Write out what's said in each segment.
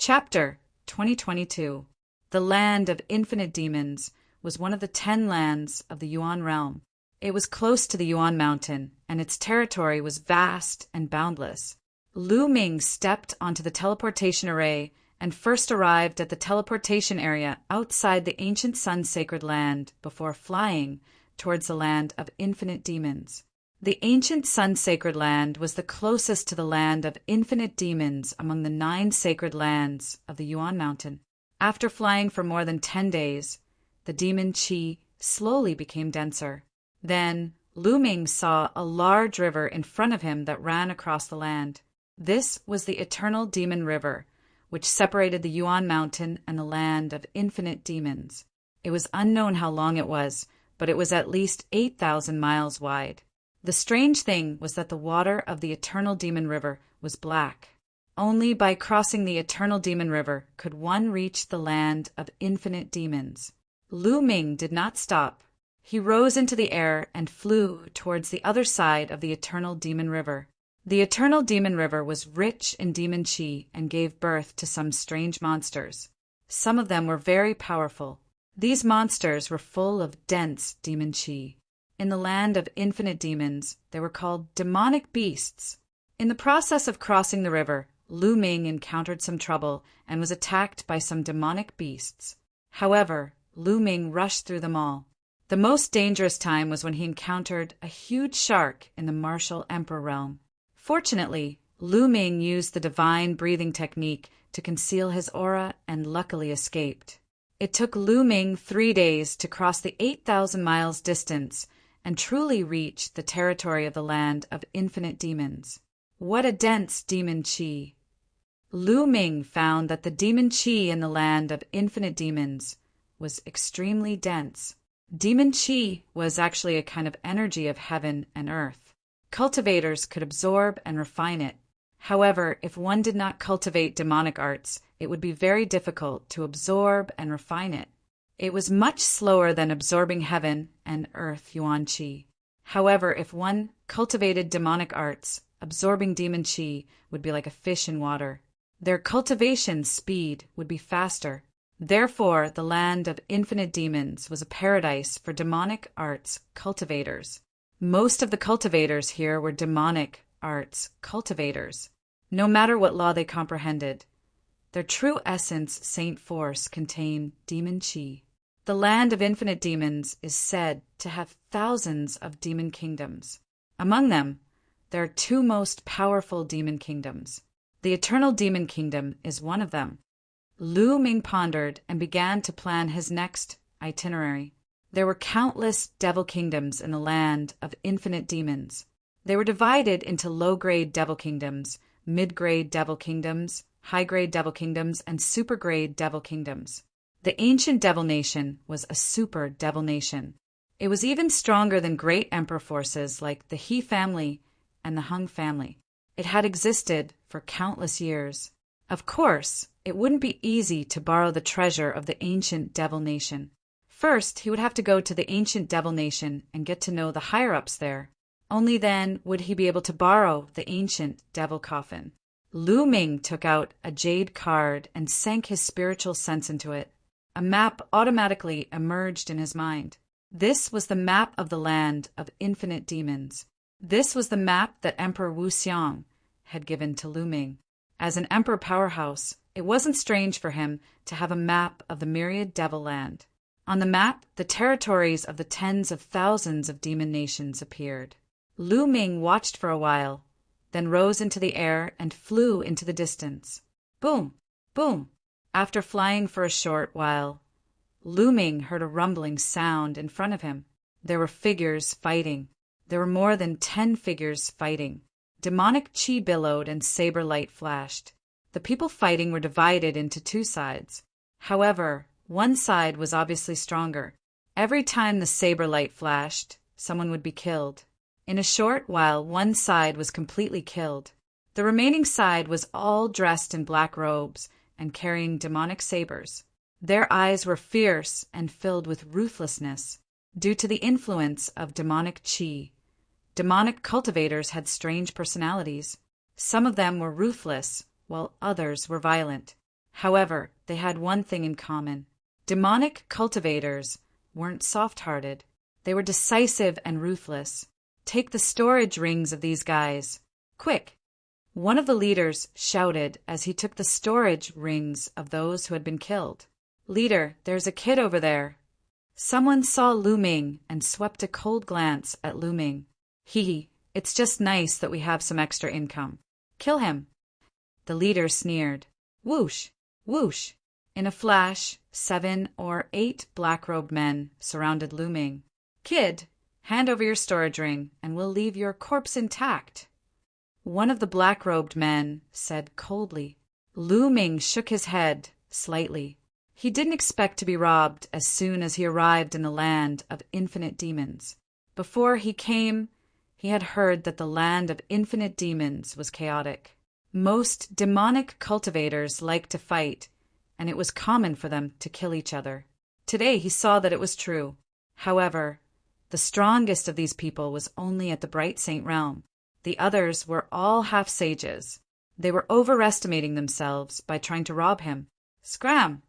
Chapter 2022. The Land of Infinite Demons was one of the 10 lands of the Yuan realm. It was close to the Yuan mountain, and its territory was vast and boundless. Lu Ming stepped onto the teleportation array and first arrived at the teleportation area outside the ancient sun-sacred land before flying towards the land of infinite demons. The ancient sun-sacred land was the closest to the land of infinite demons among the 9 sacred lands of the Yuan mountain. After flying for more than 10 days, the demon qi slowly became denser. Then, Lu Ming saw a large river in front of him that ran across the land. This was the Eternal Demon River, which separated the Yuan mountain and the land of infinite demons. It was unknown how long it was, but it was at least 8,000 miles wide. The strange thing was that the water of the Eternal Demon River was black. Only by crossing the Eternal Demon River could one reach the land of infinite demons. Lu Ming did not stop. He rose into the air and flew towards the other side of the Eternal Demon River. The Eternal Demon River was rich in demon qi and gave birth to some strange monsters. Some of them were very powerful. These monsters were full of dense demon qi. In the land of infinite demons, they were called demonic beasts. In the process of crossing the river, Lu Ming encountered some trouble and was attacked by some demonic beasts. However, Lu Ming rushed through them all. The most dangerous time was when he encountered a huge shark in the martial emperor realm. Fortunately, Lu Ming used the divine breathing technique to conceal his aura and luckily escaped. It took Lu Ming 3 days to cross the 8,000 miles distance and truly reach the territory of the land of infinite demons. What a dense demon qi! Lu Ming found that the demon qi in the land of infinite demons was extremely dense. Demon qi was actually a kind of energy of heaven and earth. Cultivators could absorb and refine it. However, if one did not cultivate demonic arts, it would be very difficult to absorb and refine it. It was much slower than absorbing heaven and earth yuan qi. However, if one cultivated demonic arts, absorbing demon qi would be like a fish in water. Their cultivation speed would be faster. Therefore, the land of infinite demons was a paradise for demonic arts cultivators. Most of the cultivators here were demonic arts cultivators. No matter what law they comprehended, their true essence, saint force, contained demon qi. The land of infinite demons is said to have thousands of demon kingdoms. Among them, there are 2 most powerful demon kingdoms. The Eternal Demon Kingdom is one of them. Lu Ming pondered and began to plan his next itinerary. There were countless devil kingdoms in the land of infinite demons. They were divided into low-grade devil kingdoms, mid-grade devil kingdoms, high-grade devil kingdoms, and super-grade devil kingdoms. The ancient devil nation was a super devil nation. It was even stronger than great emperor forces like the He family and the Hung family. It had existed for countless years. Of course, it wouldn't be easy to borrow the treasure of the ancient devil nation. First, he would have to go to the ancient devil nation and get to know the higher-ups there. Only then would he be able to borrow the ancient devil coffin. Lu Ming took out a jade card and sank his spiritual sense into it. A map automatically emerged in his mind. This was the map of the land of infinite demons. This was the map that Emperor Wuxiang had given to Lu Ming. As an emperor powerhouse, it wasn't strange for him to have a map of the myriad devil land. On the map, the territories of the tens of thousands of demon nations appeared. Lu Ming watched for a while, then rose into the air and flew into the distance. Boom! Boom! After flying for a short while, Lu Ming heard a rumbling sound in front of him. There were figures fighting. There were more than 10 figures fighting. Demonic qi billowed and saber light flashed. The people fighting were divided into 2 sides. However, one side was obviously stronger. Every time the saber light flashed, someone would be killed. In a short while, one side was completely killed. The remaining side was all dressed in black robes and carrying demonic sabers. Their eyes were fierce and filled with ruthlessness. Due to the influence of demonic qi, demonic cultivators had strange personalities. Some of them were ruthless, while others were violent. However, they had one thing in common. Demonic cultivators weren't soft-hearted. They were decisive and ruthless. Take the storage rings of these guys. Quick! One of the leaders shouted as he took the storage rings of those who had been killed. Leader, there's a kid over there. Someone saw Lu Ming and swept a cold glance at Lu Ming. Hee, it's just nice that we have some extra income. Kill him. The leader sneered. Whoosh, whoosh. In a flash, 7 or 8 black-robed men surrounded Lu Ming. Kid, hand over your storage ring, and we'll leave your corpse intact. One of the black-robed men said coldly. Lu Ming shook his head slightly. He didn't expect to be robbed as soon as he arrived in the land of infinite demons. Before he came, he had heard that the land of infinite demons was chaotic. Most demonic cultivators liked to fight, and it was common for them to kill each other. Today he saw that it was true. However, the strongest of these people was only at the Bright Saint realm. The others were all half-sages. They were overestimating themselves by trying to rob him. Scram!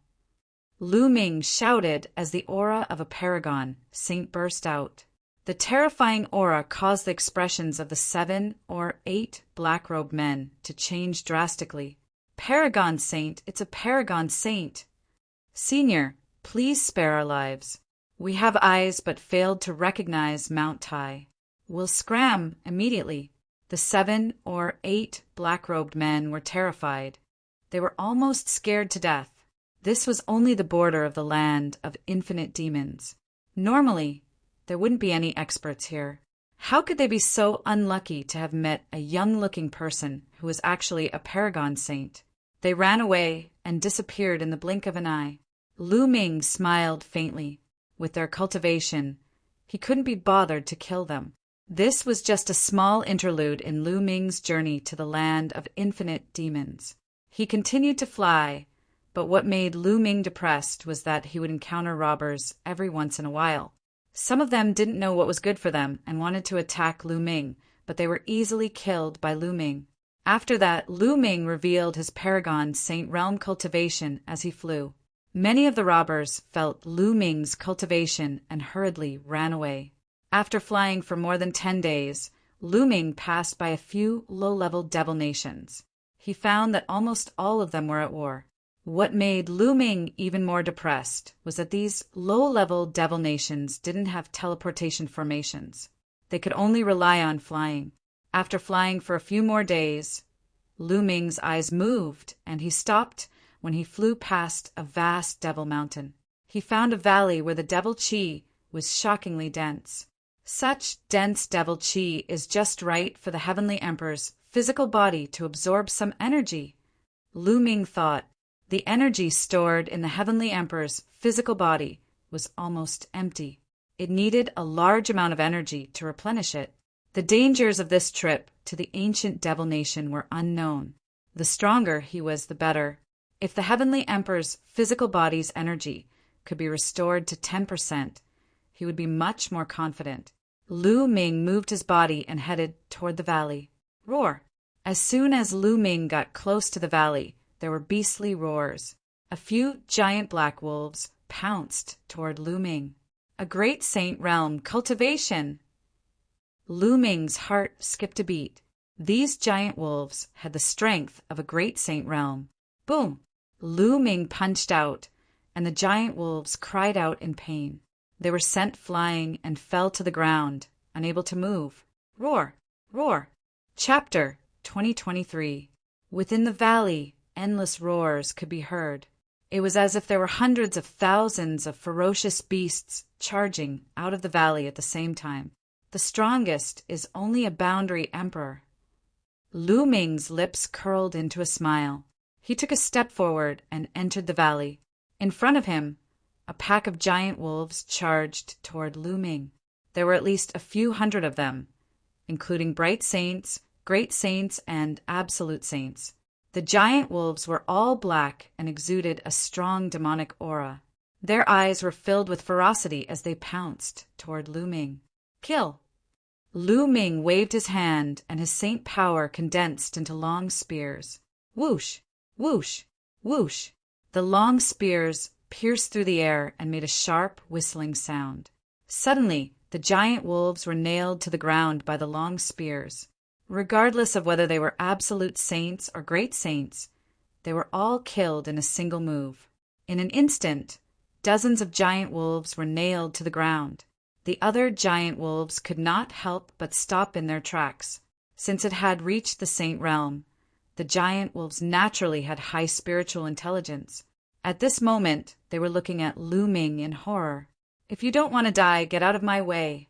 Lu Ming shouted as the aura of a paragon saint burst out. The terrifying aura caused the expressions of the 7 or 8 black-robed men to change drastically. Paragon saint, it's a paragon saint. Senior, please spare our lives. We have eyes but failed to recognize Mount Tai. We'll scram immediately. The 7 or 8 black-robed men were terrified. They were almost scared to death. This was only the border of the land of infinite demons. Normally, there wouldn't be any experts here. How could they be so unlucky to have met a young-looking person who was actually a paragon saint? They ran away and disappeared in the blink of an eye. Lu Ming smiled faintly. With their cultivation, he couldn't be bothered to kill them. This was just a small interlude in Lu Ming's journey to the land of infinite demons. He continued to fly, but what made Lu Ming depressed was that he would encounter robbers every once in a while. Some of them didn't know what was good for them and wanted to attack Lu Ming, but they were easily killed by Lu Ming. After that, Lu Ming revealed his paragon Saint Realm cultivation as he flew. Many of the robbers felt Lu Ming's cultivation and hurriedly ran away. After flying for more than 10 days, Lu Ming passed by a few low-level devil nations. He found that almost all of them were at war. What made Lu Ming even more depressed was that these low-level devil nations didn't have teleportation formations. They could only rely on flying. After flying for a few more days, Lu Ming's eyes moved, and he stopped when he flew past a vast devil mountain. He found a valley where the devil chi was shockingly dense. Such dense devil chi is just right for the Heavenly Emperor's physical body to absorb some energy. Lu Ming thought. The energy stored in the Heavenly Emperor's physical body was almost empty. It needed a large amount of energy to replenish it. The dangers of this trip to the ancient devil nation were unknown. The stronger he was, the better. If the Heavenly Emperor's physical body's energy could be restored to 10%, he would be much more confident. Lu Ming moved his body and headed toward the valley. Roar! As soon as Lu Ming got close to the valley, there were beastly roars. A few giant black wolves pounced toward Lu Ming. A great saint realm cultivation! Lu Ming's heart skipped a beat. These giant wolves had the strength of a great saint realm. Boom! Lu Ming punched out, and the giant wolves cried out in pain. They were sent flying and fell to the ground, unable to move. Roar! Roar! Chapter 2023. Within the valley, endless roars could be heard. It was as if there were hundreds of thousands of ferocious beasts charging out of the valley at the same time. The strongest is only a boundary emperor. Lu Ming's lips curled into a smile. He took a step forward and entered the valley. In front of him, a pack of giant wolves charged toward Lu Ming. There were at least a few hundred of them, including bright saints, great saints, and absolute saints. The giant wolves were all black and exuded a strong demonic aura. Their eyes were filled with ferocity as they pounced toward Lu Ming. Kill! Lu Ming waved his hand, and his saint power condensed into long spears. Whoosh! Whoosh! Whoosh! The long spears pierced through the air and made a sharp, whistling sound. Suddenly, the giant wolves were nailed to the ground by the long spears. Regardless of whether they were absolute saints or great saints, they were all killed in a single move. In an instant, dozens of giant wolves were nailed to the ground. The other giant wolves could not help but stop in their tracks. Since it had reached the saint realm, the giant wolves naturally had high spiritual intelligence. At this moment, they were looking at Lu Ming in horror. "If you don't want to die, get out of my way."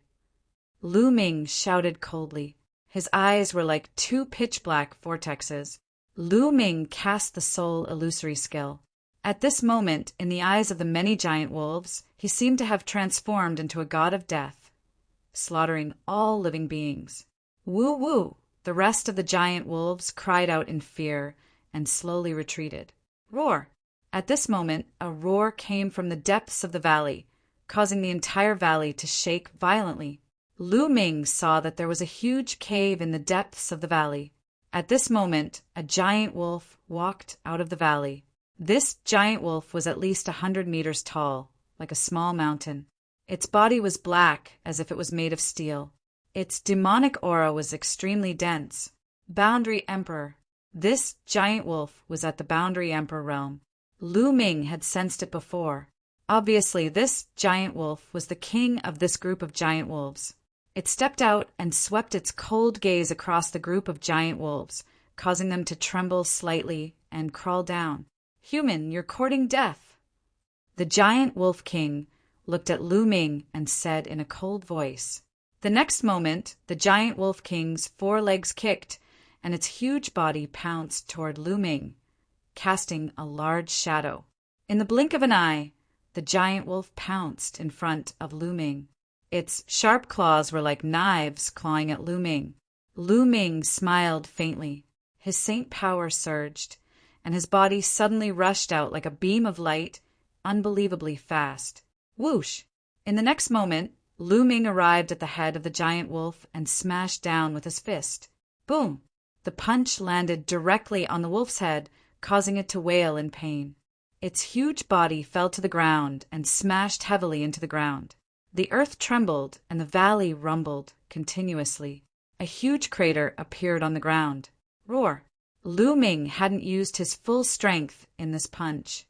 Lu Ming shouted coldly. His eyes were like two pitch-black vortexes. Lu Ming cast the soul illusory skill. At this moment, in the eyes of the many giant wolves, he seemed to have transformed into a god of death, slaughtering all living beings. "Woo woo!" The rest of the giant wolves cried out in fear and slowly retreated. Roar! At this moment, a roar came from the depths of the valley, causing the entire valley to shake violently. Lu Ming saw that there was a huge cave in the depths of the valley. At this moment, a giant wolf walked out of the valley. This giant wolf was at least 100 meters tall, like a small mountain. Its body was black, as if it was made of steel. Its demonic aura was extremely dense. Boundary Emperor. This giant wolf was at the Boundary Emperor realm. Lu Ming had sensed it before. Obviously, this giant wolf was the king of this group of giant wolves. It stepped out and swept its cold gaze across the group of giant wolves, causing them to tremble slightly and crawl down. "Human, you're courting death." The giant wolf king looked at Lu Ming and said in a cold voice. The next moment, the giant wolf king's forelegs kicked, and its huge body pounced toward Lu Ming, casting a large shadow. In the blink of an eye, the giant wolf pounced in front of Lu Ming. Its sharp claws were like knives clawing at Lu Ming. Lu Ming smiled faintly. His saint power surged, and his body suddenly rushed out like a beam of light, unbelievably fast. Whoosh! In the next moment, Lu Ming arrived at the head of the giant wolf and smashed down with his fist. Boom! The punch landed directly on the wolf's head, causing it to wail in pain. Its huge body fell to the ground and smashed heavily into the ground. The earth trembled and the valley rumbled continuously. A huge crater appeared on the ground. Roar! Lu Ming hadn't used his full strength in this punch,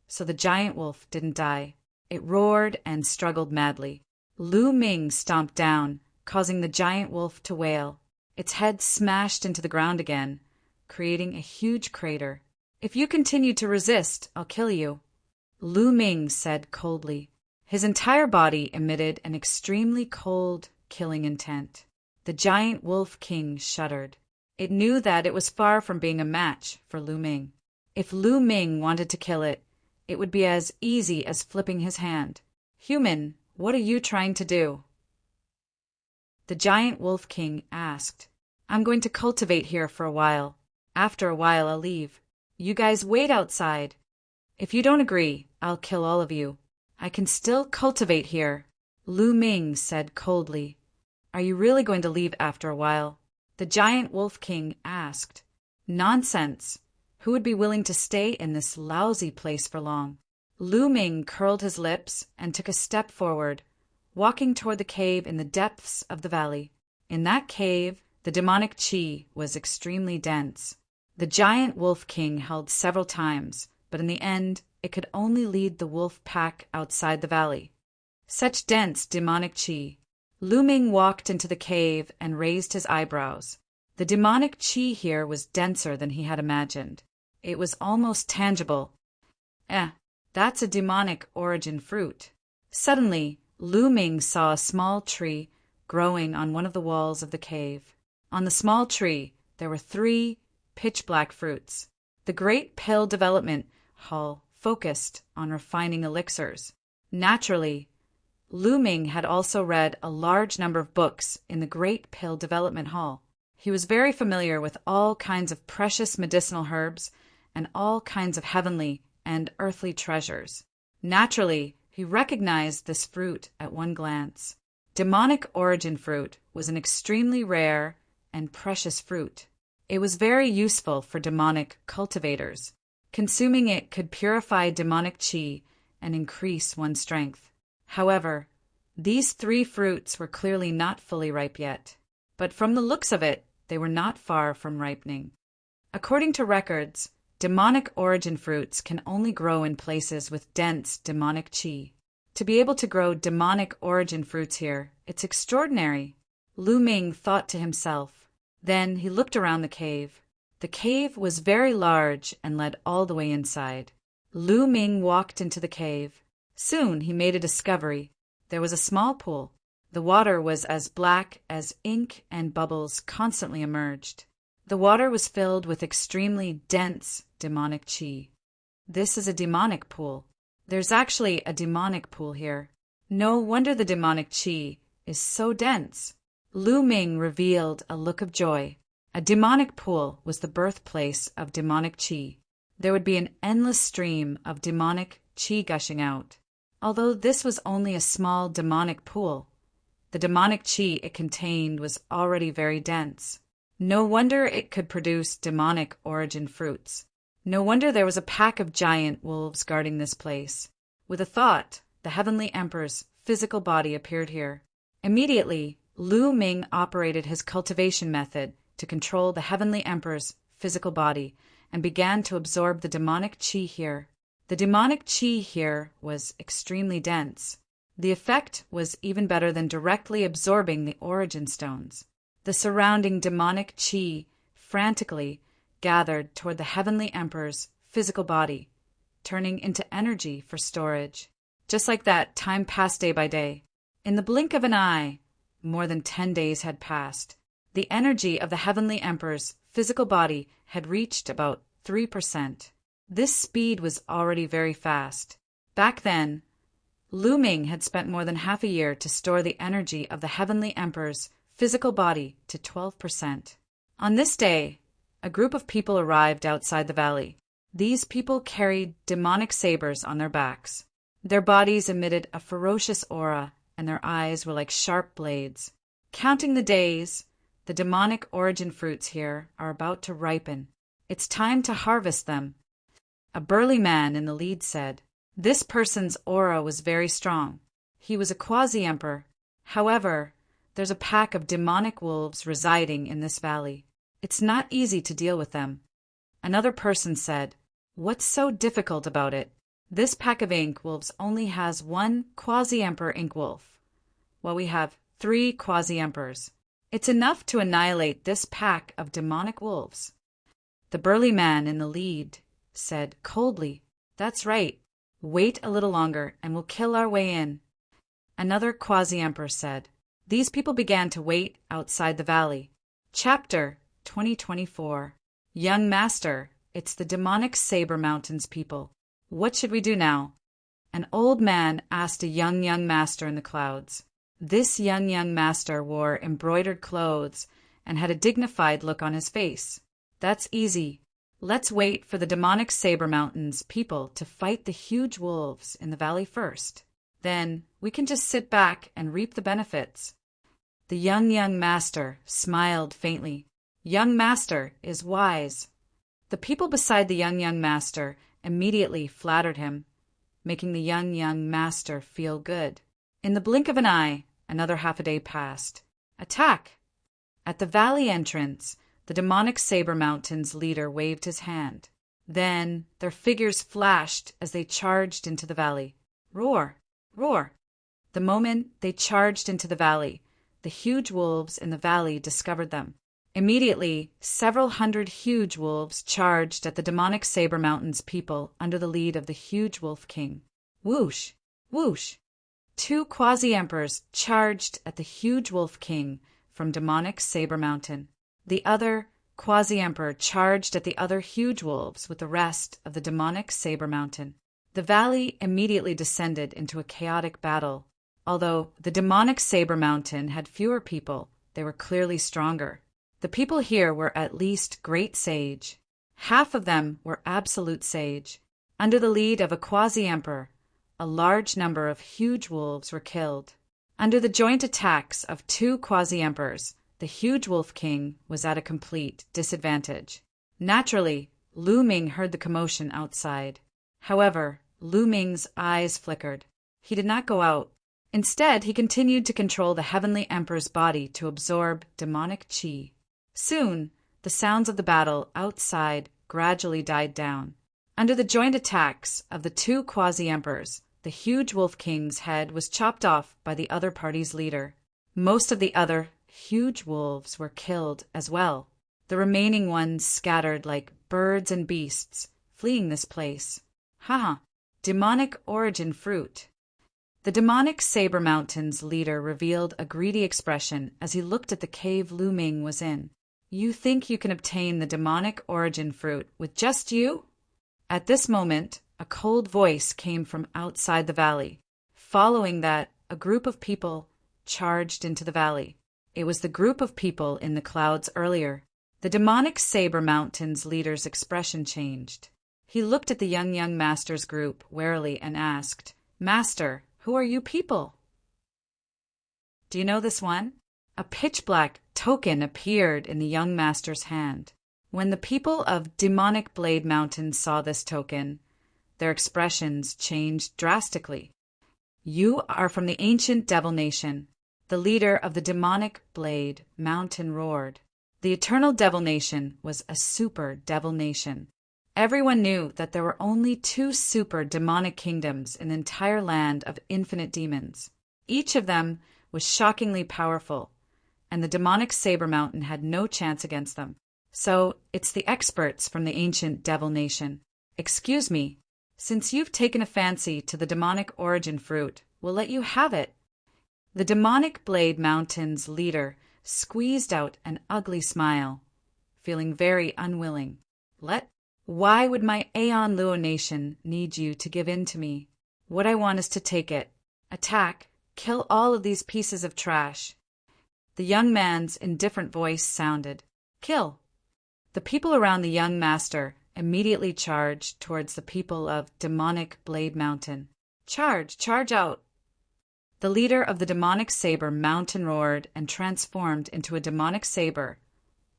so the giant wolf didn't die. It roared and struggled madly. Lu Ming stomped down, causing the giant wolf to wail. Its head smashed into the ground again, creating a huge crater. "If you continue to resist, I'll kill you," Lu Ming said coldly. His entire body emitted an extremely cold, killing intent. The giant wolf king shuddered. It knew that it was far from being a match for Lu Ming. If Lu Ming wanted to kill it, it would be as easy as flipping his hand. "Human, what are you trying to do?" The giant wolf king asked. "I'm going to cultivate here for a while. After a while, I'll leave. You guys wait outside. If you don't agree, I'll kill all of you. I can still cultivate here," Lu Ming said coldly. "Are you really going to leave after a while?" The giant wolf king asked. "Nonsense. Who would be willing to stay in this lousy place for long?" Lu Ming curled his lips and took a step forward, walking toward the cave in the depths of the valley. In that cave, the demonic chi was extremely dense. The giant wolf king held several times, but in the end, it could only lead the wolf pack outside the valley. Such dense demonic chi. Lu Ming walked into the cave and raised his eyebrows. The demonic chi here was denser than he had imagined. It was almost tangible. That's a demonic origin fruit. Suddenly, Lu Ming saw a small tree growing on one of the walls of the cave. On the small tree, there were 3 pitch-black fruits. The Great Pill Development Hall focused on refining elixirs. Naturally, Lu Ming had also read a large number of books in the Great Pill Development Hall. He was very familiar with all kinds of precious medicinal herbs and all kinds of heavenly and earthly treasures. Naturally, he recognized this fruit at one glance. Demonic origin fruit was an extremely rare and precious fruit. It was very useful for demonic cultivators. Consuming it could purify demonic chi and increase one's strength. However, these 3 fruits were clearly not fully ripe yet, but from the looks of it, they were not far from ripening. According to records, demonic origin fruits can only grow in places with dense demonic chi. To be able to grow demonic origin fruits here, it's extraordinary. Lu Ming thought to himself. Then he looked around the cave. The cave was very large and led all the way inside. Lu Ming walked into the cave. Soon he made a discovery. There was a small pool. The water was as black as ink and bubbles constantly emerged. The water was filled with extremely dense demonic chi. This is a demonic pool. There's actually a demonic pool here. No wonder the demonic chi is so dense. Lu Ming revealed a look of joy. A demonic pool was the birthplace of demonic chi. There would be an endless stream of demonic chi gushing out. Although this was only a small demonic pool, the demonic chi it contained was already very dense. No wonder it could produce demonic origin fruits. No wonder there was a pack of giant wolves guarding this place. With a thought, the Heavenly Emperor's physical body appeared here. Immediately, Lu Ming operated his cultivation method to control the Heavenly Emperor's physical body and began to absorb the demonic chi here. The demonic chi here was extremely dense. The effect was even better than directly absorbing the origin stones. The surrounding demonic chi frantically gathered toward the Heavenly Emperor's physical body, turning into energy for storage. Just like that, time passed day by day. In the blink of an eye, more than 10 days had passed. The energy of the Heavenly Emperor's physical body had reached about 3%. This speed was already very fast. Back then, Lu Ming had spent more than half a year to store the energy of the Heavenly Emperor's physical body to 12%. On this day, a group of people arrived outside the valley. These people carried demonic sabers on their backs. Their bodies emitted a ferocious aura, and their eyes were like sharp blades. Counting the days, the demonic origin fruits here are about to ripen. It's time to harvest them. A burly man in the lead said. This person's aura was very strong. He was a quasi-emperor. However, there's a pack of demonic wolves residing in this valley. It's not easy to deal with them. Another person said, What's so difficult about it? This pack of ink wolves only has 1 quasi-emperor ink wolf, while we have 3 quasi-emperors. It's enough to annihilate this pack of demonic wolves. The burly man in the lead said coldly, That's right. Wait a little longer and we'll kill our way in. Another quasi-emperor said. These people began to wait outside the valley. Chapter 2024. Young Master, it's the demonic Saber Mountains people. What should we do now? An old man asked a young master in the clouds. This young master wore embroidered clothes and had a dignified look on his face. That's easy. Let's wait for the demonic Saber Mountains people to fight the huge wolves in the valley first. Then we can just sit back and reap the benefits. The young master smiled faintly. Young master is wise. The people beside the young master immediately flattered him, making the young master feel good. In the blink of an eye, another half a day passed. Attack! At the valley entrance, the demonic Saber Mountains leader waved his hand. Then their figures flashed as they charged into the valley. Roar! Roar! The moment they charged into the valley, the huge wolves in the valley discovered them. Immediately, several hundred huge wolves charged at the demonic Saber Mountains people under the lead of the huge wolf king. Whoosh! Whoosh! 2 quasi-emperors charged at the huge wolf king from demonic Saber Mountain. The other quasi-emperor charged at the other huge wolves with the rest of the demonic Saber Mountain. The valley immediately descended into a chaotic battle. Although the demonic Saber Mountain had fewer people, they were clearly stronger. The people here were at least great sage. Half of them were absolute sage. Under the lead of a quasi-emperor, a large number of huge wolves were killed. Under the joint attacks of 2 quasi-emperors, the huge wolf king was at a complete disadvantage. Naturally, Lu Ming heard the commotion outside. However, Lu Ming's eyes flickered. He did not go out. Instead, he continued to control the Heavenly Emperor's body to absorb demonic qi. Soon, the sounds of the battle outside gradually died down. Under the joint attacks of the two quasi-emperors, the huge Wolf King's head was chopped off by the other party's leader. Most of the other huge wolves were killed as well. The remaining ones scattered like birds and beasts, fleeing this place. Haha, demonic origin fruit. The demonic Saber Mountain's leader revealed a greedy expression as he looked at the cave Lu Ming was in. You think you can obtain the demonic origin fruit with just you? At this moment, a cold voice came from outside the valley. Following that, a group of people charged into the valley. It was the group of people in the clouds earlier. The demonic Saber Mountain's leader's expression changed. He looked at the young master's group warily and asked, Master, who are you people? Do you know this one? A pitch-black token appeared in the young master's hand. When the people of Demonic Blade Mountain saw this token, their expressions changed drastically. You are from the ancient Devil Nation. The leader of the Demonic Blade Mountain roared. The Eternal Devil Nation was a super Devil Nation. Everyone knew that there were only 2 super demonic kingdoms in the entire land of infinite demons. Each of them was shockingly powerful, and the demonic Saber Mountain had no chance against them. So, it's the experts from the ancient Devil Nation. Excuse me, since you've taken a fancy to the demonic origin fruit, we'll let you have it. The Demonic Blade Mountain's leader squeezed out an ugly smile, feeling very unwilling. Why would my Aeon Luo Nation need you to give in to me? What I want is to take it. Attack. Kill all of these pieces of trash. The young man's indifferent voice sounded. Kill. The people around the young master immediately charged towards the people of Demonic Blade Mountain. Charge out. The leader of the Demonic Saber Mountain roared and transformed into a demonic saber,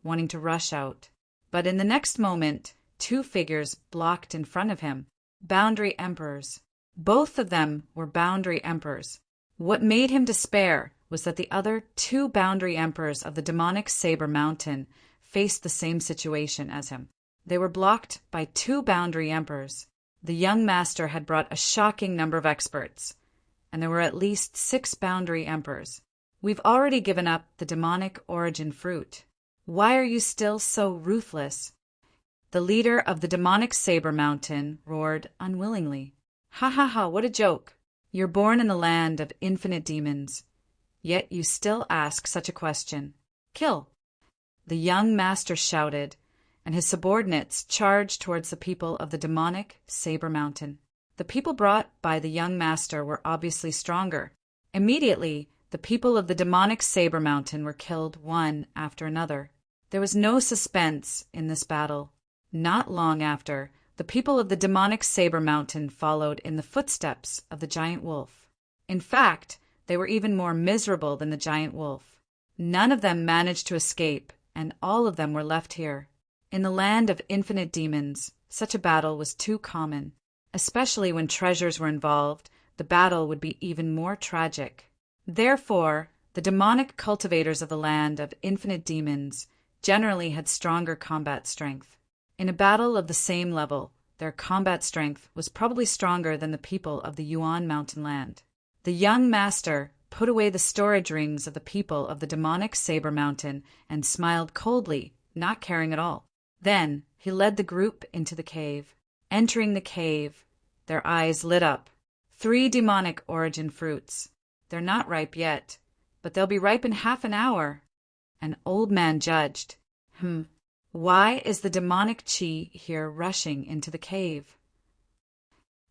wanting to rush out. But in the next moment, 2 figures blocked in front of him. Boundary Emperors. Both of them were Boundary Emperors. What made him despair was that the other 2 Boundary Emperors of the Demonic Saber Mountain faced the same situation as him. They were blocked by 2 Boundary Emperors. The young master had brought a shocking number of experts, and there were at least 6 Boundary Emperors. We've already given up the demonic origin fruit. Why are you still so ruthless? The leader of the Demonic Saber Mountain roared unwillingly. Ha, what a joke. You're born in the land of infinite demons, yet you still ask such a question. Kill. The young master shouted, and his subordinates charged towards the people of the Demonic Saber Mountain. The people brought by the young master were obviously stronger. Immediately, the people of the Demonic Saber Mountain were killed one after another. There was no suspense in this battle. Not long after, the people of the Demonic Saber Mountain followed in the footsteps of the giant wolf. In fact, they were even more miserable than the giant wolf. None of them managed to escape, and all of them were left here. In the land of infinite demons, such a battle was too common. Especially when treasures were involved, the battle would be even more tragic. Therefore, the demonic cultivators of the land of infinite demons generally had stronger combat strength. In a battle of the same level, their combat strength was probably stronger than the people of the Yuan Mountain land. The young master put away the storage rings of the people of the Demonic Saber Mountain and smiled coldly, not caring at all. Then he led the group into the cave. Entering the cave, their eyes lit up. 3 demonic origin fruits. They're not ripe yet, but they'll be ripe in half an hour. An old man judged. Why is the demonic chi here rushing into the cave?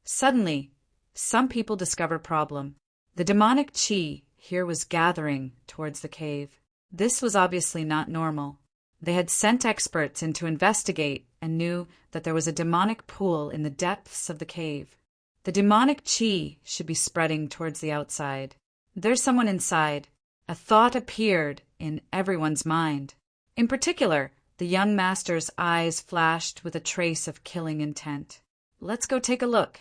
Suddenly, some people discovered a problem. The demonic chi here was gathering towards the cave. This was obviously not normal. They had sent experts in to investigate and knew that there was a demonic pool in the depths of the cave. The demonic chi should be spreading towards the outside. There's someone inside. A thought appeared in everyone's mind. In particular, The young master's eyes flashed with a trace of killing intent. "Let's go take a look,"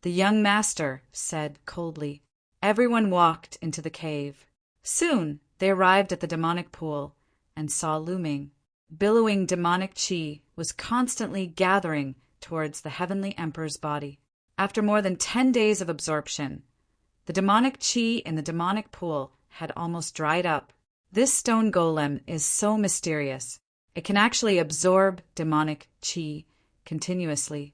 the young master said coldly. Everyone walked into the cave. Soon they arrived at the demonic pool and saw looming. Billowing demonic chi was constantly gathering towards the heavenly emperor's body. After more than 10 days of absorption, the demonic chi in the demonic pool had almost dried up. This stone golem is so mysterious. It can actually absorb demonic chi continuously.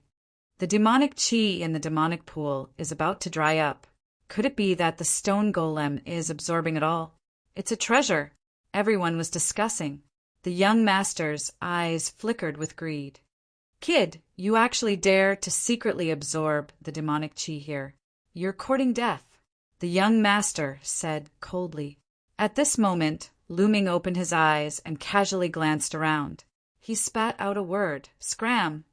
The demonic chi in the demonic pool is about to dry up. Could it be that the stone golem is absorbing it all? It's a treasure, everyone was discussing. The young master's eyes flickered with greed. "Kid, you actually dare to secretly absorb the demonic chi here. You're courting death," the young master said coldly. At this moment, Looming opened his eyes and casually glanced around. He spat out a word, "Scram."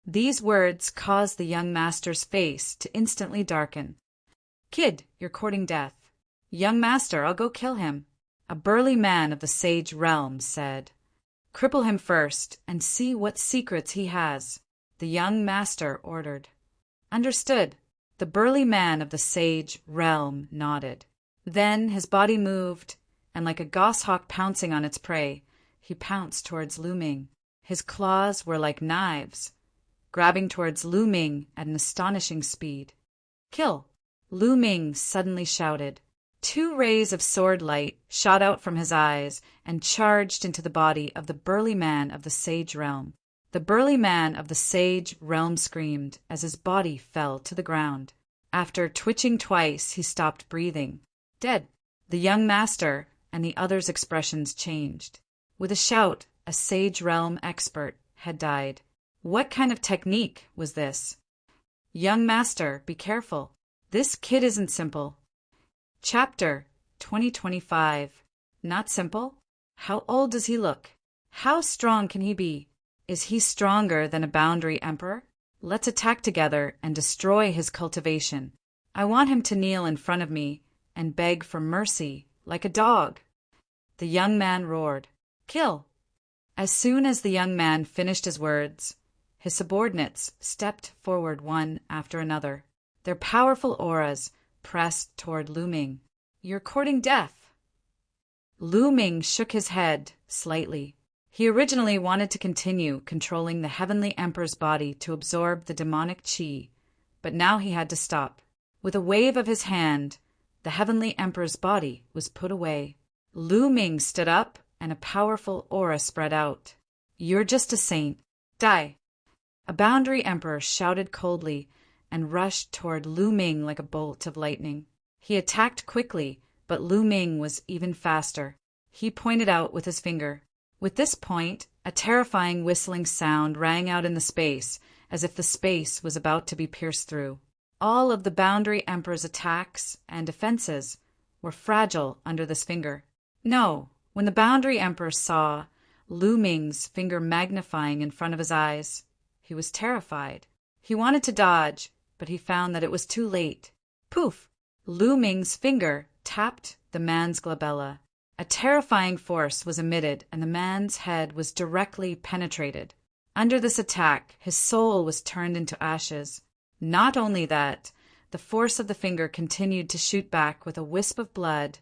These words caused the young master's face to instantly darken. "Kid, you're courting death." "Young master, I'll go kill him," a burly man of the sage realm said. "Cripple him first and see what secrets he has," the young master ordered. "Understood." The burly man of the sage realm nodded. Then his body moved, and like a goshawk pouncing on its prey, he pounced towards Looming. His claws were like knives, grabbing towards Looming at an astonishing speed. "Kill!" Looming suddenly shouted. 2 rays of sword light shot out from his eyes and charged into the body of the burly man of the sage realm. The burly man of the sage realm screamed as his body fell to the ground. After twitching twice, he stopped breathing. Dead. The young master and the others' expressions changed. With a shout, a sage realm expert had died. What kind of technique was this? "Young master, be careful. This kid isn't simple." Chapter 2025. Not simple? How old does he look? How strong can he be? Is he stronger than a boundary emperor? Let's attack together and destroy his cultivation. I want him to kneel in front of me and beg for mercy like a dog. The young man roared. "Kill!" As soon as the young man finished his words, his subordinates stepped forward one after another. Their powerful auras pressed toward Looming. "You're courting death." Looming shook his head slightly. He originally wanted to continue controlling the heavenly emperor's body to absorb the demonic chi, but now he had to stop. With a wave of his hand, the heavenly emperor's body was put away. Looming stood up and a powerful aura spread out. "You're just a saint. Die." A boundary emperor shouted coldly and rushed toward Looming like a bolt of lightning. He attacked quickly, but Looming was even faster. He pointed out with his finger. With this point, a terrifying whistling sound rang out in the space, as if the space was about to be pierced through. All of the boundary emperor's attacks and defenses were fragile under this finger. No, when the boundary emperor saw Looming's finger magnifying in front of his eyes, he was terrified. He wanted to dodge, but he found that it was too late. Poof! Looming's finger tapped the man's glabella. A terrifying force was emitted, and the man's head was directly penetrated. Under this attack, his soul was turned into ashes. Not only that, the force of the finger continued to shoot back with a wisp of blood,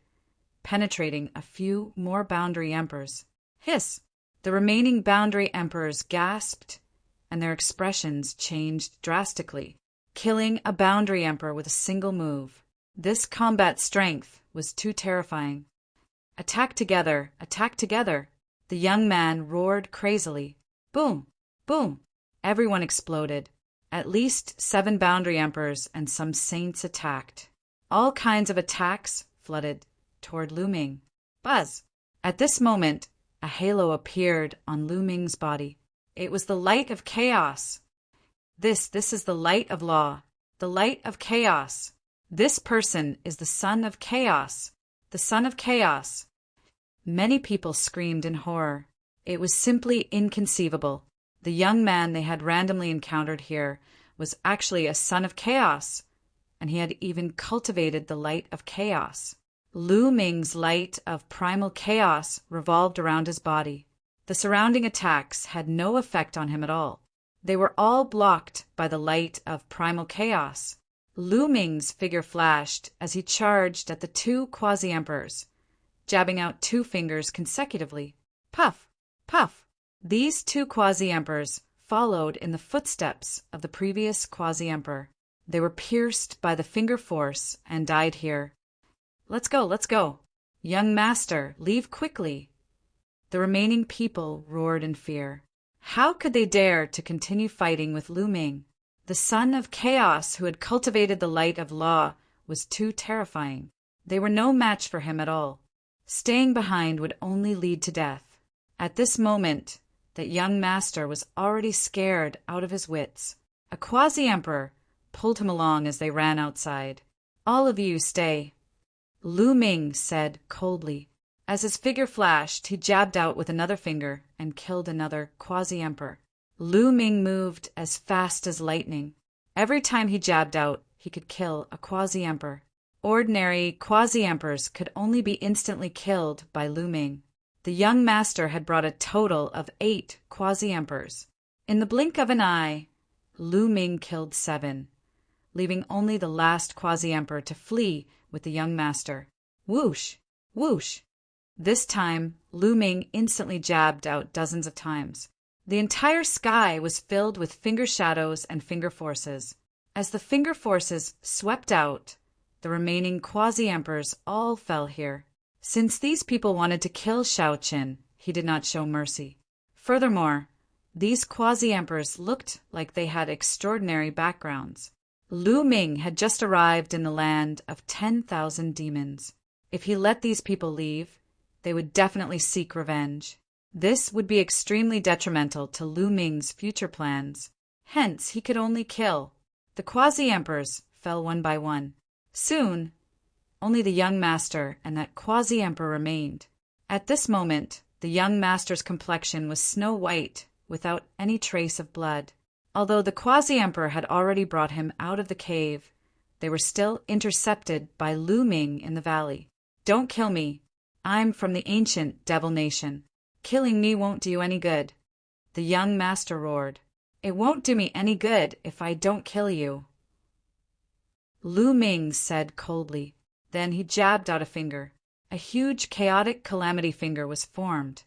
penetrating a few more boundary emperors. Hiss! The remaining boundary emperors gasped, and their expressions changed drastically. Killing a boundary emperor with a single move. This combat strength was too terrifying. "Attack together! Attack together!" The young man roared crazily. Boom! Boom! Everyone exploded. At least 7 boundary emperors and some saints attacked. All kinds of attacks flooded toward Looming. Buzz! At this moment, a halo appeared on Looming's body. It was the light of chaos. This is the light of law, the light of chaos. This person is the son of chaos, the son of chaos. Many people screamed in horror. It was simply inconceivable. The young man they had randomly encountered here was actually a son of chaos, and he had even cultivated the light of chaos. Looming's light of primal chaos revolved around his body. The surrounding attacks had no effect on him at all. They were all blocked by the light of primal chaos. Lu Ming's figure flashed as he charged at the two quasi-emperors, jabbing out 2 fingers consecutively. Puff! Puff! These 2 quasi-emperors followed in the footsteps of the previous quasi-emperor. They were pierced by the finger force and died here. Let's go, let's go. Young master, leave quickly. The remaining people roared in fear. How could they dare to continue fighting with Lu Ming? The son of chaos who had cultivated the light of law was too terrifying. They were no match for him at all. Staying behind would only lead to death. At this moment, that young master was already scared out of his wits. A quasi-emperor pulled him along as they ran outside. All of you stay, Lu Ming said coldly. As his figure flashed, he jabbed out with another finger and killed another quasi-emperor. Lu Ming moved as fast as lightning. Every time he jabbed out, he could kill a quasi-emperor. Ordinary quasi-emperors could only be instantly killed by Lu Ming. The young master had brought a total of 8 quasi-emperors. In the blink of an eye, Lu Ming killed 7, leaving only the last quasi-emperor to flee with the young master. Whoosh! Whoosh! This time, Lu Ming instantly jabbed out dozens of times. The entire sky was filled with finger shadows and finger forces. As the finger forces swept out, the remaining quasi-emperors all fell here. Since these people wanted to kill Shao Qin, he did not show mercy. Furthermore, these quasi-emperors looked like they had extraordinary backgrounds. Lu Ming had just arrived in the land of 10,000 demons. If he let these people leave, they would definitely seek revenge. This would be extremely detrimental to Lu Ming's future plans. Hence, he could only kill. The quasi-emperors fell one by one. Soon, only the young master and that quasi-emperor remained. At this moment, the young master's complexion was snow white, without any trace of blood. Although the quasi-emperor had already brought him out of the cave, they were still intercepted by Lu Ming in the valley. Don't kill me. I'm from the ancient devil nation. Killing me won't do you any good. The young master roared. It won't do me any good if I don't kill you, Lu Ming said coldly. Then he jabbed out a finger. A huge chaotic calamity finger was formed,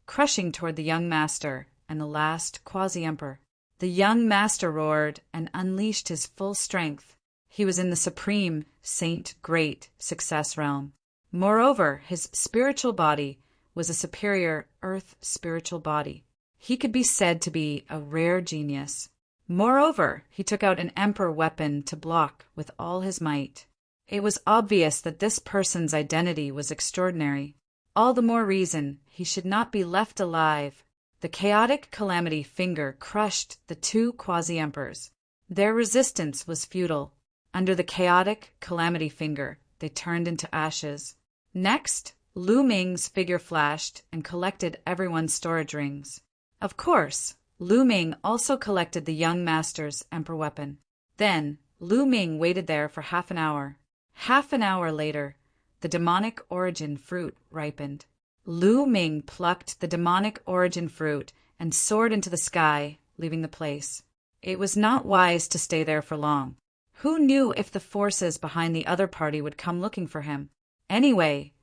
crushing toward the young master and the last quasi-emperor. The young master roared and unleashed his full strength. He was in the supreme, saint great success realm. Moreover, his spiritual body was a superior earth spiritual body. He could be said to be a rare genius. Moreover, he took out an emperor weapon to block with all his might. It was obvious that this person's identity was extraordinary. All the more reason he should not be left alive. The chaotic calamity finger crushed the 2 quasi-emperors. Their resistance was futile. Under the chaotic calamity finger, they turned into ashes. Next, Lu Ming's figure flashed and collected everyone's storage rings. Of course, Lu Ming also collected the young master's emperor weapon. Then, Lu Ming waited there for half an hour. Half an hour later, the demonic origin fruit ripened. Lu Ming plucked the demonic origin fruit and soared into the sky, leaving the place. It was not wise to stay there for long. Who knew if the forces behind the other party would come looking for him? Anyway,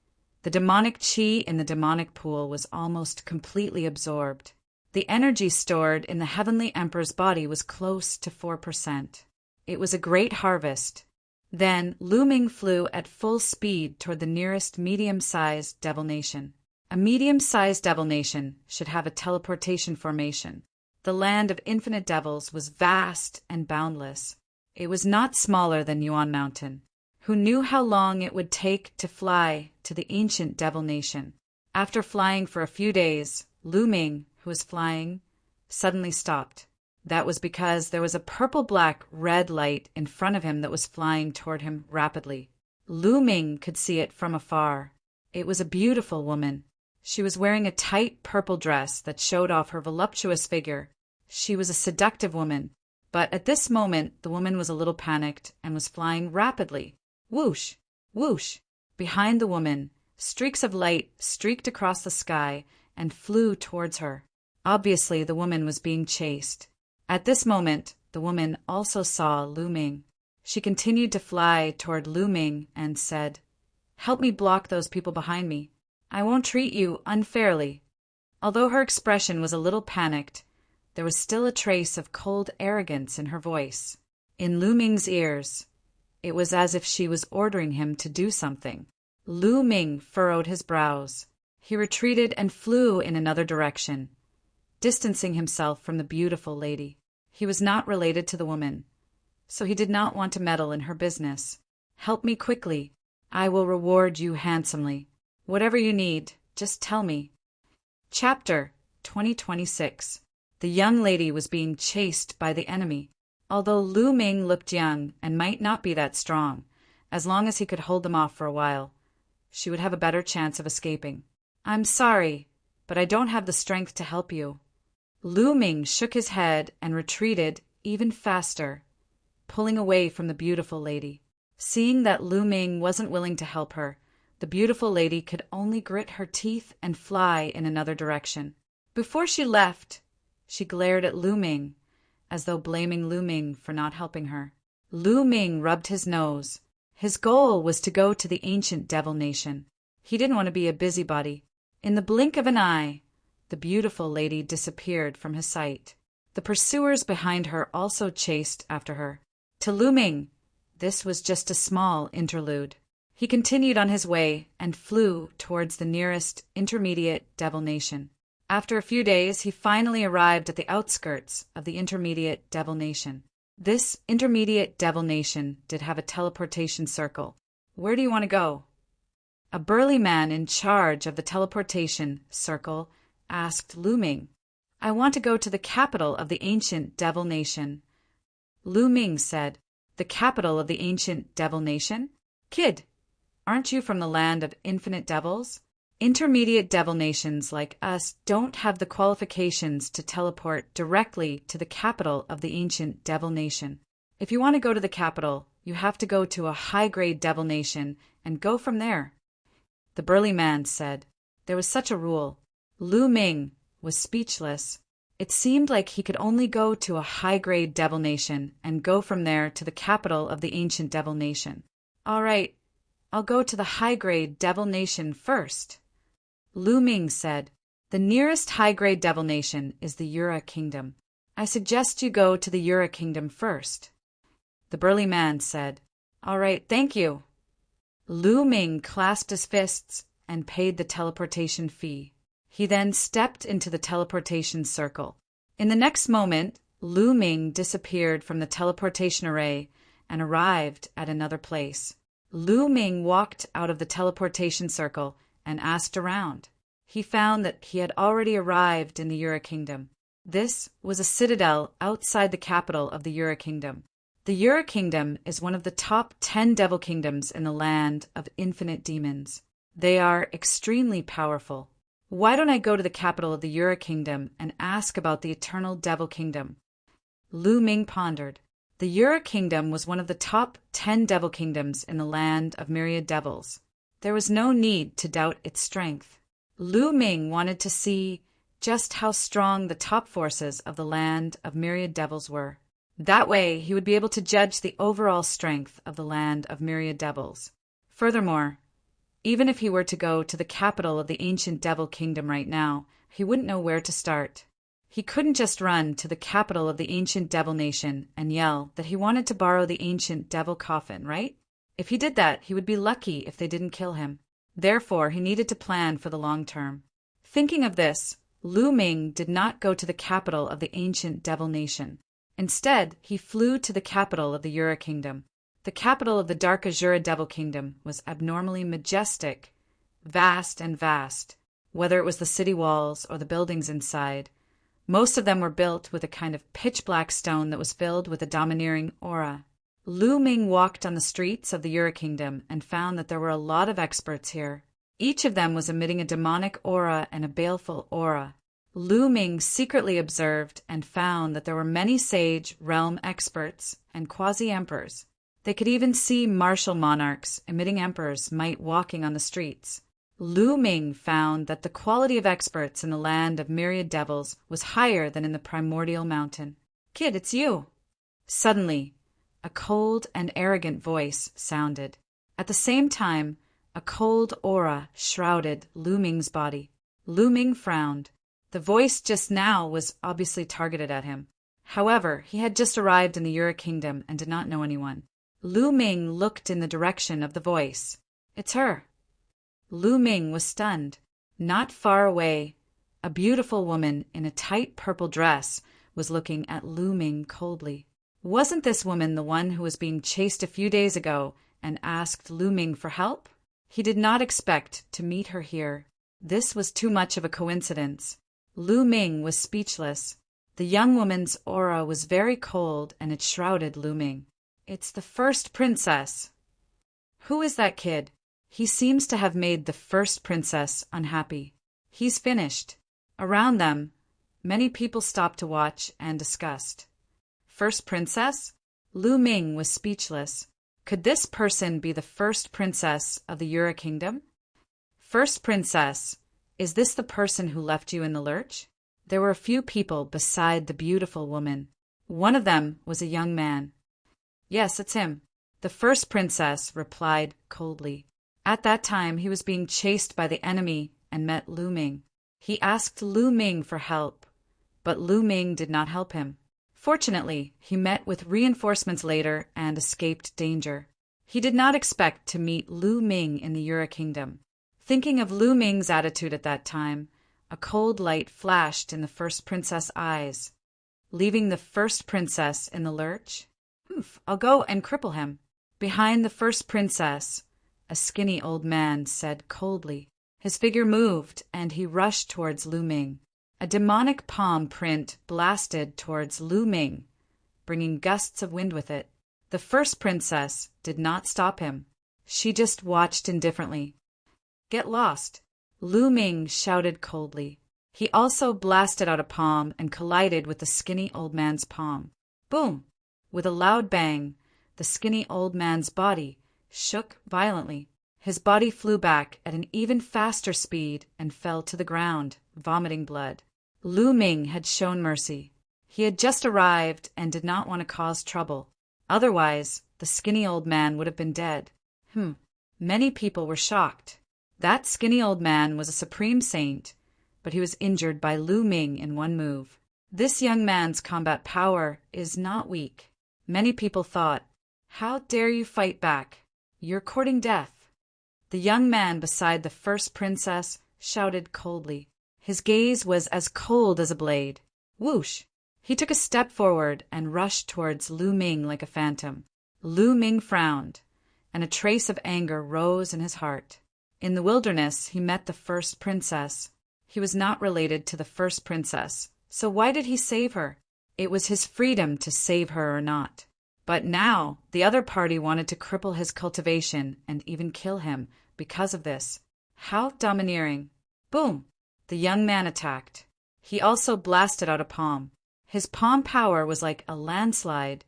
the demonic chi in the demonic pool was almost completely absorbed. The energy stored in the heavenly emperor's body was close to 4%. It was a great harvest. Then Lu Ming flew at full speed toward the nearest medium-sized devil nation. A medium-sized devil nation should have a teleportation formation. The land of infinite devils was vast and boundless. It was not smaller than Yuan Mountain. Who knew how long it would take to fly to the ancient devil nation? After flying for a few days, Lu Ming, who was flying, suddenly stopped. That was because there was a purple-black red light in front of him that was flying toward him rapidly. Lu Ming could see it from afar. It was a beautiful woman. She was wearing a tight purple dress that showed off her voluptuous figure. She was a seductive woman, but at this moment the woman was a little panicked and was flying rapidly. Whoosh! Whoosh! Behind the woman, streaks of light streaked across the sky and flew towards her. Obviously, the woman was being chased. At this moment, the woman also saw Lu Ming. She continued to fly toward Lu Ming and said, "Help me block those people behind me. I won't treat you unfairly." Although her expression was a little panicked, there was still a trace of cold arrogance in her voice. In Lu Ming's ears, it was as if she was ordering him to do something. Lu Ming furrowed his brows. He retreated and flew in another direction, distancing himself from the beautiful lady. He was not related to the woman, so he did not want to meddle in her business. "Help me quickly. I will reward you handsomely. Whatever you need, just tell me." Chapter 2026. The young lady was being chased by the enemy. Although Lu Ming looked young and might not be that strong, as long as he could hold them off for a while, she would have a better chance of escaping. "I'm sorry, but I don't have the strength to help you." Lu Ming shook his head and retreated even faster, pulling away from the beautiful lady. Seeing that Lu Ming wasn't willing to help her, the beautiful lady could only grit her teeth and fly in another direction. Before she left, she glared at Lu Ming, as though blaming Lu Ming for not helping her. Lu Ming rubbed his nose. His goal was to go to the ancient devil nation. He didn't want to be a busybody. In the blink of an eye, the beautiful lady disappeared from his sight. The pursuers behind her also chased after her. To Lu Ming, this was just a small interlude. He continued on his way and flew towards the nearest intermediate devil nation. After a few days, he finally arrived at the outskirts of the intermediate devil nation. This intermediate devil nation did have a teleportation circle. "Where do you want to go?" A burly man in charge of the teleportation circle asked Lu Ming. "I want to go to the capital of the ancient devil nation." Lu Ming said, "The capital of the ancient devil nation? Kid, aren't you from the land of infinite devils? Intermediate devil nations like us don't have the qualifications to teleport directly to the capital of the ancient devil nation. If you want to go to the capital, you have to go to a high-grade devil nation and go from there." The burly man said. There was such a rule. Lu Ming was speechless. It seemed like he could only go to a high-grade devil nation and go from there to the capital of the ancient devil nation. "All right, I'll go to the high-grade devil nation first." Lu Ming said, "The nearest high-grade devil nation is the Yura Kingdom. I suggest you go to the Yura Kingdom first." The burly man said, "All right, thank you." Lu Ming clasped his fists and paid the teleportation fee. He then stepped into the teleportation circle. In the next moment, Lu Ming disappeared from the teleportation array and arrived at another place. Lu Ming walked out of the teleportation circle and asked around. He found that he had already arrived in the Yura Kingdom. This was a citadel outside the capital of the Yura Kingdom. The Yura Kingdom is one of the top 10 devil kingdoms in the land of infinite demons. They are extremely powerful. Why don't I go to the capital of the Yura Kingdom and ask about the eternal devil kingdom? Lu Ming pondered. The Yura Kingdom was one of the top 10 devil kingdoms in the land of myriad devils. There was no need to doubt its strength. Lu Ming wanted to see just how strong the top forces of the land of myriad devils were. That way, he would be able to judge the overall strength of the land of myriad devils. Furthermore, even if he were to go to the capital of the ancient devil kingdom right now, he wouldn't know where to start. He couldn't just run to the capital of the ancient devil nation and yell that he wanted to borrow the ancient devil coffin, right? If he did that, he would be lucky if they didn't kill him. Therefore, he needed to plan for the long term. Thinking of this, Lu Ming did not go to the capital of the ancient devil nation. Instead, he flew to the capital of the Yura Kingdom. The capital of the Dark Azura Devil Kingdom was abnormally majestic, vast and vast, whether it was the city walls or the buildings inside. Most of them were built with a kind of pitch-black stone that was filled with a domineering aura. Lu Ming walked on the streets of the Yura Kingdom and found that there were a lot of experts here. Each of them was emitting a demonic aura and a baleful aura. Lu Ming secretly observed and found that there were many sage realm experts and quasi-emperors. They could even see martial monarchs emitting emperors' might walking on the streets. Lu Ming found that the quality of experts in the land of myriad devils was higher than in the primordial mountain. "Kid, it's you!" Suddenly, a cold and arrogant voice sounded. At the same time, a cold aura shrouded Lu Ming's body. Lu Ming frowned. The voice just now was obviously targeted at him. However, he had just arrived in the Yura kingdom and did not know anyone. Lu Ming looked in the direction of the voice. "It's her." Lu Ming was stunned. Not far away, a beautiful woman in a tight purple dress was looking at Lu Ming coldly. Wasn't this woman the one who was being chased a few days ago and asked Lu Ming for help? He did not expect to meet her here. This was too much of a coincidence. Lu Ming was speechless. The young woman's aura was very cold and it shrouded Lu Ming. "It's the first princess." "Who is that kid? He seems to have made the first princess unhappy. He's finished." Around them, many people stopped to watch and discussed. First princess? Lu Ming was speechless. Could this person be the first princess of the Yura kingdom? "First princess, is this the person who left you in the lurch?" There were a few people beside the beautiful woman. One of them was a young man. "Yes, it's him." The first princess replied coldly. At that time, he was being chased by the enemy and met Lu Ming. He asked Lu Ming for help, but Lu Ming did not help him. Fortunately, he met with reinforcements later and escaped danger. He did not expect to meet Lu Ming in the Yura kingdom. Thinking of Lu Ming's attitude at that time, a cold light flashed in the first princess' eyes. Leaving the first princess in the lurch? "I'll go and cripple him." Behind the first princess, a skinny old man said coldly. His figure moved, and he rushed towards Lu Ming. A demonic palm print blasted towards Lu Ming, bringing gusts of wind with it. The first princess did not stop him. She just watched indifferently. "Get lost," Lu Ming shouted coldly. He also blasted out a palm and collided with the skinny old man's palm. Boom! With a loud bang, the skinny old man's body shook violently. His body flew back at an even faster speed and fell to the ground, vomiting blood. Lu Ming had shown mercy. He had just arrived and did not want to cause trouble. Otherwise, the skinny old man would have been dead. Many people were shocked. That skinny old man was a supreme saint, but he was injured by Lu Ming in one move. This young man's combat power is not weak. Many people thought, "How dare you fight back? You're courting death." The young man beside the first princess shouted coldly. His gaze was as cold as a blade. Whoosh! He took a step forward and rushed towards Lu Ming like a phantom. Lu Ming frowned, and a trace of anger rose in his heart. In the wilderness, he met the first princess. He was not related to the first princess, so why did he save her? It was his freedom to save her or not. But now, the other party wanted to cripple his cultivation and even kill him because of this. How domineering. Boom! The young man attacked. He also blasted out a palm. His palm power was like a landslide,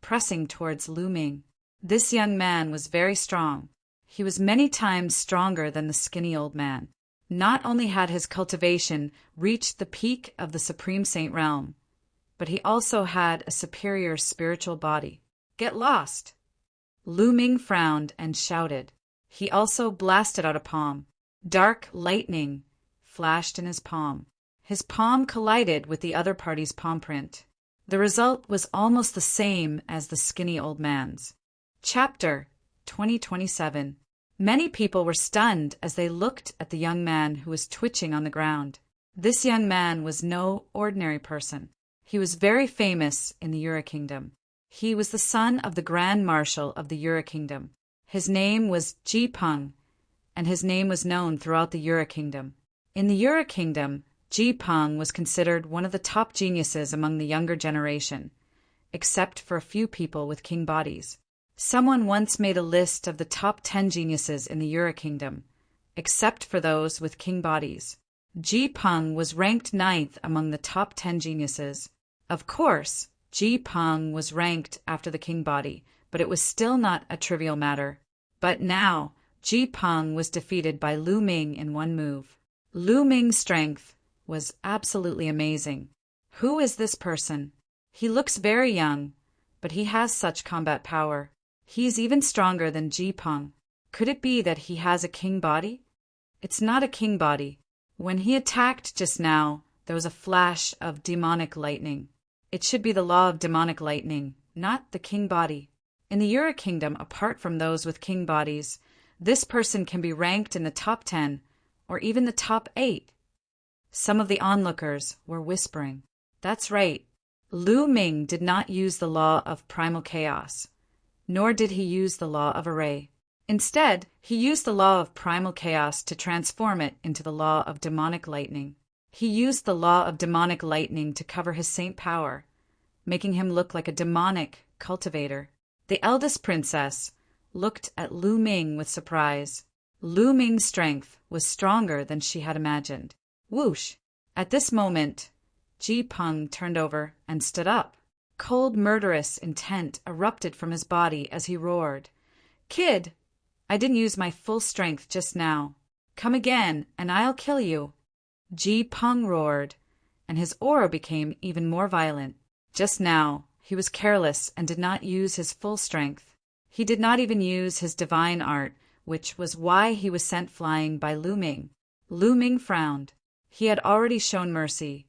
pressing towards Lu Ming. This young man was very strong. He was many times stronger than the skinny old man. Not only had his cultivation reached the peak of the Supreme Saint realm, but he also had a superior spiritual body. "Get lost!" Lu Ming frowned and shouted. He also blasted out a palm. Dark lightning flashed in his palm. His palm collided with the other party's palm print. The result was almost the same as the skinny old man's. Chapter 2027. Many people were stunned as they looked at the young man who was twitching on the ground. This young man was no ordinary person. He was very famous in the Yura kingdom. He was the son of the Grand Marshal of the Yura kingdom. His name was Ji Peng, and his name was known throughout the Yura kingdom. In the Yura kingdom, Ji Peng was considered one of the top geniuses among the younger generation, except for a few people with king bodies. Someone once made a list of the top 10 geniuses in the Yura kingdom, except for those with king bodies. Ji Peng was ranked 9th among the top 10 geniuses. Of course, Ji Peng was ranked after the king body, but it was still not a trivial matter. But now, Ji Peng was defeated by Lu Ming in one move. Lu Ming's strength was absolutely amazing. Who is this person? He looks very young, but he has such combat power. He's even stronger than Ji Peng. Could it be that he has a king body? It's not a king body. When he attacked just now, there was a flash of demonic lightning. It should be the law of demonic lightning, not the king body. In the Yura Kingdom, apart from those with king bodies, this person can be ranked in the top 10 or even the top 8. Some of the onlookers were whispering. That's right. Lu Ming did not use the law of primal chaos, nor did he use the law of array. Instead, he used the law of primal chaos to transform it into the law of demonic lightning. He used the law of demonic lightning to cover his saint power, making him look like a demonic cultivator. The eldest princess looked at Lu Ming with surprise. Lu Ming's strength was stronger than she had imagined. Whoosh! At this moment, Ji Peng turned over and stood up. Cold, murderous intent erupted from his body as he roared. Kid, I didn't use my full strength just now. Come again, and I'll kill you. Ji Peng roared, and his aura became even more violent. Just now, he was careless and did not use his full strength. He did not even use his divine art, which was why he was sent flying by Lu Ming. Lu Ming frowned. He had already shown mercy,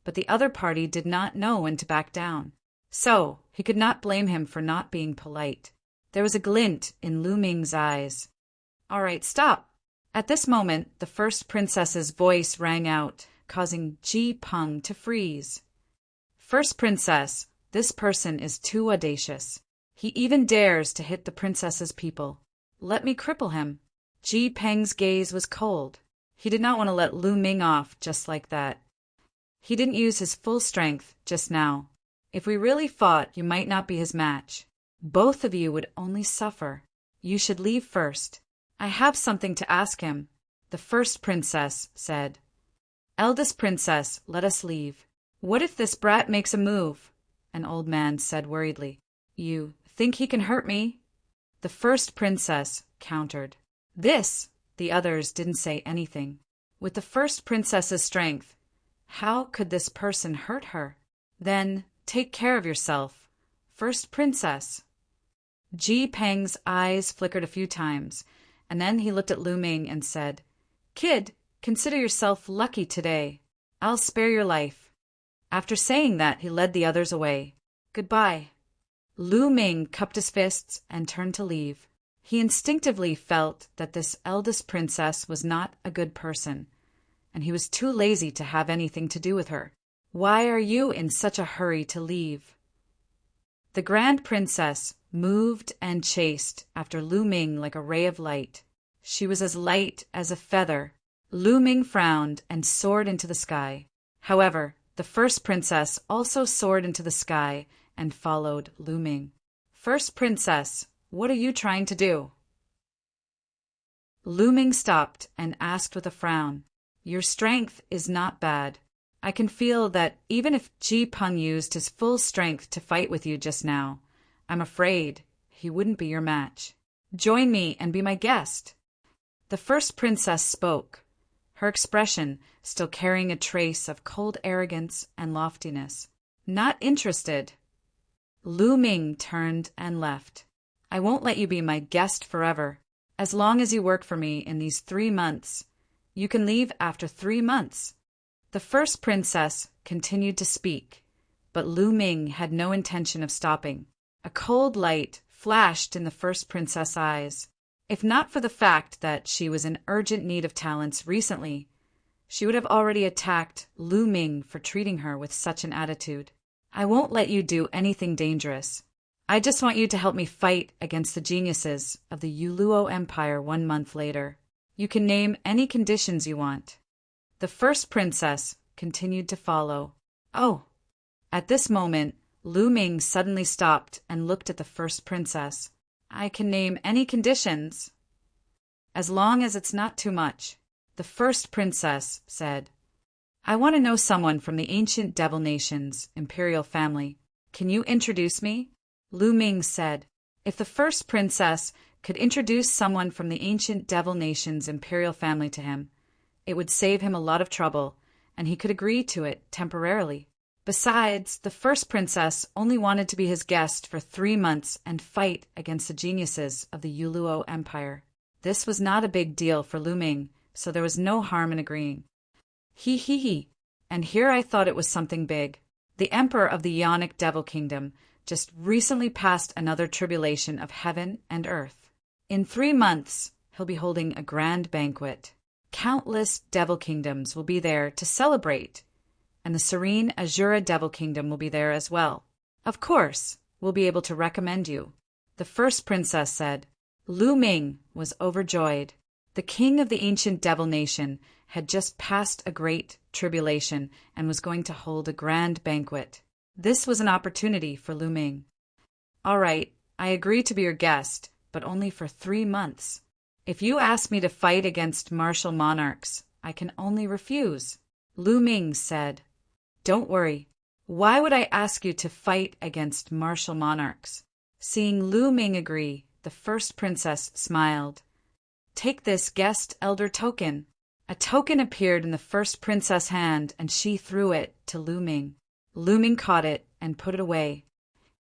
but the other party did not know when to back down. So, he could not blame him for not being polite. There was a glint in Lu Ming's eyes. All right, stop. At this moment, the first princess's voice rang out, causing Ji Peng to freeze. First princess, this person is too audacious. He even dares to hit the princess's people. Let me cripple him. Ji Peng's gaze was cold. He did not want to let Lu Ming off just like that. He didn't use his full strength just now. If we really fought, you might not be his match. Both of you would only suffer. You should leave first. I have something to ask him, the first princess said. Eldest princess, let us leave. What if this brat makes a move? An old man said worriedly. You think he can hurt me? The first princess countered. The others didn't say anything. With the first princess's strength, how could this person hurt her? Then take care of yourself, first princess. Ji Peng's eyes flickered a few times, and then he looked at Lu Ming and said, Kid, consider yourself lucky today. I'll spare your life. After saying that, he led the others away. Goodbye. Lu Ming cupped his fists and turned to leave. He instinctively felt that this eldest princess was not a good person, and he was too lazy to have anything to do with her. Why are you in such a hurry to leave? The grand princess moved and chased after Lu Ming like a ray of light. She was as light as a feather. Lu Ming frowned and soared into the sky. However, the first princess also soared into the sky and followed Lu Ming. First princess, what are you trying to do? Lu Ming stopped and asked with a frown. Your strength is not bad. I can feel that even if Ji Peng used his full strength to fight with you just now, I'm afraid he wouldn't be your match. Join me and be my guest. The first princess spoke, her expression still carrying a trace of cold arrogance and loftiness. Not interested. Lu Ming turned and left. I won't let you be my guest forever. As long as you work for me in these 3 months, you can leave after 3 months. The first princess continued to speak, but Lu Ming had no intention of stopping. A cold light flashed in the first princess' eyes. If not for the fact that she was in urgent need of talents recently, she would have already attacked Lu Ming for treating her with such an attitude. I won't let you do anything dangerous. I just want you to help me fight against the geniuses of the Yuluo Empire 1 month later. You can name any conditions you want. The first princess continued to follow. Oh! At this moment, Lu Ming suddenly stopped and looked at the first princess. I can name any conditions, as long as it's not too much. The first princess said, I want to know someone from the ancient Devil Nation's imperial family. Can you introduce me? Lu Ming said. If the first princess could introduce someone from the ancient devil nation's imperial family to him, it would save him a lot of trouble, and he could agree to it temporarily. Besides, the first princess only wanted to be his guest for 3 months and fight against the geniuses of the Yuluo Empire. This was not a big deal for Lu Ming, so there was no harm in agreeing. He. And here I thought it was something big. The emperor of the Ionic Devil Kingdom just recently passed another tribulation of heaven and earth. In 3 months, he'll be holding a grand banquet. Countless devil kingdoms will be there to celebrate, and the serene Azura Devil Kingdom will be there as well. Of course, we'll be able to recommend you. The first princess said. Lu Ming was overjoyed. The king of the ancient devil nation had just passed a great tribulation and was going to hold a grand banquet. This was an opportunity for Lu Ming. All right, I agree to be your guest, but only for 3 months. If you ask me to fight against martial monarchs, I can only refuse. Lu Ming said. Don't worry. Why would I ask you to fight against martial monarchs? Seeing Lu Ming agree, the first princess smiled. Take this guest elder token. A token appeared in the first princess' hand, and she threw it to Lu Ming. Lu Ming caught it and put it away.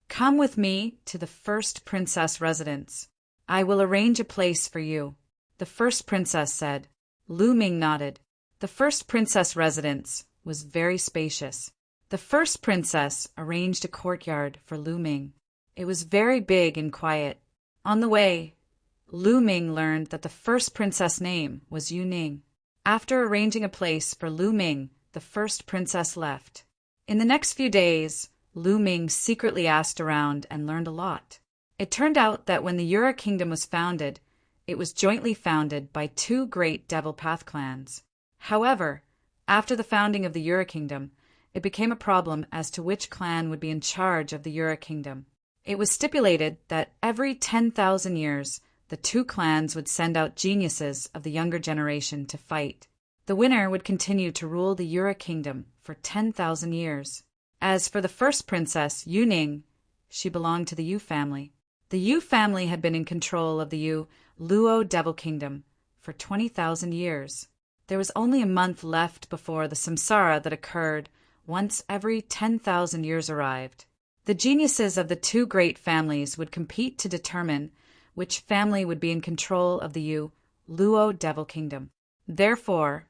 Come with me to the first princess residence. I will arrange a place for you, the first princess said. Lu Ming nodded. The first princess residence was very spacious. The first princess arranged a courtyard for Lu Ming. It was very big and quiet. On the way, Lu Ming learned that the first princess' name was Yu Ning. After arranging a place for Lu Ming, the first princess left. In the next few days, Lu Ming secretly asked around and learned a lot. It turned out that when the Yura Kingdom was founded, it was jointly founded by 2 great Devil Path clans. However, after the founding of the Yura Kingdom, it became a problem as to which clan would be in charge of the Yura Kingdom. It was stipulated that every 10,000 years, the 2 clans would send out geniuses of the younger generation to fight. The winner would continue to rule the Yura Kingdom for 10,000 years. As for the first princess, Yu Ning, she belonged to the Yu family. The Yu family had been in control of the Luo Devil Kingdom for 20,000 years. There was only a month left before the samsara that occurred once every 10,000 years arrived. The geniuses of the 2 great families would compete to determine which family would be in control of the Luo Devil Kingdom. Therefore,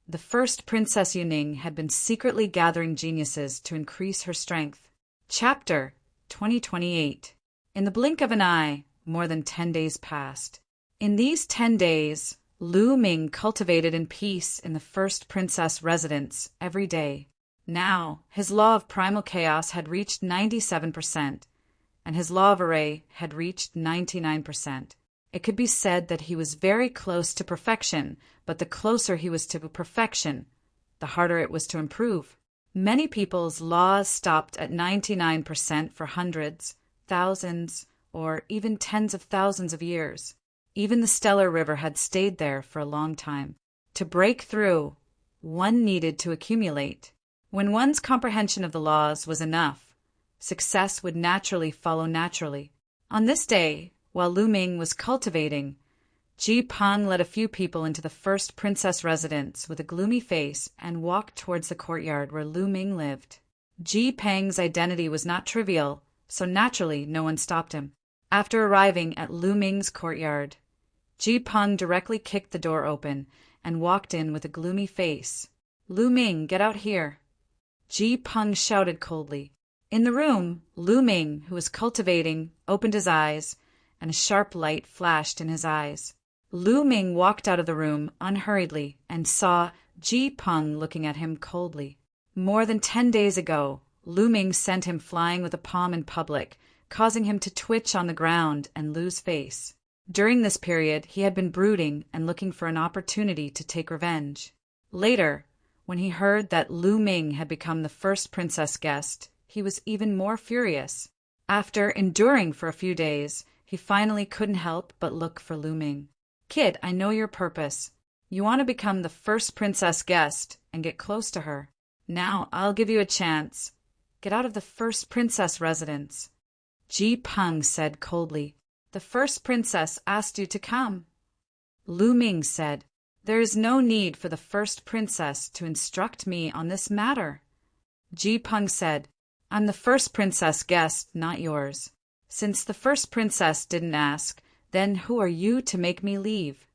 the first Princess Yu Ning had been secretly gathering geniuses to increase her strength. Chapter 2028. In the blink of an eye, more than 10 days passed. In these 10 days, Lu Ming cultivated in peace in the first princess residence every day. Now, his law of primal chaos had reached 97%, and his law of array had reached 99%. It could be said that he was very close to perfection, but the closer he was to perfection, the harder it was to improve. Many people's laws stopped at 99% for hundreds, thousands, or even tens of thousands of years. Even the stellar river had stayed there for a long time. To break through, one needed to accumulate. When one's comprehension of the laws was enough, success would naturally follow naturally. On this day, while Lu Ming was cultivating, Ji Peng led a few people into the first princess residence with a gloomy face and walked towards the courtyard where Lu Ming lived. Ji Peng's identity was not trivial, so naturally no one stopped him. After arriving at Lu Ming's courtyard, Ji Peng directly kicked the door open and walked in with a gloomy face. Lu Ming, get out here. Ji Peng shouted coldly. In the room, Lu Ming, who was cultivating, opened his eyes, and a sharp light flashed in his eyes. Lu Ming walked out of the room unhurriedly and saw Ji Peng looking at him coldly. More than 10 days ago, Lu Ming sent him flying with a palm in public, causing him to twitch on the ground and lose face. During this period, he had been brooding and looking for an opportunity to take revenge. Later, when he heard that Lu Ming had become the first princess guest, he was even more furious. After enduring for a few days, he finally couldn't help but look for Lu Ming. Kid, I know your purpose. You want to become the first princess guest and get close to her. Now I'll give you a chance. Get out of the first princess residence. Ji Peng said coldly. The first princess asked you to come. Lu Ming said, "There is no need for the first princess to instruct me on this matter." Ji Peng said, "I'm the first princess guest, not yours. Since the first princess didn't ask, then who are you to make me leave?"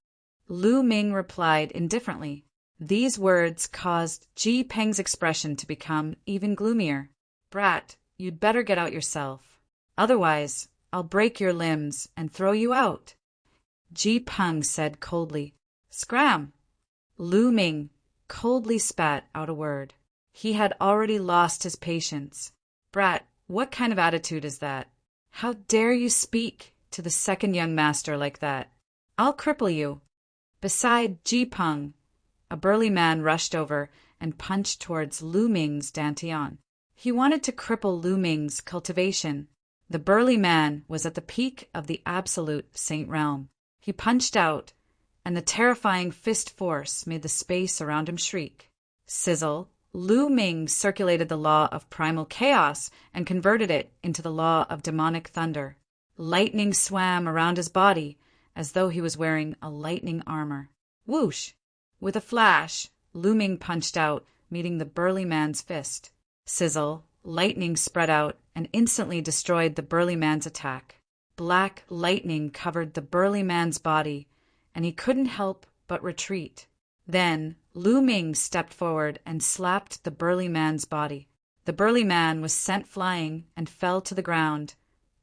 Lu Ming replied indifferently. These words caused Ji Peng's expression to become even gloomier. "Brat, you'd better get out yourself. Otherwise, I'll break your limbs and throw you out." Ji Peng said coldly, "Scram!" Lu Ming coldly spat out a word. He had already lost his patience. "Brat, what kind of attitude is that? How dare you speak to the second young master like that? I'll cripple you." Beside Ji Peng, a burly man rushed over and punched towards Lu Ming's dantian. He wanted to cripple Lu Ming's cultivation. The burly man was at the peak of the absolute saint realm. He punched out, and the terrifying fist force made the space around him shriek. Sizzle, Lu Ming circulated the law of primal chaos and converted it into the law of demonic thunder. Lightning swam around his body as though he was wearing a lightning armor. Whoosh! With a flash, Lu Ming punched out, meeting the burly man's fist. Sizzle, lightning spread out and instantly destroyed the burly man's attack. Black lightning covered the burly man's body, and he couldn't help but retreat. Then Lu Ming stepped forward and slapped the burly man's body. The burly man was sent flying and fell to the ground,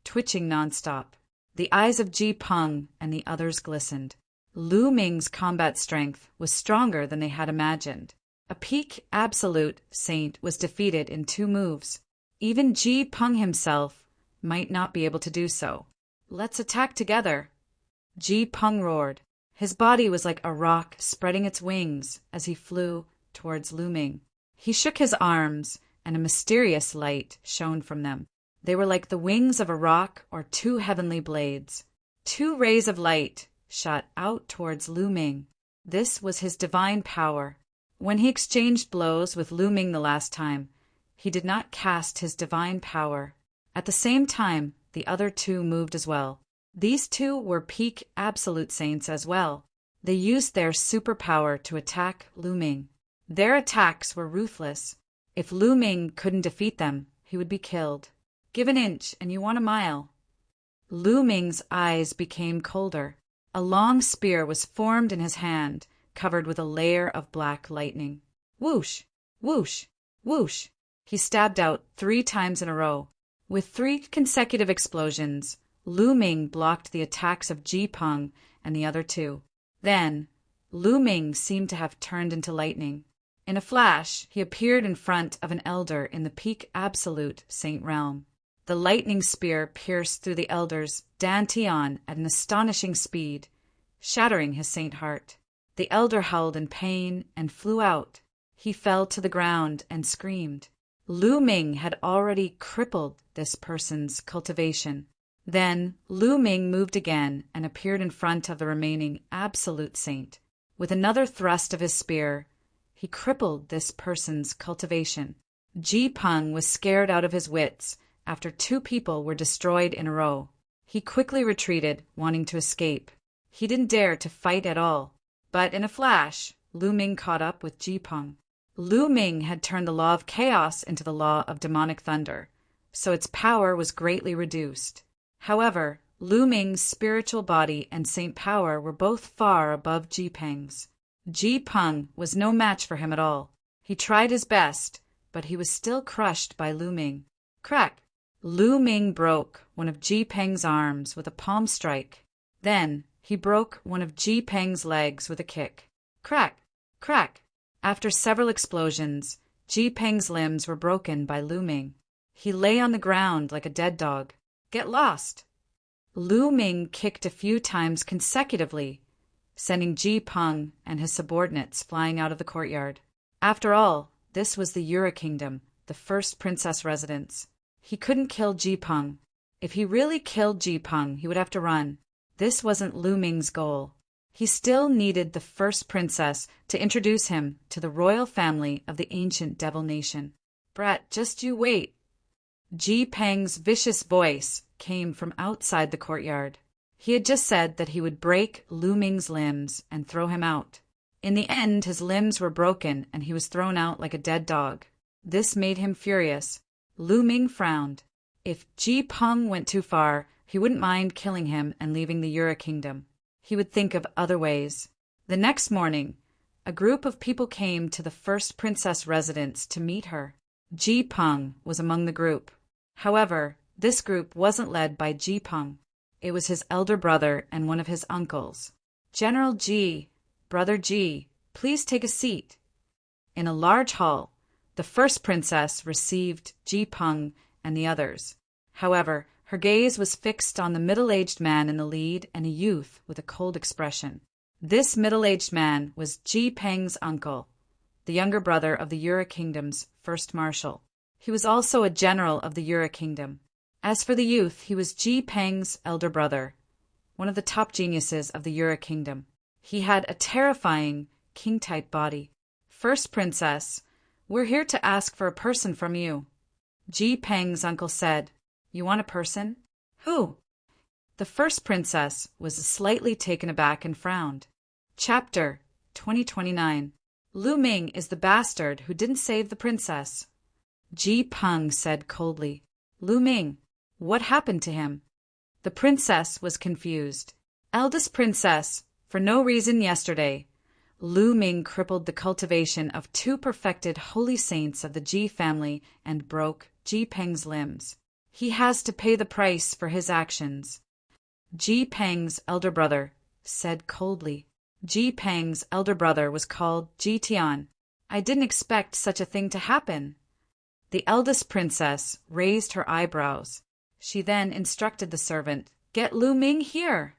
twitching nonstop. The eyes of Ji Peng and the others glistened. Lu Ming's combat strength was stronger than they had imagined. A peak absolute saint was defeated in 2 moves. Even Ji Peng himself might not be able to do so. "Let's attack together," Ji Peng roared. His body was like a rock spreading its wings as he flew towards Lu Ming. He shook his arms, and a mysterious light shone from them. They were like the wings of a rock or 2 heavenly blades. 2 rays of light shot out towards Lu Ming. This was his divine power. When he exchanged blows with Lu Ming the last time, he did not cast his divine power. At the same time, the other 2 moved as well. These 2 were peak absolute saints as well. They used their superpower to attack Lu Ming. Their attacks were ruthless. If Lu Ming couldn't defeat them, he would be killed. Give an inch and you want a mile. Lu Ming's eyes became colder. A long spear was formed in his hand, covered with a layer of black lightning. Whoosh! Whoosh! Whoosh! He stabbed out 3 times in a row. With 3 consecutive explosions, Lu Ming blocked the attacks of Ji Peng and the other 2. Then, Lu Ming seemed to have turned into lightning. In a flash, he appeared in front of an elder in the peak absolute saint realm. The lightning spear pierced through the elder's dantian at an astonishing speed, shattering his saint heart. The elder howled in pain and flew out. He fell to the ground and screamed. Lu Ming had already crippled this person's cultivation. Then Lu Ming moved again and appeared in front of the remaining absolute saint. With another thrust of his spear, he crippled this person's cultivation. Ji Peng was scared out of his wits after 2 people were destroyed in a row. He quickly retreated, wanting to escape. He didn't dare to fight at all. But in a flash, Lu Ming caught up with Ji Peng. Lu Ming had turned the law of chaos into the law of demonic thunder, so its power was greatly reduced. However, Lu Ming's spiritual body and saint power were both far above Ji Peng's. Ji Peng was no match for him at all. He tried his best, but he was still crushed by Lu Ming. Crack! Lu Ming broke one of Ji Peng's arms with a palm strike. Then he broke one of Ji Peng's legs with a kick. Crack! Crack! After several explosions, Ji Peng's limbs were broken by Lu Ming. He lay on the ground like a dead dog. Get lost! Lu Ming kicked a few times consecutively, sending Ji Peng and his subordinates flying out of the courtyard. After all, this was the Yura Kingdom, the first princess residence. He couldn't kill Ji Peng. If he really killed Ji Peng, he would have to run. This wasn't Lu Ming's goal. He still needed the first princess to introduce him to the royal family of the ancient devil nation. Brat, just you wait. Ji Peng's vicious voice came from outside the courtyard. He had just said that he would break Lu Ming's limbs and throw him out. In the end, his limbs were broken and he was thrown out like a dead dog. This made him furious. Lu Ming frowned. If Ji Peng went too far, he wouldn't mind killing him and leaving the Yura kingdom. He would think of other ways. The next morning, a group of people came to the first princess residence to meet her. Ji Peng was among the group. However, this group wasn't led by Ji Peng. It was his elder brother and one of his uncles. General Ji, Brother Ji, please take a seat. In a large hall, the first princess received Ji Peng and the others. However, her gaze was fixed on the middle-aged man in the lead and a youth with a cold expression. This middle-aged man was Ji Peng's uncle, the younger brother of the Yura kingdom's first marshal. He was also a general of the Yura kingdom. As for the youth, he was Ji Peng's elder brother, one of the top geniuses of the Yura kingdom. He had a terrifying king-type body. First princess, we're here to ask for a person from you. Ji Peng's uncle said, You want a person? Who? The first princess was slightly taken aback and frowned. Chapter 2029. Lu Ming is the bastard who didn't save the princess. Ji Peng said coldly. Lu Ming, what happened to him? The princess was confused. Eldest princess, for no reason yesterday, Lu Ming crippled the cultivation of 2 perfected holy saints of the Ji family and broke Ji Peng's limbs. He has to pay the price for his actions. Ji Peng's elder brother said coldly. Ji Peng's elder brother was called Ji Tian. I didn't expect such a thing to happen. The eldest princess raised her eyebrows. She then instructed the servant, Get Lu Ming here.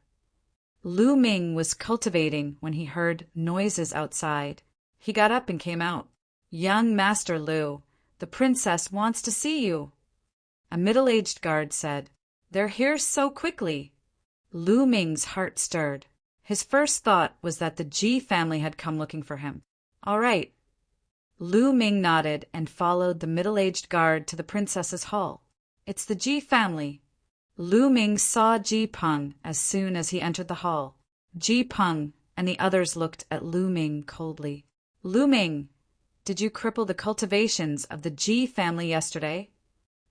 Lu Ming was cultivating when he heard noises outside. He got up and came out. Young Master Lu, the princess wants to see you. A middle-aged guard said, They're here so quickly. Lu Ming's heart stirred. His first thought was that the Ji family had come looking for him. All right. Lu Ming nodded and followed the middle-aged guard to the princess's hall. It's the Ji family. Lu Ming saw Ji Peng as soon as he entered the hall. Ji Peng and the others looked at Lu Ming coldly. Lu Ming, did you cripple the cultivations of the Ji family yesterday?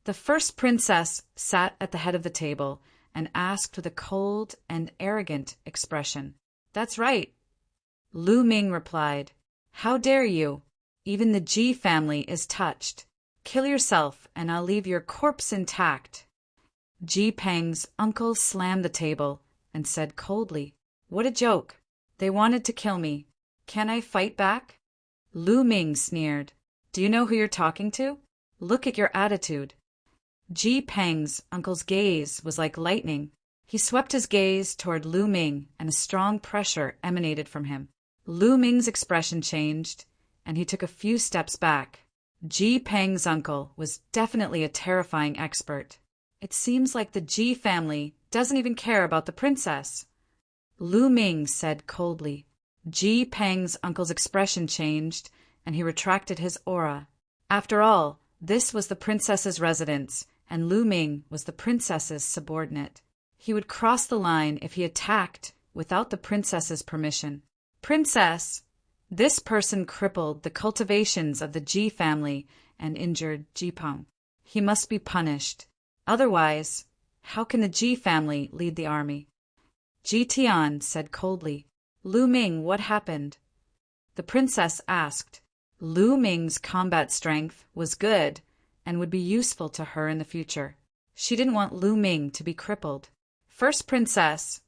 The first princess sat at the head of the table and asked with a cold and arrogant expression. That's right. Lu Ming replied, How dare you? Even the Ji family is touched. Kill yourself and I'll leave your corpse intact. Ji Peng's uncle slammed the table and said coldly, What a joke. They wanted to kill me. Can I fight back? Lu Ming sneered. Do you know who you're talking to? Look at your attitude. Ji Peng's uncle's gaze was like lightning. He swept his gaze toward Lu Ming and a strong pressure emanated from him. Lu Ming's expression changed and he took a few steps back. Ji Peng's uncle was definitely a terrifying expert. It seems like the Ji family doesn't even care about the princess. Lu Ming said coldly. Ji Peng's uncle's expression changed, and he retracted his aura. After all, this was the princess's residence, and Lu Ming was the princess's subordinate. He would cross the line if he attacked without the princess's permission. Princess! This person crippled the cultivations of the Ji family and injured Ji Peng. He must be punished. Otherwise, how can the Ji family lead the army? Ji Tian said coldly, Lu Ming, what happened? The princess asked. Lu Ming's combat strength was good and would be useful to her in the future. She didn't want Lu Ming to be crippled. First princess,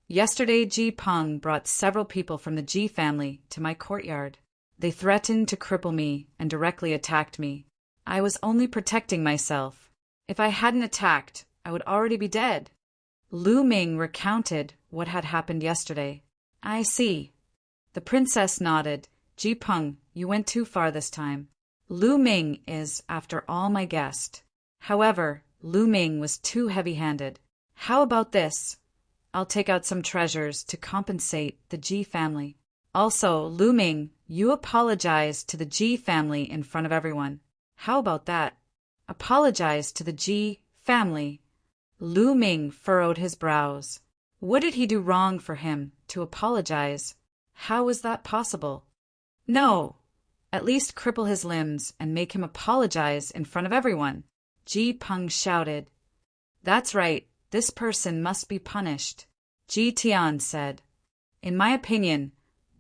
yesterday Ji Peng brought several people from the Ji family to my courtyard. They threatened to cripple me and directly attacked me. I was only protecting myself. If I hadn't attacked, I would already be dead. Lu Ming recounted what had happened yesterday. I see. The princess nodded. Ji Peng, you went too far this time. Lu Ming is, after all, my guest. However, Lu Ming was too heavy-handed. How about this? I'll take out some treasures to compensate the Ji family. Also, Lu Ming, you apologize to the Ji family in front of everyone. How about that? Apologize to the Ji family. Lu Ming furrowed his brows. What did he do wrong for him to apologize? How was that possible? No, at least cripple his limbs and make him apologize in front of everyone. Ji Peng shouted. That's right, this person must be punished, Ji Tian said. In my opinion,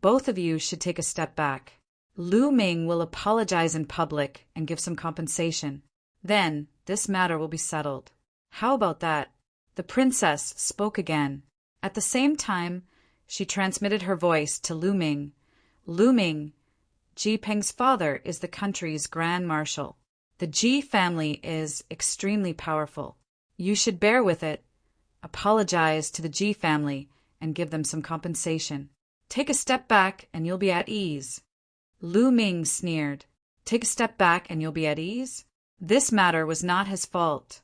both of you should take a step back. Lu Ming will apologize in public and give some compensation. Then, this matter will be settled. How about that? The princess spoke again. At the same time, she transmitted her voice to Lu Ming. Lu Ming, Ji Peng's father is the country's grand marshal. The Ji family is extremely powerful. You should bear with it. Apologize to the Ji family and give them some compensation. Take a step back and you'll be at ease. Lu Ming sneered. Take a step back and you'll be at ease? This matter was not his fault.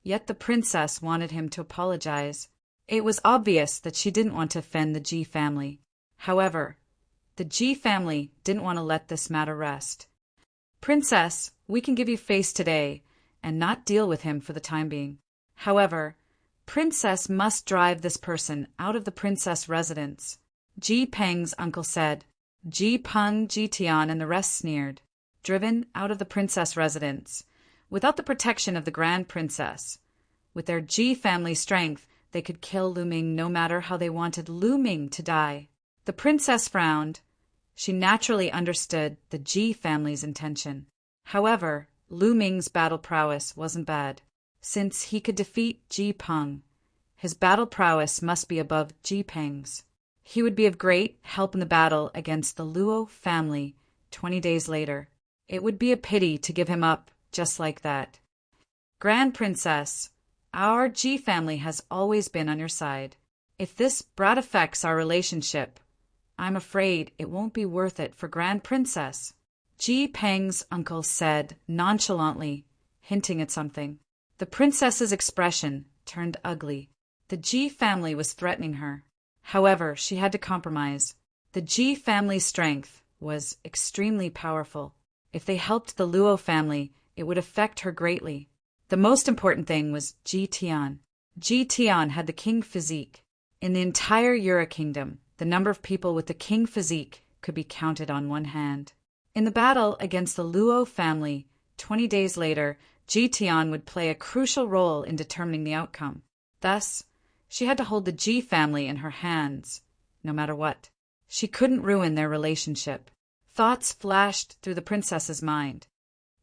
Yet the princess wanted him to apologize. It was obvious that she didn't want to offend the Ji family. However, the Ji family didn't want to let this matter rest. Princess, we can give you face today and not deal with him for the time being. However, Princess must drive this person out of the princess residence, Ji Peng's uncle said. Ji Peng, Ji Tian, and the rest sneered. Driven out of the princess residence, without the protection of the grand princess. With their Ji family strength, they could kill Lu Ming no matter how they wanted Lu Ming to die. The princess frowned. She naturally understood the Ji family's intention. However, Lu Ming's battle prowess wasn't bad. Since he could defeat Ji Peng, his battle prowess must be above Ji Peng's. He would be of great help in the battle against the Luo family 20 days later. It would be a pity to give him up just like that. Grand Princess, our Ji family has always been on your side. If this brat affects our relationship, I'm afraid it won't be worth it for Grand Princess, Ji Peng's uncle said nonchalantly, hinting at something. The princess's expression turned ugly. The Ji family was threatening her. However, she had to compromise. The Ji family's strength was extremely powerful. If they helped the Luo family, it would affect her greatly. The most important thing was Ji Tian. Ji Tian had the king physique. In the entire Yura kingdom, the number of people with the king physique could be counted on one hand. In the battle against the Luo family, 20 days later, Ji Tian would play a crucial role in determining the outcome. Thus, she had to hold the Ji family in her hands, no matter what. She couldn't ruin their relationship. Thoughts flashed through the princess's mind.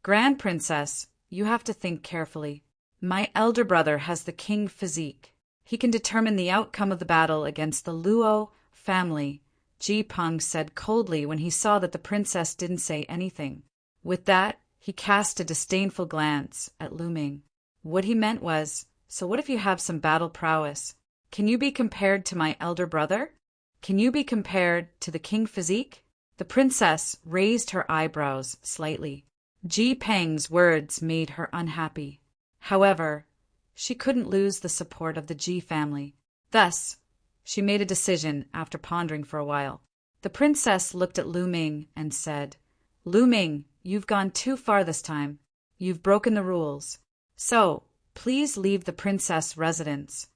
Grand Princess, you have to think carefully. My elder brother has the king physique. He can determine the outcome of the battle against the Luo family, Ji Peng said coldly when he saw that the princess didn't say anything. With that, he cast a disdainful glance at Lu Ming. What he meant was, so what if you have some battle prowess? Can you be compared to my elder brother? Can you be compared to the king physique? The princess raised her eyebrows slightly. Ji Peng's words made her unhappy. However, she couldn't lose the support of the Ji family. Thus, she made a decision after pondering for a while. The princess looked at Lu Ming and said, Lu Ming, you've gone too far this time. You've broken the rules. So, please leave the princess residence.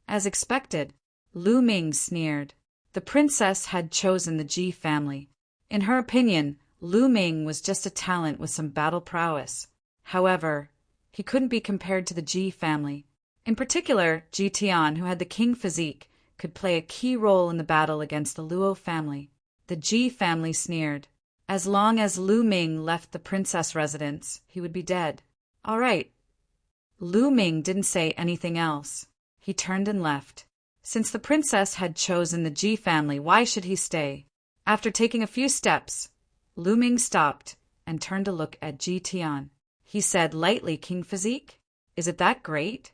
As expected, Lu Ming sneered. The princess had chosen the Ji family. In her opinion, Lu Ming was just a talent with some battle prowess. However, he couldn't be compared to the Ji family. In particular, Ji Tian, who had the king physique, could play a key role in the battle against the Luo family. The Ji family sneered. As long as Lu Ming left the princess residence, he would be dead. All right. Lu Ming didn't say anything else. He turned and left. Since the princess had chosen the Ji family, why should he stay? After taking a few steps, Lu Ming stopped and turned to look at Ji Tian. He said lightly, King Physique? Is it that great?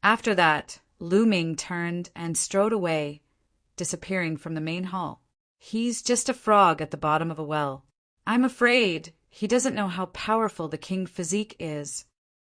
After that, Lu Ming turned and strode away, disappearing from the main hall. He's just a frog at the bottom of a well. I'm afraid he doesn't know how powerful the King Physique is.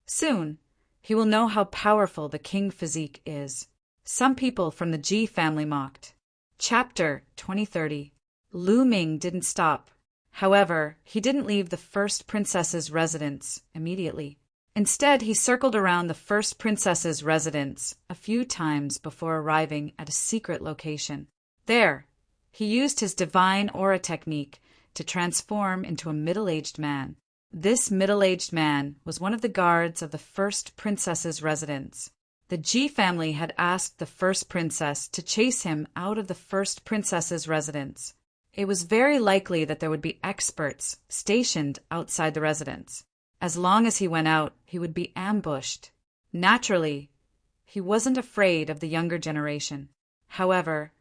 Soon, he will know how powerful the King Physique is. Some people from the Ji family mocked. Chapter 2030. Lu Ming didn't stop. However, he didn't leave the first princess's residence immediately. Instead, he circled around the first princess's residence a few times before arriving at a secret location. There, he used his divine aura technique to transform into a middle-aged man. This middle-aged man was one of the guards of the first princess's residence. The Ji family had asked the first princess to chase him out of the first princess's residence. It was very likely that there would be experts stationed outside the residence. As long as he went out, he would be ambushed. Naturally, he wasn't afraid of the younger generation. However,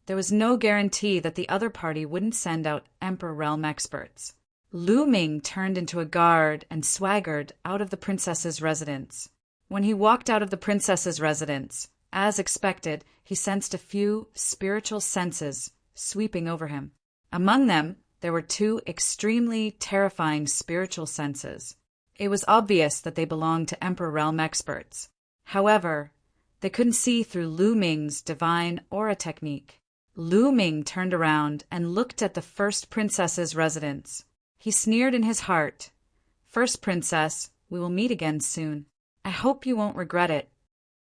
there was no guarantee that the other party wouldn't send out Emperor Realm experts. Lu Ming turned into a guard and swaggered out of the princess's residence. When he walked out of the princess's residence, as expected, he sensed a few spiritual senses sweeping over him. Among them, there were two extremely terrifying spiritual senses. It was obvious that they belonged to Emperor Realm experts. However, they couldn't see through Lu Ming's divine aura technique. Lu Ming turned around and looked at the first princess's residence. He sneered in his heart. "First princess, we will meet again soon. I hope you won't regret it."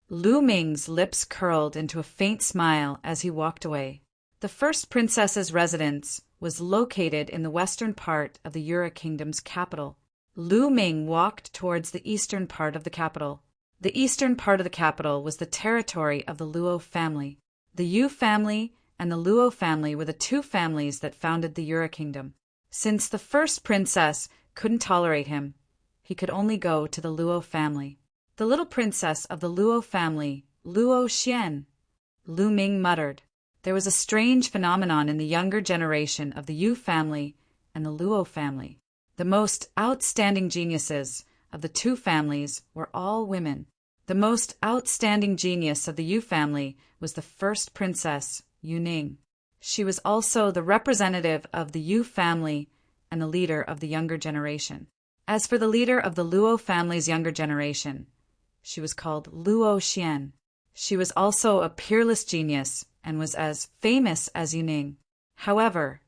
Lu Ming's lips curled into a faint smile as he walked away. The first princess's residence was located in the western part of the Yura Kingdom's capital. Lu Ming walked towards the eastern part of the capital. The eastern part of the capital was the territory of the Luo family. The Yu family and the Luo family were the two families that founded the Yura Kingdom. Since the first princess couldn't tolerate him, he could only go to the Luo family. The little princess of the Luo family, Luo Xian, Lu Ming muttered. There was a strange phenomenon in the younger generation of the Yu family and the Luo family. The most outstanding geniuses of the two families were all women. The most outstanding genius of the Yu family was the first princess, Yu Ning. She was also the representative of the Yu family and the leader of the younger generation. As for the leader of the Luo family's younger generation, she was called Luo Xian. She was also a peerless genius and was as famous as Yu Ning. However,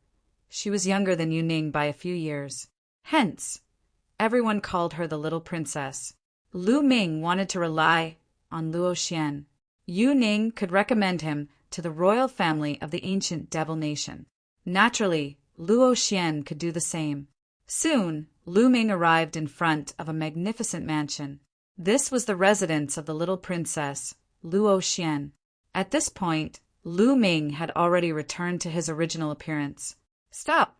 she was younger than Yu Ning by a few years. Hence, everyone called her the little princess. Lu Ming wanted to rely on Luo Xian. Yu Ning could recommend him to the royal family of the ancient devil nation. Naturally, Luo Xian could do the same. Soon, Lu Ming arrived in front of a magnificent mansion. This was the residence of the little princess, Luo Xian. At this point, Lu Ming had already returned to his original appearance. "Stop!"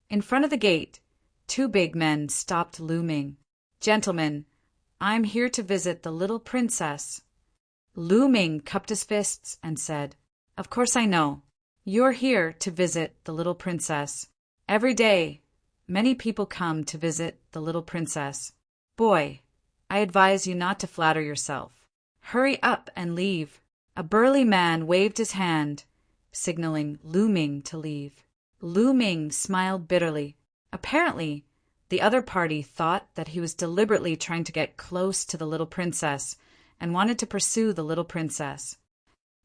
In front of the gate, two big men stopped Lu Ming. "Gentlemen, I'm here to visit the little princess." Lu Ming cupped his fists and said, "Of course I know. You're here to visit the little princess. Every day, many people come to visit the little princess. Boy, I advise you not to flatter yourself. Hurry up and leave." A burly man waved his hand, signaling Lu Ming to leave. Lu Ming smiled bitterly. Apparently, the other party thought that he was deliberately trying to get close to the little princess and wanted to pursue the little princess.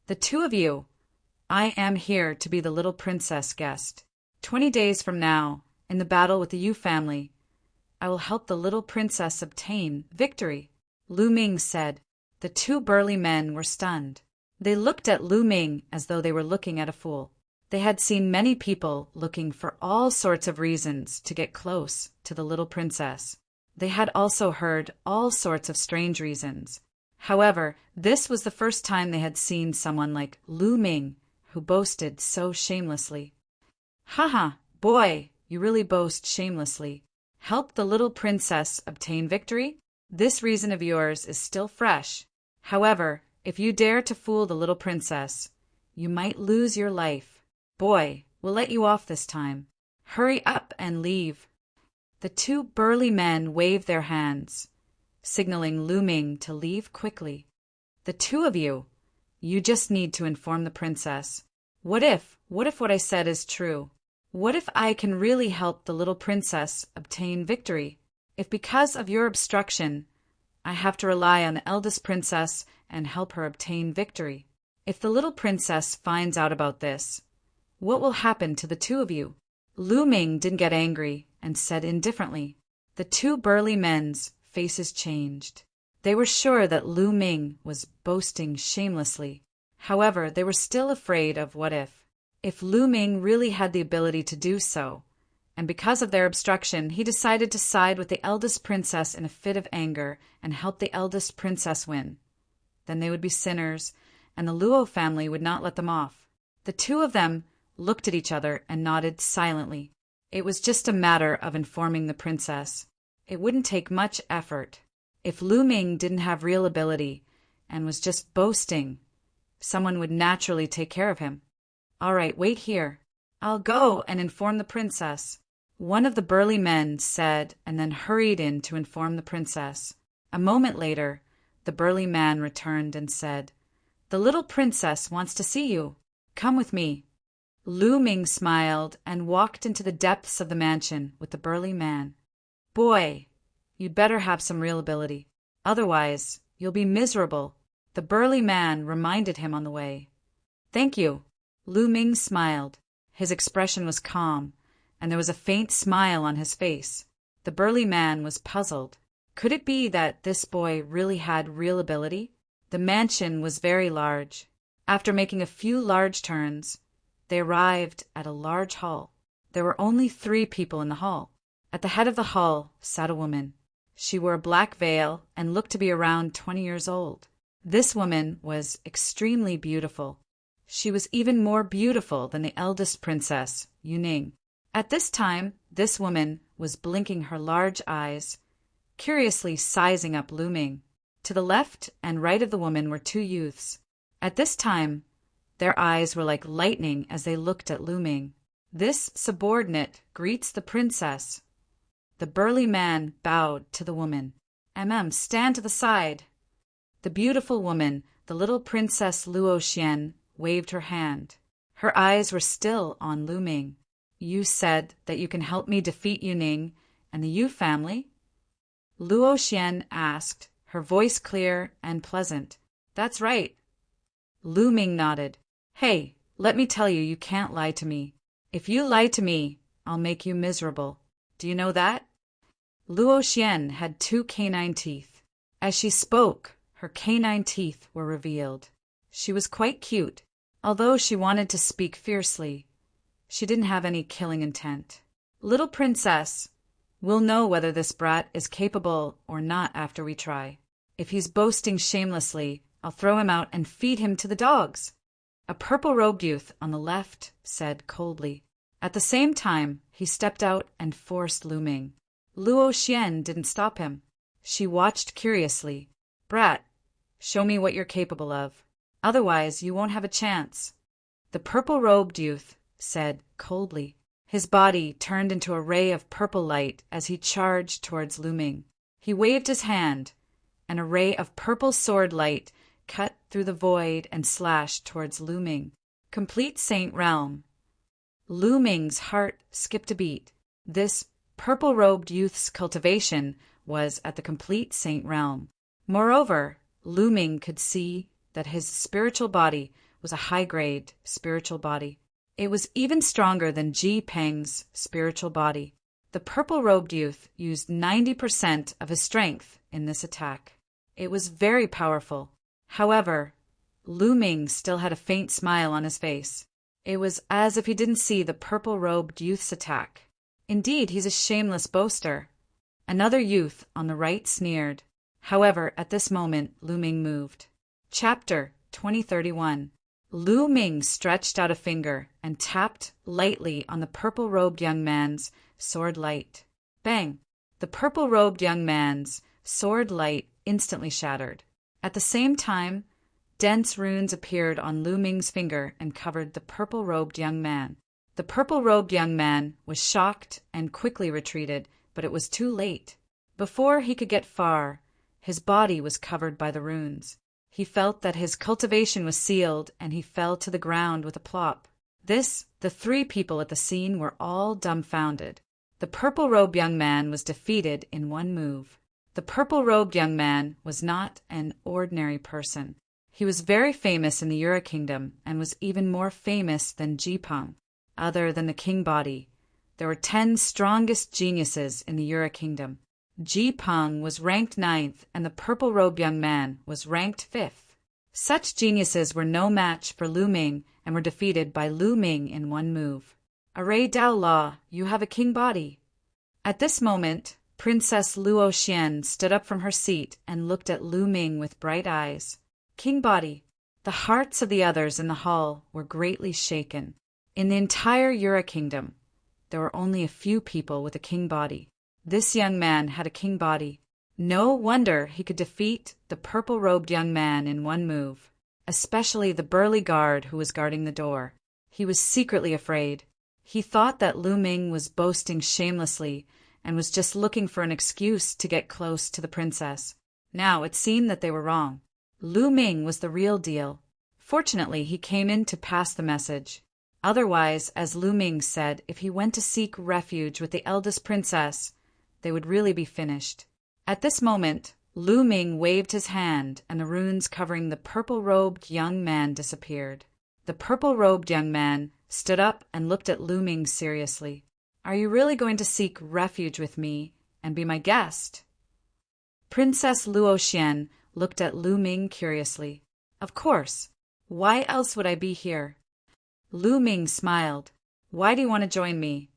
"The two of you, I am here to be the little princess guest. 20 days from now, in the battle with the Yu family, I will help the little princess obtain victory," Lu Ming said. The two burly men were stunned. They looked at Lu Ming as though they were looking at a fool. They had seen many people looking for all sorts of reasons to get close to the little princess. They had also heard all sorts of strange reasons. However, this was the first time they had seen someone like Lu Ming who boasted so shamelessly. "Haha, boy, you really boast shamelessly. Help the little princess obtain victory? This reason of yours is still fresh. However, if you dare to fool the little princess, you might lose your life. Boy, we'll let you off this time. Hurry up and leave." The two burly men waved their hands, signaling Lu Ming to leave quickly. "The two of you, you just need to inform the princess. What if what I said is true? What if I can really help the little princess obtain victory? If because of your obstruction, I have to rely on the eldest princess and help her obtain victory. If the little princess finds out about this, what will happen to the two of you?" Lu Ming didn't get angry and said indifferently. The two burly men's faces changed. They were sure that Lu Ming was boasting shamelessly. However, they were still afraid of what if. If Lu Ming really had the ability to do so, and because of their obstruction, he decided to side with the eldest princess in a fit of anger and help the eldest princess win. Then they would be sinners, and the Luo family would not let them off. The two of them looked at each other and nodded silently. It was just a matter of informing the princess. It wouldn't take much effort. If Lu Ming didn't have real ability and was just boasting, someone would naturally take care of him. All right, wait here. I'll go and inform the princess. One of the burly men said and then hurried in to inform the princess. A moment later, the burly man returned and said, "The little princess wants to see you. Come with me." Lu Ming smiled and walked into the depths of the mansion with the burly man. "Boy, you'd better have some real ability. Otherwise, you'll be miserable," the burly man reminded him on the way. "Thank you." Lu Ming smiled. His expression was calm, and there was a faint smile on his face. The burly man was puzzled. Could it be that this boy really had real ability? The mansion was very large. After making a few large turns, they arrived at a large hall. There were only 3 people in the hall. At the head of the hall sat a woman. She wore a black veil and looked to be around 20 years old. This woman was extremely beautiful. She was even more beautiful than the eldest princess, Yuning. At this time, this woman was blinking her large eyes, curiously sizing up Lu Ming. To the left and right of the woman were 2 youths. At this time, their eyes were like lightning as they looked at Lu Ming. "This subordinate greets the princess." The burly man bowed to the woman. Stand to the side." The beautiful woman, the little Princess Luo Xian, waved her hand. Her eyes were still on Lu Ming. "You said that you can help me defeat Yuning and the Yu family?" Luo Xian asked, her voice clear and pleasant. "That's right." Lu Ming nodded. "Hey, let me tell you, you can't lie to me. If you lie to me, I'll make you miserable. Do you know that?" Luo Xian had 2 canine teeth. As she spoke, her canine teeth were revealed. She was quite cute. Although she wanted to speak fiercely, she didn't have any killing intent. "Little princess, we'll know whether this brat is capable or not after we try. If he's boasting shamelessly, I'll throw him out and feed him to the dogs," a purple-robed youth on the left said coldly. At the same time, he stepped out and forced Lu Ming. Luo Xian didn't stop him. She watched curiously. "Brat, show me what you're capable of. Otherwise, you won't have a chance," the purple-robed youth said coldly. His body turned into a ray of purple light as he charged towards Lu Ming. He waved his hand, and a ray of purple sword light cut through the void and slashed towards Lu Ming. Complete Saint Realm. Lu Ming's heart skipped a beat. This purple-robed youth's cultivation was at the complete Saint Realm. Moreover, Lu Ming could see that his spiritual body was a high-grade spiritual body. It was even stronger than Ji Peng's spiritual body. The purple-robed youth used 90% of his strength in this attack. It was very powerful. However, Lu Ming still had a faint smile on his face. It was as if he didn't see the purple-robed youth's attack. "Indeed, he's a shameless boaster." Another youth on the right sneered. However, at this moment, Lu Ming moved. Chapter 2031. Lu Ming stretched out a finger and tapped lightly on the purple-robed young man's sword light. Bang! The purple-robed young man's sword light instantly shattered. At the same time, dense runes appeared on Lu Ming's finger and covered the purple-robed young man. The purple-robed young man was shocked and quickly retreated, but it was too late. Before he could get far, his body was covered by the runes. He felt that his cultivation was sealed, and he fell to the ground with a plop. The 3 people at the scene were all dumbfounded. The purple-robed young man was defeated in one move. The purple-robed young man was not an ordinary person. He was very famous in the Yura Kingdom and was even more famous than Jipang. Other than the king body, there were 10 strongest geniuses in the Yura Kingdom. Ji Peng was ranked 9th and the purple-robed young man was ranked 5th. Such geniuses were no match for Lu Ming and were defeated by Lu Ming in one move. Array Dao Law, you have a king body. At this moment, Princess Luo Xian stood up from her seat and looked at Lu Ming with bright eyes. King body. The hearts of the others in the hall were greatly shaken. In the entire Yura kingdom, there were only a few people with a king body. This young man had a king body. No wonder he could defeat the purple-robed young man in one move, especially the burly guard who was guarding the door. He was secretly afraid. He thought that Lu Ming was boasting shamelessly and was just looking for an excuse to get close to the princess. Now it seemed that they were wrong. Lu Ming was the real deal. Fortunately, he came in to pass the message. Otherwise, as Lu Ming said, if he went to seek refuge with the eldest princess, they would really be finished. At this moment, Lu Ming waved his hand and the runes covering the purple-robed young man disappeared. The purple-robed young man stood up and looked at Lu Ming seriously. Are you really going to seek refuge with me and be my guest? Princess Luo Xian looked at Lu Ming curiously. Of course. Why else would I be here? Lu Ming smiled. Why do you want to join me?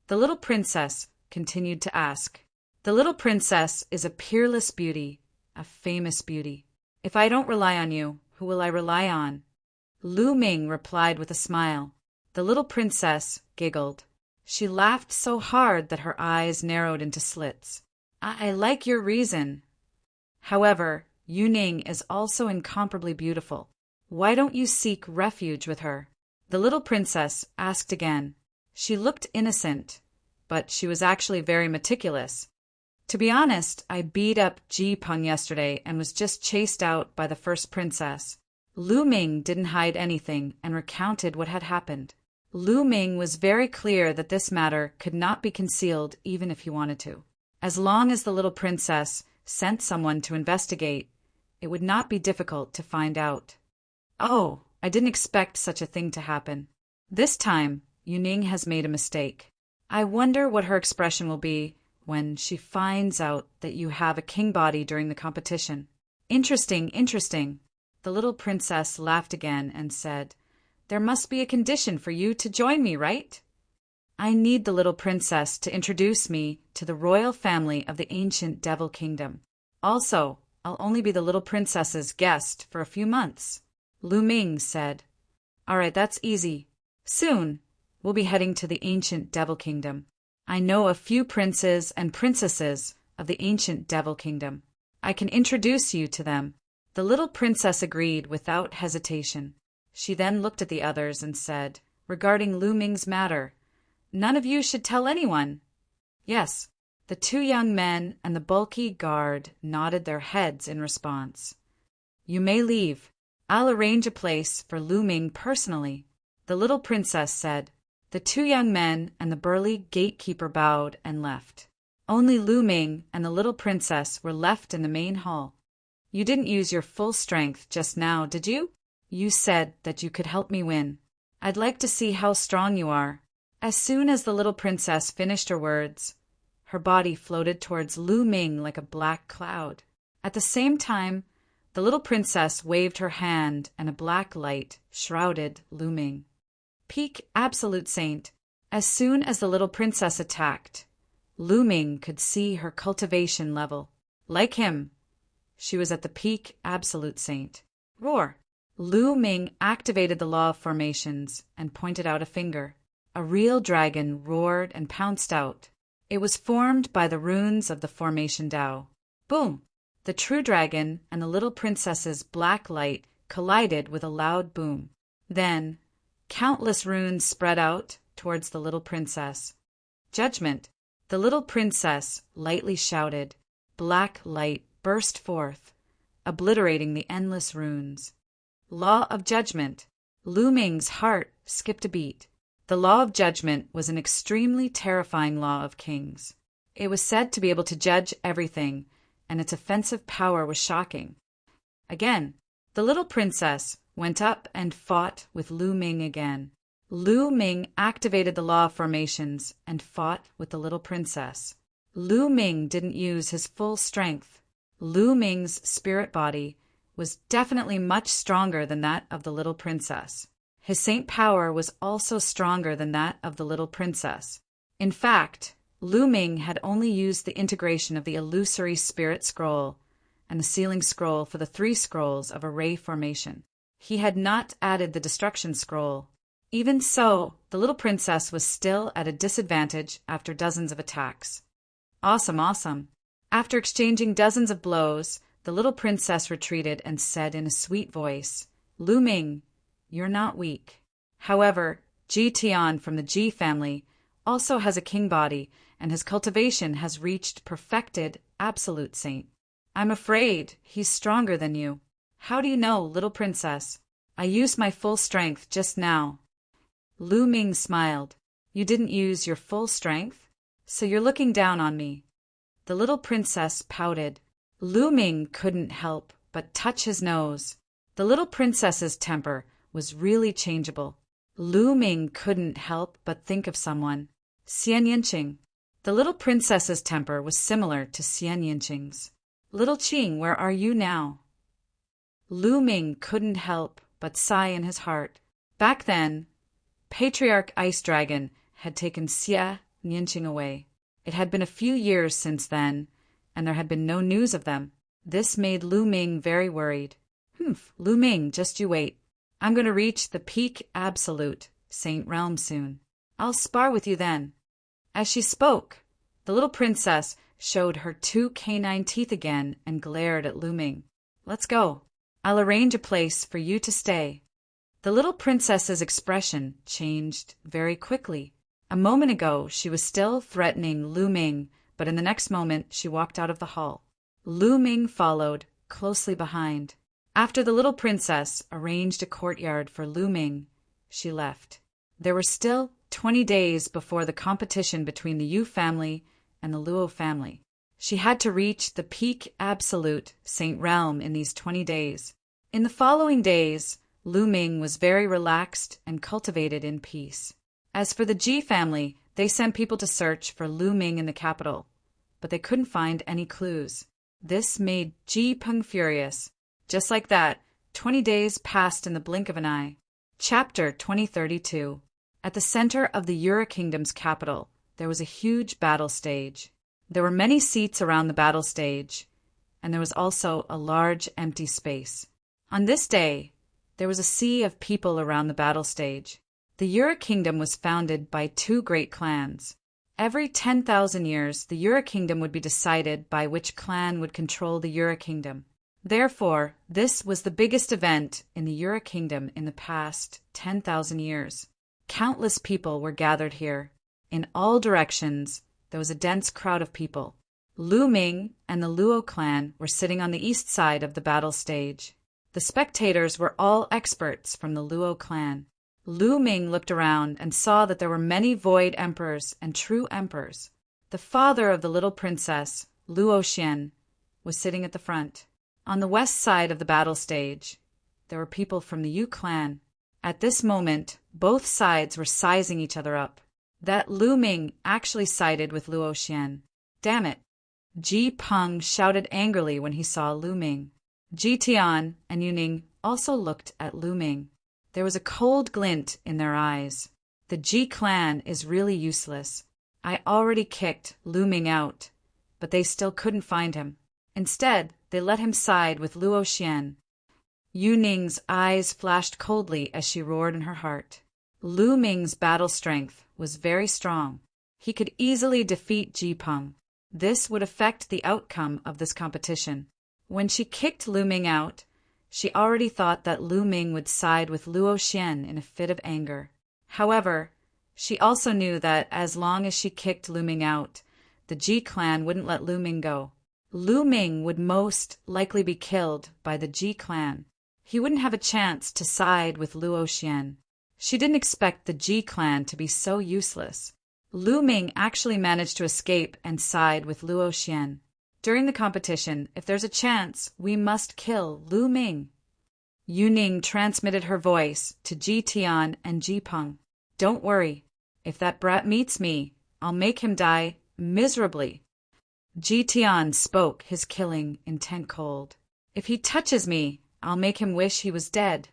The little princess continued to ask. The little princess is a peerless beauty, a famous beauty. If I don't rely on you, who will I rely on? Lu Ming replied with a smile. The little princess giggled. She laughed so hard that her eyes narrowed into slits. I like your reason. However, Yu Ning is also incomparably beautiful. Why don't you seek refuge with her? The little princess asked again. She looked innocent, but she was actually very meticulous. To be honest, I beat up Ji Peng yesterday and was just chased out by the first princess. Lu Ming didn't hide anything and recounted what had happened. Lu Ming was very clear that this matter could not be concealed even if he wanted to. As long as the little princess sent someone to investigate, it would not be difficult to find out. Oh, I didn't expect such a thing to happen. This time, Yu Ning has made a mistake. I wonder what her expression will be when she finds out that you have a king body during the competition. Interesting, interesting. The little princess laughed again and said, There must be a condition for you to join me, right? I need the little princess to introduce me to the royal family of the ancient Devil Kingdom. Also, I'll only be the little princess's guest for a few months. Lu Ming said, All right, that's easy. Soon, we'll be heading to the ancient Devil Kingdom. I know a few princes and princesses of the ancient Devil Kingdom. I can introduce you to them. The little princess agreed without hesitation. She then looked at the others and said, regarding Lu Ming's matter, None of you should tell anyone. Yes, the two young men and the bulky guard nodded their heads in response. You may leave. I'll arrange a place for Lu Ming personally, the little princess said. The two young men and the burly gatekeeper bowed and left. Only Lu Ming and the little princess were left in the main hall. You didn't use your full strength just now, did you? You said that you could help me win. I'd like to see how strong you are. As soon as the little princess finished her words, her body floated towards Lu Ming like a black cloud. At the same time, the little princess waved her hand and a black light shrouded Lu Ming. Peak Absolute Saint. As soon as the little princess attacked, Lu Ming could see her cultivation level. Like him, she was at the peak Absolute Saint. Roar! Lu Ming activated the law of formations and pointed out a finger. A real dragon roared and pounced out. It was formed by the runes of the formation Tao. Boom! The true dragon and the little princess's black light collided with a loud boom. Then, countless runes spread out towards the little princess. Judgment! The little princess lightly shouted. Black light burst forth, obliterating the endless runes. Law of Judgment! Lu Ming's heart skipped a beat. The law of judgment was an extremely terrifying law of kings. It was said to be able to judge everything, and its offensive power was shocking. Again, the little princess went up and fought with Lu Ming again. Lu Ming activated the law of formations and fought with the little princess. Lu Ming didn't use his full strength. Lu Ming's spirit body was definitely much stronger than that of the little princess. His saint power was also stronger than that of the little princess. In fact, Lu Ming had only used the integration of the illusory spirit scroll and the sealing scroll for the 3 scrolls of array formation. He had not added the destruction scroll. Even so, the little princess was still at a disadvantage after dozens of attacks. Awesome, awesome. After exchanging dozens of blows, the little princess retreated and said in a sweet voice, "Lu Ming, you're not weak. However, Ji Tian from the Ji family also has a king body, and his cultivation has reached perfected absolute saint. I'm afraid he's stronger than you." "How do you know, little princess?" "I used my full strength just now." Lu Ming smiled. "You didn't use your full strength? So you're looking down on me." The little princess pouted. Lu Ming couldn't help but touch his nose. The little princess's temper was really changeable. Lu Ming couldn't help but think of someone. Xian Yinqing. The little princess's temper was similar to Xian Yinqing's. "Little Qing, where are you now?" Lu Ming couldn't help but sigh in his heart. Back then, Patriarch Ice Dragon had taken Xian Yinqing away. It had been a few years since then, and there had been no news of them. This made Lu Ming very worried. Lu Ming, just you wait. I'm going to reach the peak absolute Saint Realm soon. I'll spar with you then." As she spoke, the little princess showed her 2 canine teeth again and glared at Lu Ming. "Let's go. I'll arrange a place for you to stay." The little princess's expression changed very quickly. A moment ago, she was still threatening Lu Ming, but in the next moment, she walked out of the hall. Lu Ming followed, closely behind. After the little princess arranged a courtyard for Lu Ming, she left. There were still 20 days before the competition between the Yu family and the Luo family. She had to reach the peak absolute Saint Realm in these 20 days. In the following days, Lu Ming was very relaxed and cultivated in peace. As for the Ji family, they sent people to search for Lu Ming in the capital, but they couldn't find any clues. This made Ji Peng furious. Just like that, 20 days passed in the blink of an eye. Chapter 2032. At the center of the Yura Kingdom's capital, there was a huge battle stage. There were many seats around the battle stage, and there was also a large empty space. On this day, there was a sea of people around the battle stage. The Yura Kingdom was founded by 2 great clans. Every 10,000 years, the Yura Kingdom would be decided by which clan would control the Yura Kingdom. Therefore, this was the biggest event in the Yura Kingdom in the past 10,000 years. Countless people were gathered here. In all directions, there was a dense crowd of people. Lu Ming and the Luo clan were sitting on the east side of the battle stage. The spectators were all experts from the Luo clan. Lu Ming looked around and saw that there were many void emperors and true emperors. The father of the little princess, Luo Xian, was sitting at the front. On the west side of the battle stage, there were people from the Yu clan. At this moment, both sides were sizing each other up. That Lu Ming actually sided with Luo Xian. Damn it! Ji Peng shouted angrily when he saw Lu Ming. Ji Tian and Yuning also looked at Lu Ming. There was a cold glint in their eyes. The Ji clan is really useless. I already kicked Lu Ming out, but they still couldn't find him. Instead, they let him side with Luo Xian. Yuning's eyes flashed coldly as she roared in her heart. Lu Ming's battle strength was very strong. He could easily defeat Ji Peng. This would affect the outcome of this competition. When she kicked Lu Ming out, she already thought that Lu Ming would side with Luo Xian in a fit of anger. However, she also knew that as long as she kicked Lu Ming out, the Ji clan wouldn't let Lu Ming go. Lu Ming would most likely be killed by the Ji clan. He wouldn't have a chance to side with Luo Xian. She didn't expect the Ji clan to be so useless. Lu Ming actually managed to escape and side with Luo Xian. During the competition, if there's a chance, we must kill Lu Ming. Yuning transmitted her voice to Ji Tian and Ji Peng. Don't worry. If that brat meets me, I'll make him die miserably. Ji Tian spoke, his killing intent cold. If he touches me, I'll make him wish he was dead.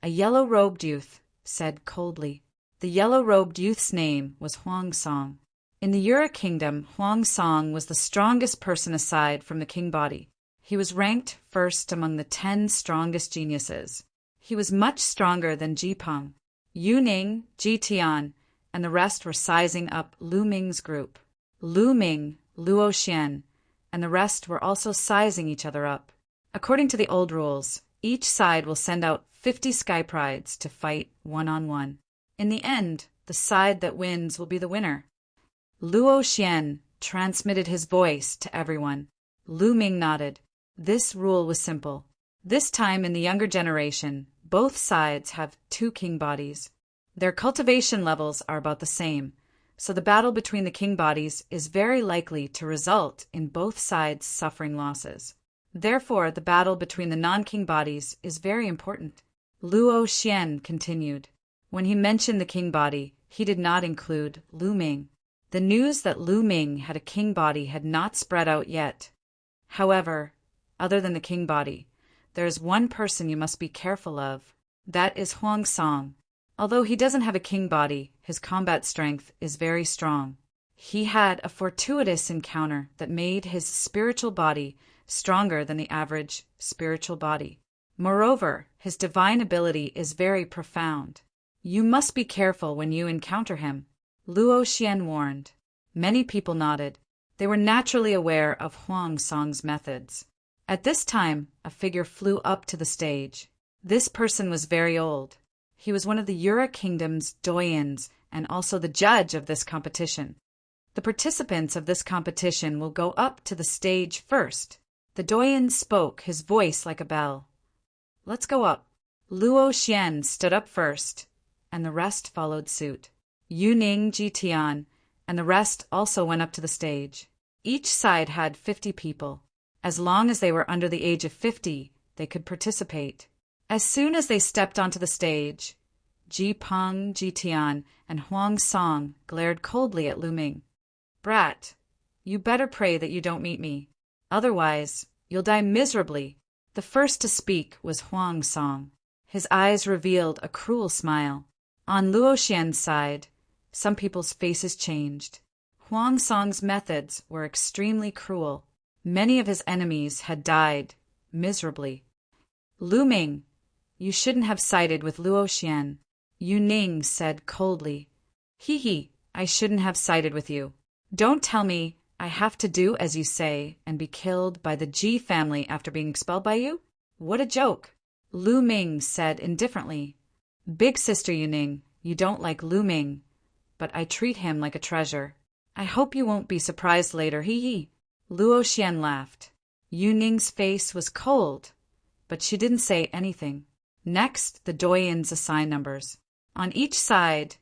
A yellow-robed youth said coldly. The yellow-robed youth's name was Huang Song. In the Yura kingdom, Huang Song was the strongest person aside from the king body. He was ranked first among the 10 strongest geniuses. He was much stronger than Ji Peng, Yu Ning, Ji Tian, and the rest were sizing up Lu Ming's group. Lu Ming, Luo Xian, and the rest were also sizing each other up. According to the old rules, each side will send out 50 sky prides to fight one-on-one. In the end, the side that wins will be the winner. Luo Xian transmitted his voice to everyone. Lu Ming nodded. This rule was simple. This time in the younger generation, both sides have 2 king bodies. Their cultivation levels are about the same, so the battle between the king bodies is very likely to result in both sides suffering losses. Therefore, the battle between the non-king bodies is very important. Luo Xian continued. When he mentioned the king body, he did not include Lu Ming. The news that Lu Ming had a king body had not spread out yet. However, other than the king body, there is one person you must be careful of. That is Huang Song. Although he doesn't have a king body, his combat strength is very strong. He had a fortuitous encounter that made his spiritual body stronger than the average spiritual body. Moreover, his divine ability is very profound. You must be careful when you encounter him, Luo Xian warned. Many people nodded. They were naturally aware of Huang Song's methods. At this time, a figure flew up to the stage. This person was very old. He was one of the Yura Kingdom's doyens and also the judge of this competition. The participants of this competition will go up to the stage first. The doyen spoke, his voice like a bell. Let's go up. Luo Xian stood up first, and the rest followed suit. Yu Ning, Ji Tian, and the rest also went up to the stage. Each side had 50 people. As long as they were under the age of 50, they could participate. As soon as they stepped onto the stage, Ji Peng, Ji Tian, and Huang Song glared coldly at Lu Ming. Brat, you better pray that you don't meet me. Otherwise, you'll die miserably. The first to speak was Huang Song. His eyes revealed a cruel smile. On Luo Xian's side, some people's faces changed. Huang Song's methods were extremely cruel. Many of his enemies had died miserably. Lu Ming, you shouldn't have sided with Luo Xian, Yu Ning said coldly. Hee, I shouldn't have sided with you. Don't tell me I have to do as you say and be killed by the Ji family after being expelled by you? What a joke. Lu Ming said indifferently. Big sister Yu Ning, you don't like Lu Ming, but I treat him like a treasure. I hope you won't be surprised later, hee. Luo Xian laughed. Yu Ning's face was cold, but she didn't say anything. Next, the doyens assigned numbers. On each side,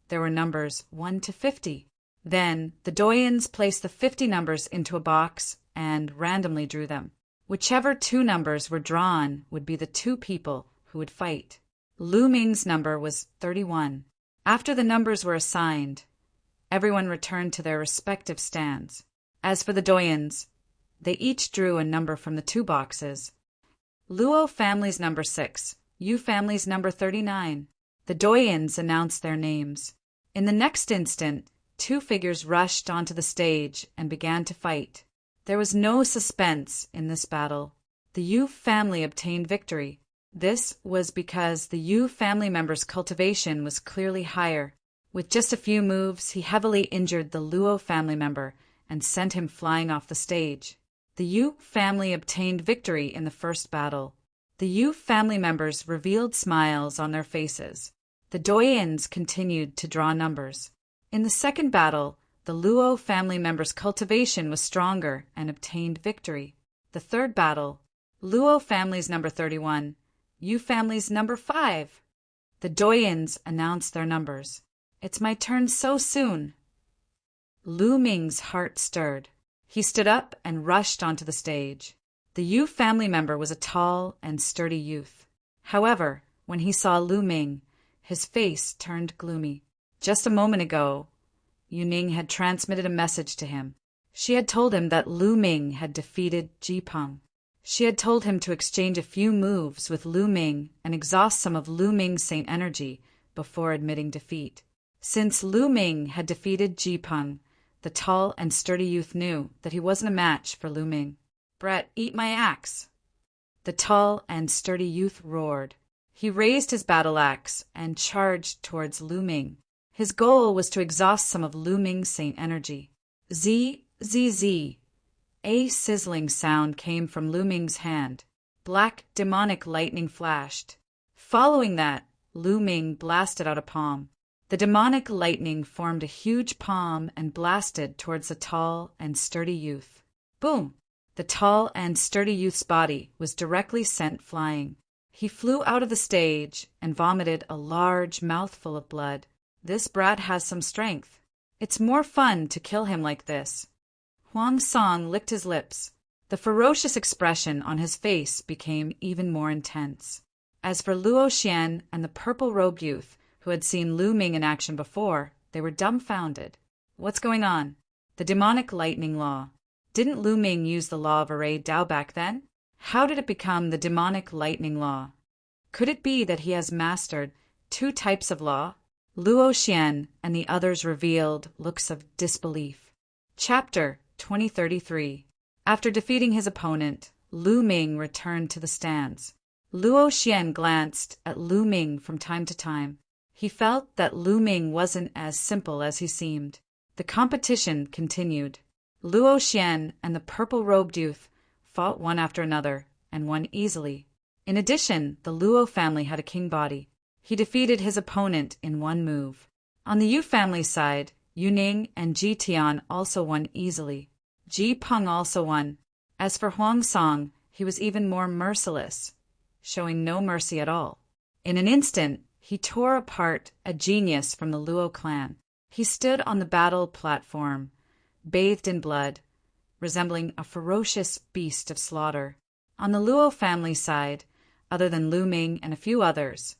there were numbers 1 to 50. Then, the doyens placed the 50 numbers into a box and randomly drew them. Whichever 2 numbers were drawn would be the 2 people who would fight. Lu Ming's number was 31. After the numbers were assigned, everyone returned to their respective stands. As for the doyens, they each drew a number from the 2 boxes. Luo family's number 6, Yu family's number 39. The doyens announced their names. In the next instant, 2 figures rushed onto the stage and began to fight. There was no suspense in this battle. The Yu family obtained victory. This was because the Yu family member's cultivation was clearly higher. With just a few moves, he heavily injured the Luo family member and sent him flying off the stage. The Yu family obtained victory in the first battle. The Yu family members revealed smiles on their faces. The doyens continued to draw numbers. In the second battle, the Luo family member's cultivation was stronger and obtained victory. The third battle, Luo family's number 31, Yu family's number 5. The doyens announced their numbers. It's my turn so soon. Lu Ming's heart stirred. He stood up and rushed onto the stage. The Yu family member was a tall and sturdy youth. However, when he saw Lu Ming, his face turned gloomy. Just a moment ago, Yu Ning had transmitted a message to him. She had told him that Lu Ming had defeated Ji Peng. She had told him to exchange a few moves with Lu Ming and exhaust some of Lu Ming's Saint energy before admitting defeat. Since Lu Ming had defeated Ji Peng, the tall and sturdy youth knew that he wasn't a match for Lu Ming. "Brett, eat my axe!" The tall and sturdy youth roared. He raised his battle axe and charged towards Lu Ming. His goal was to exhaust some of Lu Ming's Saint energy. Z, z, z. A sizzling sound came from Lu Ming's hand. Black demonic lightning flashed. Following that, Lu Ming blasted out a palm. The demonic lightning formed a huge palm and blasted towards the tall and sturdy youth. Boom! The tall and sturdy youth's body was directly sent flying. He flew out of the stage and vomited a large mouthful of blood. "This brat has some strength. It's more fun to kill him like this." Huang Song licked his lips. The ferocious expression on his face became even more intense. As for Luo Xian and the purple-robed youth, who had seen Lu Ming in action before, they were dumbfounded. What's going on? The demonic lightning law. Didn't Lu Ming use the law of array Dao back then? How did it become the demonic lightning law? Could it be that he has mastered two types of law? Luo Xian and the others revealed looks of disbelief. Chapter 2033. After defeating his opponent, Lu Ming returned to the stands. Luo Xian glanced at Lu Ming from time to time. He felt that Lu Ming wasn't as simple as he seemed. The competition continued. Luo Xian and the purple-robed youth fought one after another, and won easily. In addition, the Luo family had a king body. He defeated his opponent in one move. On the Yu family side, Yu Ning and Ji Tian also won easily. Ji Peng also won. As for Huang Song, he was even more merciless, showing no mercy at all. In an instant, he tore apart a genius from the Luo clan. He stood on the battle platform, bathed in blood, resembling a ferocious beast of slaughter. On the Luo family side, other than Lu Ming and a few others,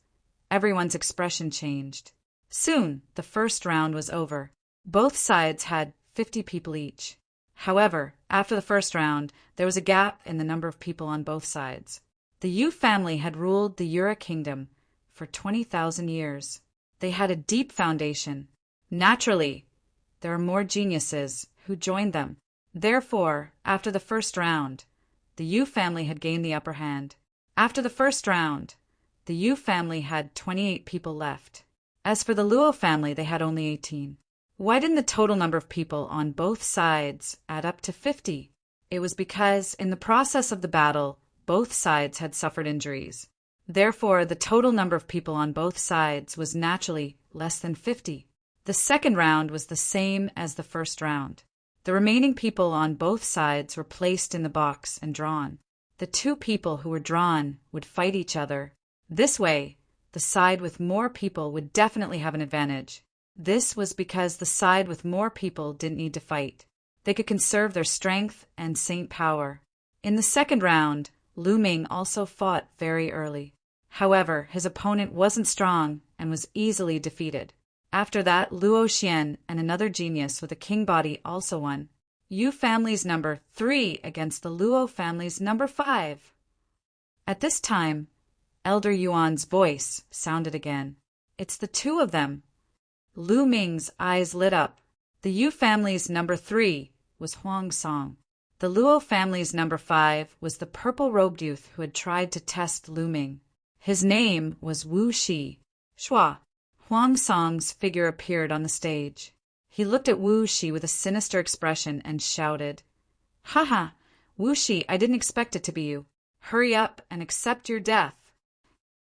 everyone's expression changed. Soon, the first round was over. Both sides had 50 people each. However, after the first round, there was a gap in the number of people on both sides. The Yu family had ruled the Yura kingdom for 20,000 years. They had a deep foundation. Naturally, there are more geniuses who joined them. Therefore, after the first round, the Yu family had gained the upper hand. After the first round, the Yu family had 28 people left. As for the Luo family, they had only 18. Why didn't the total number of people on both sides add up to 50? It was because, in the process of the battle, both sides had suffered injuries. Therefore, the total number of people on both sides was naturally less than 50. The second round was the same as the first round. The remaining people on both sides were placed in the box and drawn. The two people who were drawn would fight each other. This way, the side with more people would definitely have an advantage. This was because the side with more people didn't need to fight. They could conserve their strength and saint power. In the second round, Lu Ming also fought very early. However, his opponent wasn't strong and was easily defeated. After that, Luo Xian and another genius with a king body also won. Yu family's number 3 against the Luo family's number 5. At this time, Elder Yuan's voice sounded again. "It's the two of them." Lu Ming's eyes lit up. The Yu family's number 3 was Huang Song. The Luo family's number 5 was the purple-robed youth who had tried to test Lu Ming. His name was Wu Shi. Shua. Huang Song's figure appeared on the stage. He looked at Wu Shi with a sinister expression and shouted, "Haha, Wu Shi, I didn't expect it to be you. Hurry up and accept your death."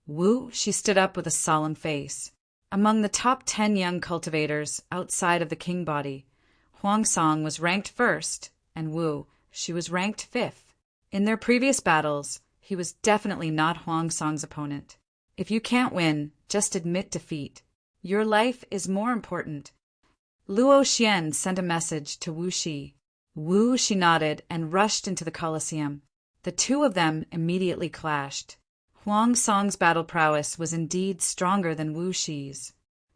Wu Shi stood up with a solemn face. Among the top 10 young cultivators outside of the king body, Huang Song was ranked first, and Wu Shi was ranked 5th. In their previous battles, he was definitely not Huang Song's opponent. If you can't win, just admit defeat. Your life is more important. Luo Xian sent a message to Wu Shi. Wu Shi nodded and rushed into the Colosseum. The two of them immediately clashed. Huang Song's battle prowess was indeed stronger than Wu Shi's.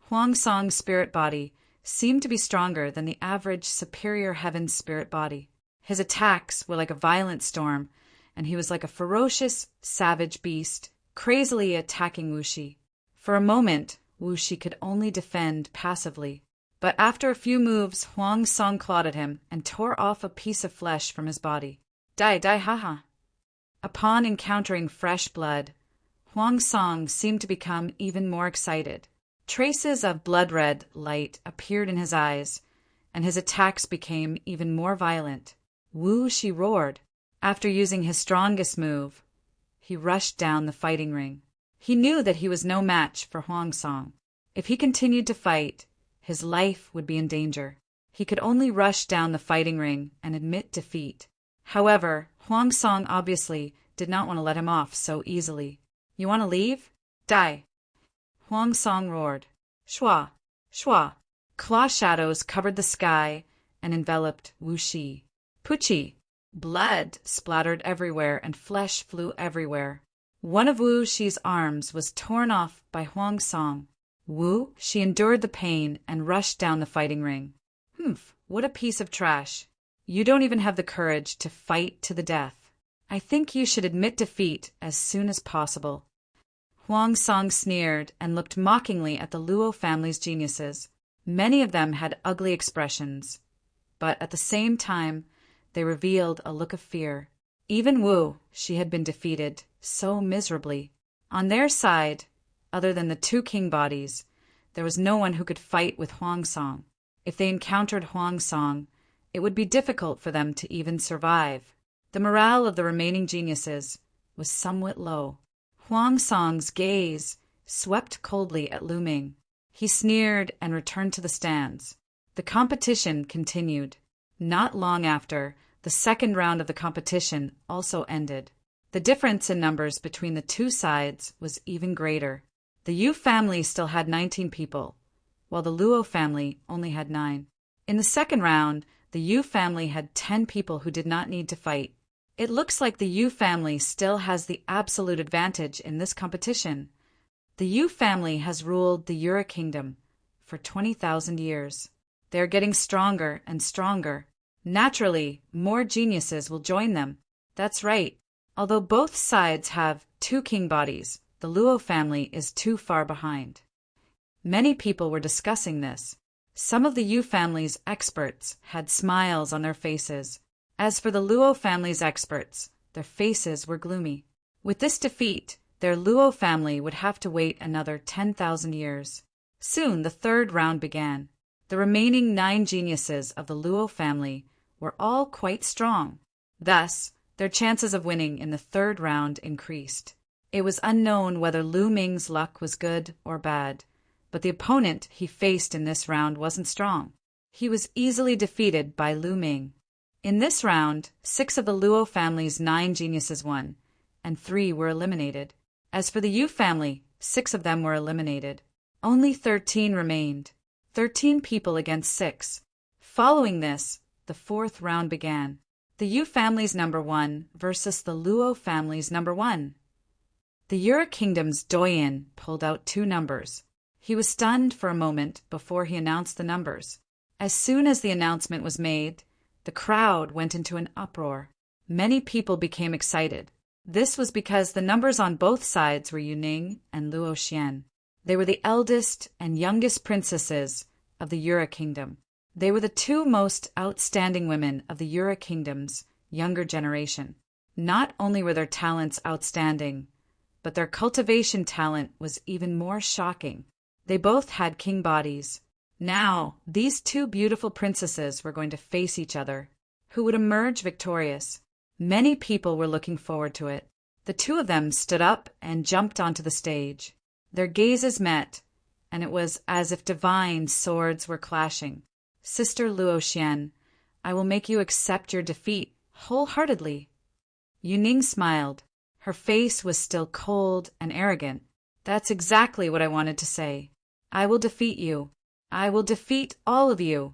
Huang Song's spirit body seemed to be stronger than the average superior heaven spirit body. His attacks were like a violent storm, and he was like a ferocious, savage beast, crazily attacking Wuxi. For a moment, Wuxi could only defend passively. But after a few moves, Huang Song clawed at him and tore off a piece of flesh from his body. Die, haha. Upon encountering fresh blood, Huang Song seemed to become even more excited. Traces of blood-red light appeared in his eyes, and his attacks became even more violent. Wuxi roared. After using his strongest move, he rushed down the fighting ring. He knew that he was no match for Huang Song. If he continued to fight, his life would be in danger. He could only rush down the fighting ring and admit defeat. However, Huang Song obviously did not want to let him off so easily. You want to leave? Die! Huang Song roared. Shua! Shua! Claw shadows covered the sky and enveloped Wuxi. Puchi! Blood splattered everywhere and flesh flew everywhere. One of Wuxi's arms was torn off by Huang Song. She endured the pain and rushed down the fighting ring. Humph, what a piece of trash. You don't even have the courage to fight to the death. I think you should admit defeat as soon as possible. Huang Song sneered and looked mockingly at the Luo family's geniuses. Many of them had ugly expressions, but at the same time, they revealed a look of fear. Even she had been defeated so miserably. On their side, other than the two king bodies, there was no one who could fight with Huang Song. If they encountered Huang Song, it would be difficult for them to even survive. The morale of the remaining geniuses was somewhat low. Huang Song's gaze swept coldly at Lu Ming. He sneered and returned to the stands. The competition continued. Not long after, the second round of the competition also ended. The difference in numbers between the two sides was even greater. The Yu family still had 19 people, while the Luo family only had 9. In the second round, the Yu family had 10 people who did not need to fight. It looks like the Yu family still has the absolute advantage in this competition. The Yu family has ruled the Yura kingdom for 20,000 years. They are getting stronger and stronger. Naturally, more geniuses will join them. That's right. Although both sides have 2 king bodies, the Luo family is too far behind. Many people were discussing this. Some of the Yu family's experts had smiles on their faces. As for the Luo family's experts, their faces were gloomy. With this defeat, their Luo family would have to wait another 10,000 years. Soon the third round began. The remaining 9 geniuses of the Luo family were all quite strong. Thus, their chances of winning in the third round increased. It was unknown whether Lu Ming's luck was good or bad, but the opponent he faced in this round wasn't strong. He was easily defeated by Lu Ming. In this round, 6 of the Luo family's 9 geniuses won, and 3 were eliminated. As for the Yu family, 6 of them were eliminated. Only 13 remained. 13 people against 6. Following this, the fourth round began. The Yu family's number 1 versus the Luo family's number 1. The Yura kingdom's doyen pulled out 2 numbers. He was stunned for a moment before he announced the numbers. As soon as the announcement was made, the crowd went into an uproar. Many people became excited. This was because the numbers on both sides were Yuning and Luo Xian. They were the eldest and youngest princesses of the Yura kingdom. They were the 2 most outstanding women of the Yura kingdom's younger generation. Not only were their talents outstanding, but their cultivation talent was even more shocking. They both had king bodies. Now, these 2 beautiful princesses were going to face each other. Who would emerge victorious? Many people were looking forward to it. The 2 of them stood up and jumped onto the stage. Their gazes met, and it was as if divine swords were clashing. Sister Luo Xian, I will make you accept your defeat wholeheartedly. Yuning smiled. Her face was still cold and arrogant. That's exactly what I wanted to say. I will defeat you. I will defeat all of you.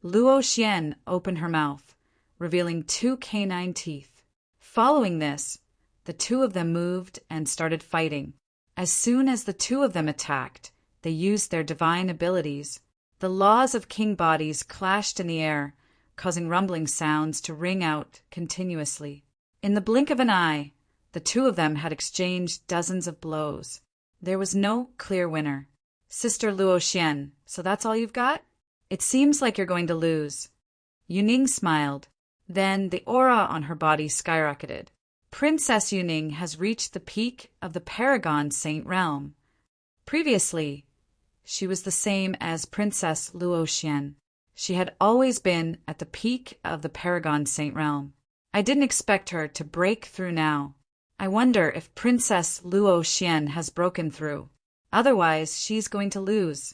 Luo Xian opened her mouth, revealing 2 canine teeth. Following this, the 2 of them moved and started fighting. As soon as the 2 of them attacked, they used their divine abilities. The laws of king bodies clashed in the air, causing rumbling sounds to ring out continuously. In the blink of an eye, the two of them had exchanged dozens of blows. There was no clear winner. Sister Luo Xian, so that's all you've got? It seems like you're going to lose. Yuning smiled. Then the aura on her body skyrocketed. Princess Yuning has reached the peak of the Paragon Saint realm. Previously, she was the same as Princess Luo Xian. She had always been at the peak of the Paragon Saint realm. I didn't expect her to break through now. I wonder if Princess Luo Xian has broken through. Otherwise, she's going to lose.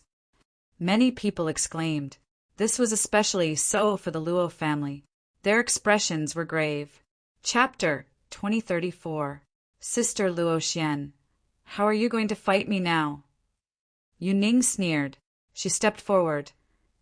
Many people exclaimed. This was especially so for the Luo family. Their expressions were grave. Chapter 2034. Sister Luo Xian, how are you going to fight me now? Yuning sneered. She stepped forward,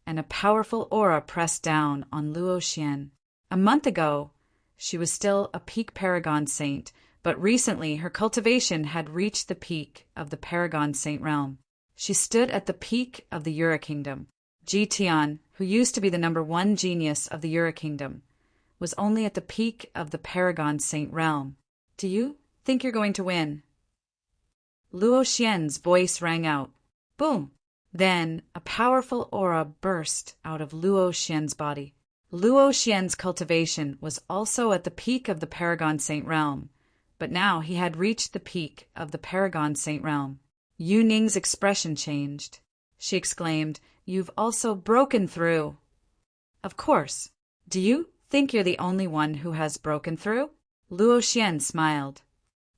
and a powerful aura pressed down on Luo Xian. A month ago, she was still a peak Paragon Saint, but recently her cultivation had reached the peak of the Paragon Saint realm. She stood at the peak of the Yura Kingdom. Ji Tian, who used to be the #1 genius of the Yura Kingdom, was only at the peak of the Paragon Saint realm. Do you think you're going to win? Luo Xian's voice rang out. Boom! Then a powerful aura burst out of Luo Xian's body. Luo Xian's cultivation was also at the peak of the Paragon Saint realm, but now he had reached the peak of the Paragon Saint realm. Yuning's expression changed. She exclaimed, You've also broken through. Of course. Do you think you're the only one who has broken through? Luo Xian smiled.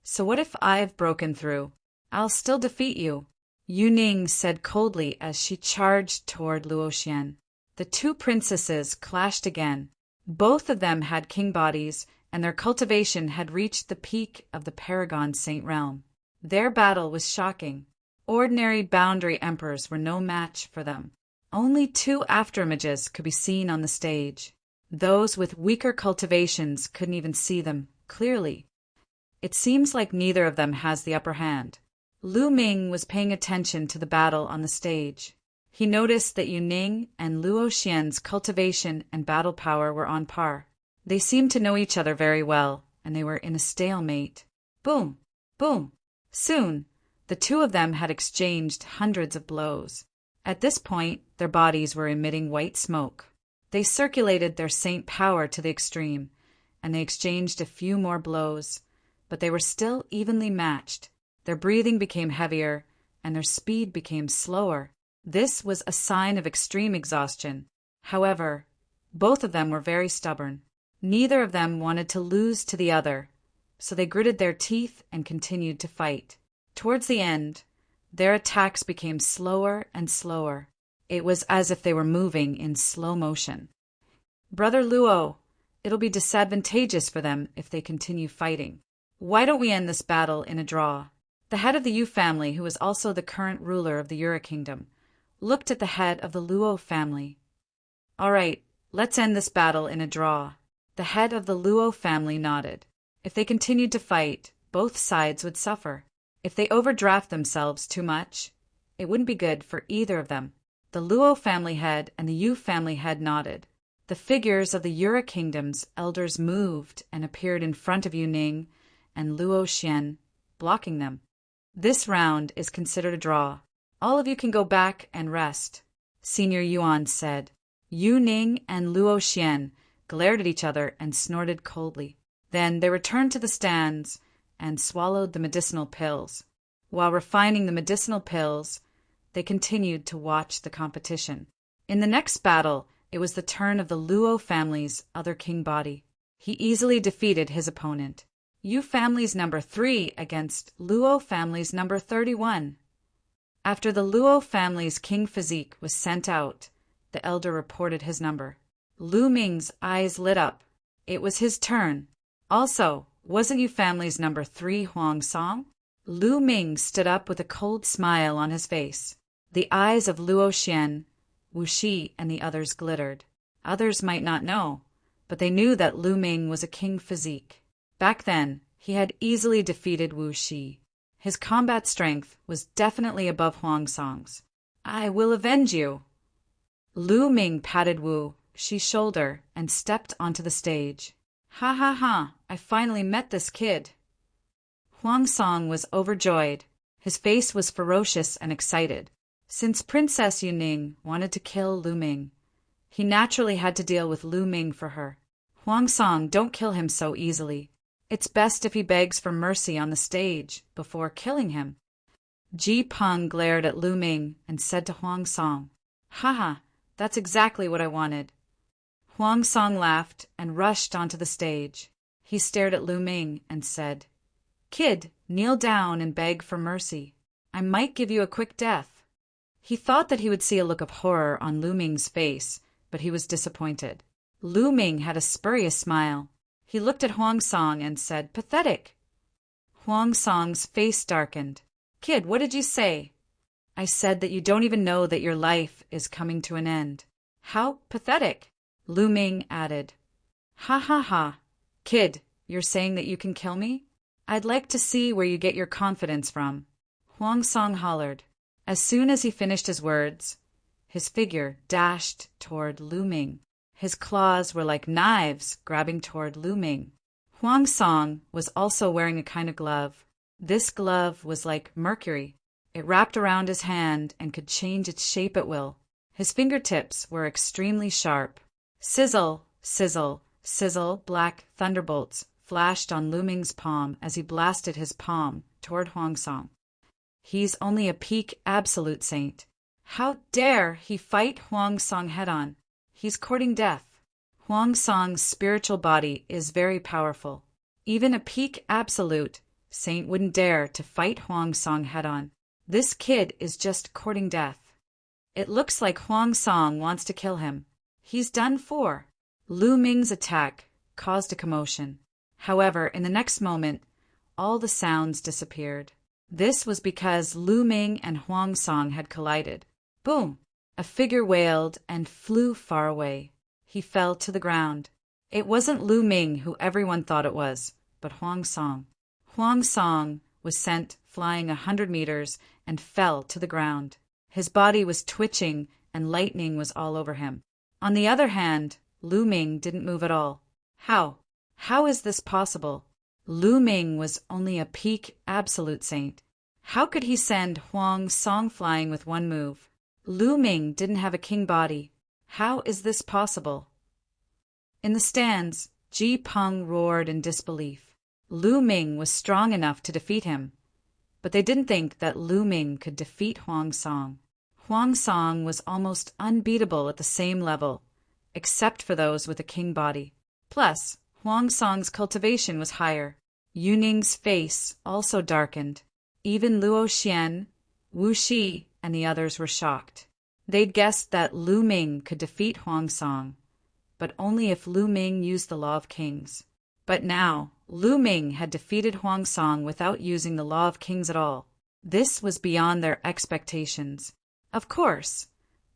So what if I've broken through? I'll still defeat you. Yuning said coldly as she charged toward Luo Xian. The two princesses clashed again. Both of them had king bodies, and their cultivation had reached the peak of the Paragon Saint realm. Their battle was shocking. Ordinary boundary emperors were no match for them. Only two afterimages could be seen on the stage. Those with weaker cultivations couldn't even see them clearly. It seems like neither of them has the upper hand. Lu Ming was paying attention to the battle on the stage. He noticed that Yuning and Luo Xian's cultivation and battle power were on par. They seemed to know each other very well, and they were in a stalemate. Boom! Boom! Soon, the two of them had exchanged hundreds of blows. At this point, their bodies were emitting white smoke. They circulated their saint power to the extreme, and they exchanged a few more blows, but they were still evenly matched. Their breathing became heavier, and their speed became slower. This was a sign of extreme exhaustion. However, both of them were very stubborn. Neither of them wanted to lose to the other, so they gritted their teeth and continued to fight. Towards the end, their attacks became slower and slower. It was as if they were moving in slow motion. Brother Luo, it'll be disadvantageous for them if they continue fighting. Why don't we end this battle in a draw? The head of the Yu family, who was also the current ruler of the Yura Kingdom, looked at the head of the Luo family. All right, let's end this battle in a draw. The head of the Luo family nodded. If they continued to fight, both sides would suffer. If they overdraft themselves too much, it wouldn't be good for either of them. The Luo family head and the Yu family head nodded. The figures of the Yura Kingdom's elders moved and appeared in front of Yuning and Luo Xian, blocking them. This round is considered a draw. All of you can go back and rest, Senior Yuan said. Yuning and Luo Xian glared at each other and snorted coldly. Then they returned to the stands and swallowed the medicinal pills. While refining the medicinal pills, they continued to watch the competition. In the next battle, it was the turn of the Luo family's other king body. He easily defeated his opponent. Yu family's number 3 against Luo family's number 31. After the Luo family's king physique was sent out, the elder reported his number. Lu Ming's eyes lit up. It was his turn. Also, wasn't Yu family's number 3 Huang Song? Lu Ming stood up with a cold smile on his face. The eyes of Luo Xian, Wu Shi, and the others glittered. Others might not know, but they knew that Lu Ming was a king physique. Back then, he had easily defeated Wu Shi. His combat strength was definitely above Huang Song's. I will avenge you. Lu Ming patted Wu Shi's shoulder and stepped onto the stage. Ha ha ha, I finally met this kid. Huang Song was overjoyed. His face was ferocious and excited. Since Princess Yuning wanted to kill Lu Ming, he naturally had to deal with Lu Ming for her. Huang Song, don't kill him so easily. It's best if he begs for mercy on the stage before killing him. Ji Peng glared at Lu Ming and said to Huang Song, Haha, that's exactly what I wanted. Huang Song laughed and rushed onto the stage. He stared at Lu Ming and said, Kid, kneel down and beg for mercy. I might give you a quick death. He thought that he would see a look of horror on Lu Ming's face, but he was disappointed. Lu Ming had a spurious smile. He looked at Huang Song and said, Pathetic. Huang Song's face darkened. Kid, what did you say? I said that you don't even know that your life is coming to an end. How pathetic, Lu Ming added. Ha ha ha. Kid, you're saying that you can kill me? I'd like to see where you get your confidence from. Huang Song hollered. As soon as he finished his words, his figure dashed toward Lu Ming. His claws were like knives grabbing toward Lu Ming. Huang Song was also wearing a kind of glove. This glove was like mercury. It wrapped around his hand and could change its shape at will. His fingertips were extremely sharp. Sizzle, sizzle, sizzle, black thunderbolts flashed on Lu Ming's palm as he blasted his palm toward Huang Song. He's only a peak absolute saint. How dare he fight Huang Song head-on? He's courting death. Huang Song's spiritual body is very powerful. Even a peak absolute saint wouldn't dare to fight Huang Song head-on. This kid is just courting death. It looks like Huang Song wants to kill him. He's done for. Lu Ming's attack caused a commotion. However, in the next moment, all the sounds disappeared. This was because Lu Ming and Huang Song had collided. Boom! A figure wailed and flew far away. He fell to the ground. It wasn't Lu Ming who everyone thought it was, but Huang Song. Huang Song was sent flying 100 meters and fell to the ground. His body was twitching and lightning was all over him. On the other hand, Lu Ming didn't move at all. How? How is this possible? Lu Ming was only a peak absolute saint. How could he send Huang Song flying with one move? Lu Ming didn't have a king body. How is this possible? In the stands, Ji Peng roared in disbelief. Lu Ming was strong enough to defeat him, but they didn't think that Lu Ming could defeat Huang Song. Huang Song was almost unbeatable at the same level, except for those with a king body. Plus, Huang Song's cultivation was higher. Yu Ning's face also darkened. Even Luo Xian, Wu Shi, and the others were shocked. They'd guessed that Lu Ming could defeat Huang Song, but only if Lu Ming used the Law of Kings. But now, Lu Ming had defeated Huang Song without using the Law of Kings at all. This was beyond their expectations. Of course,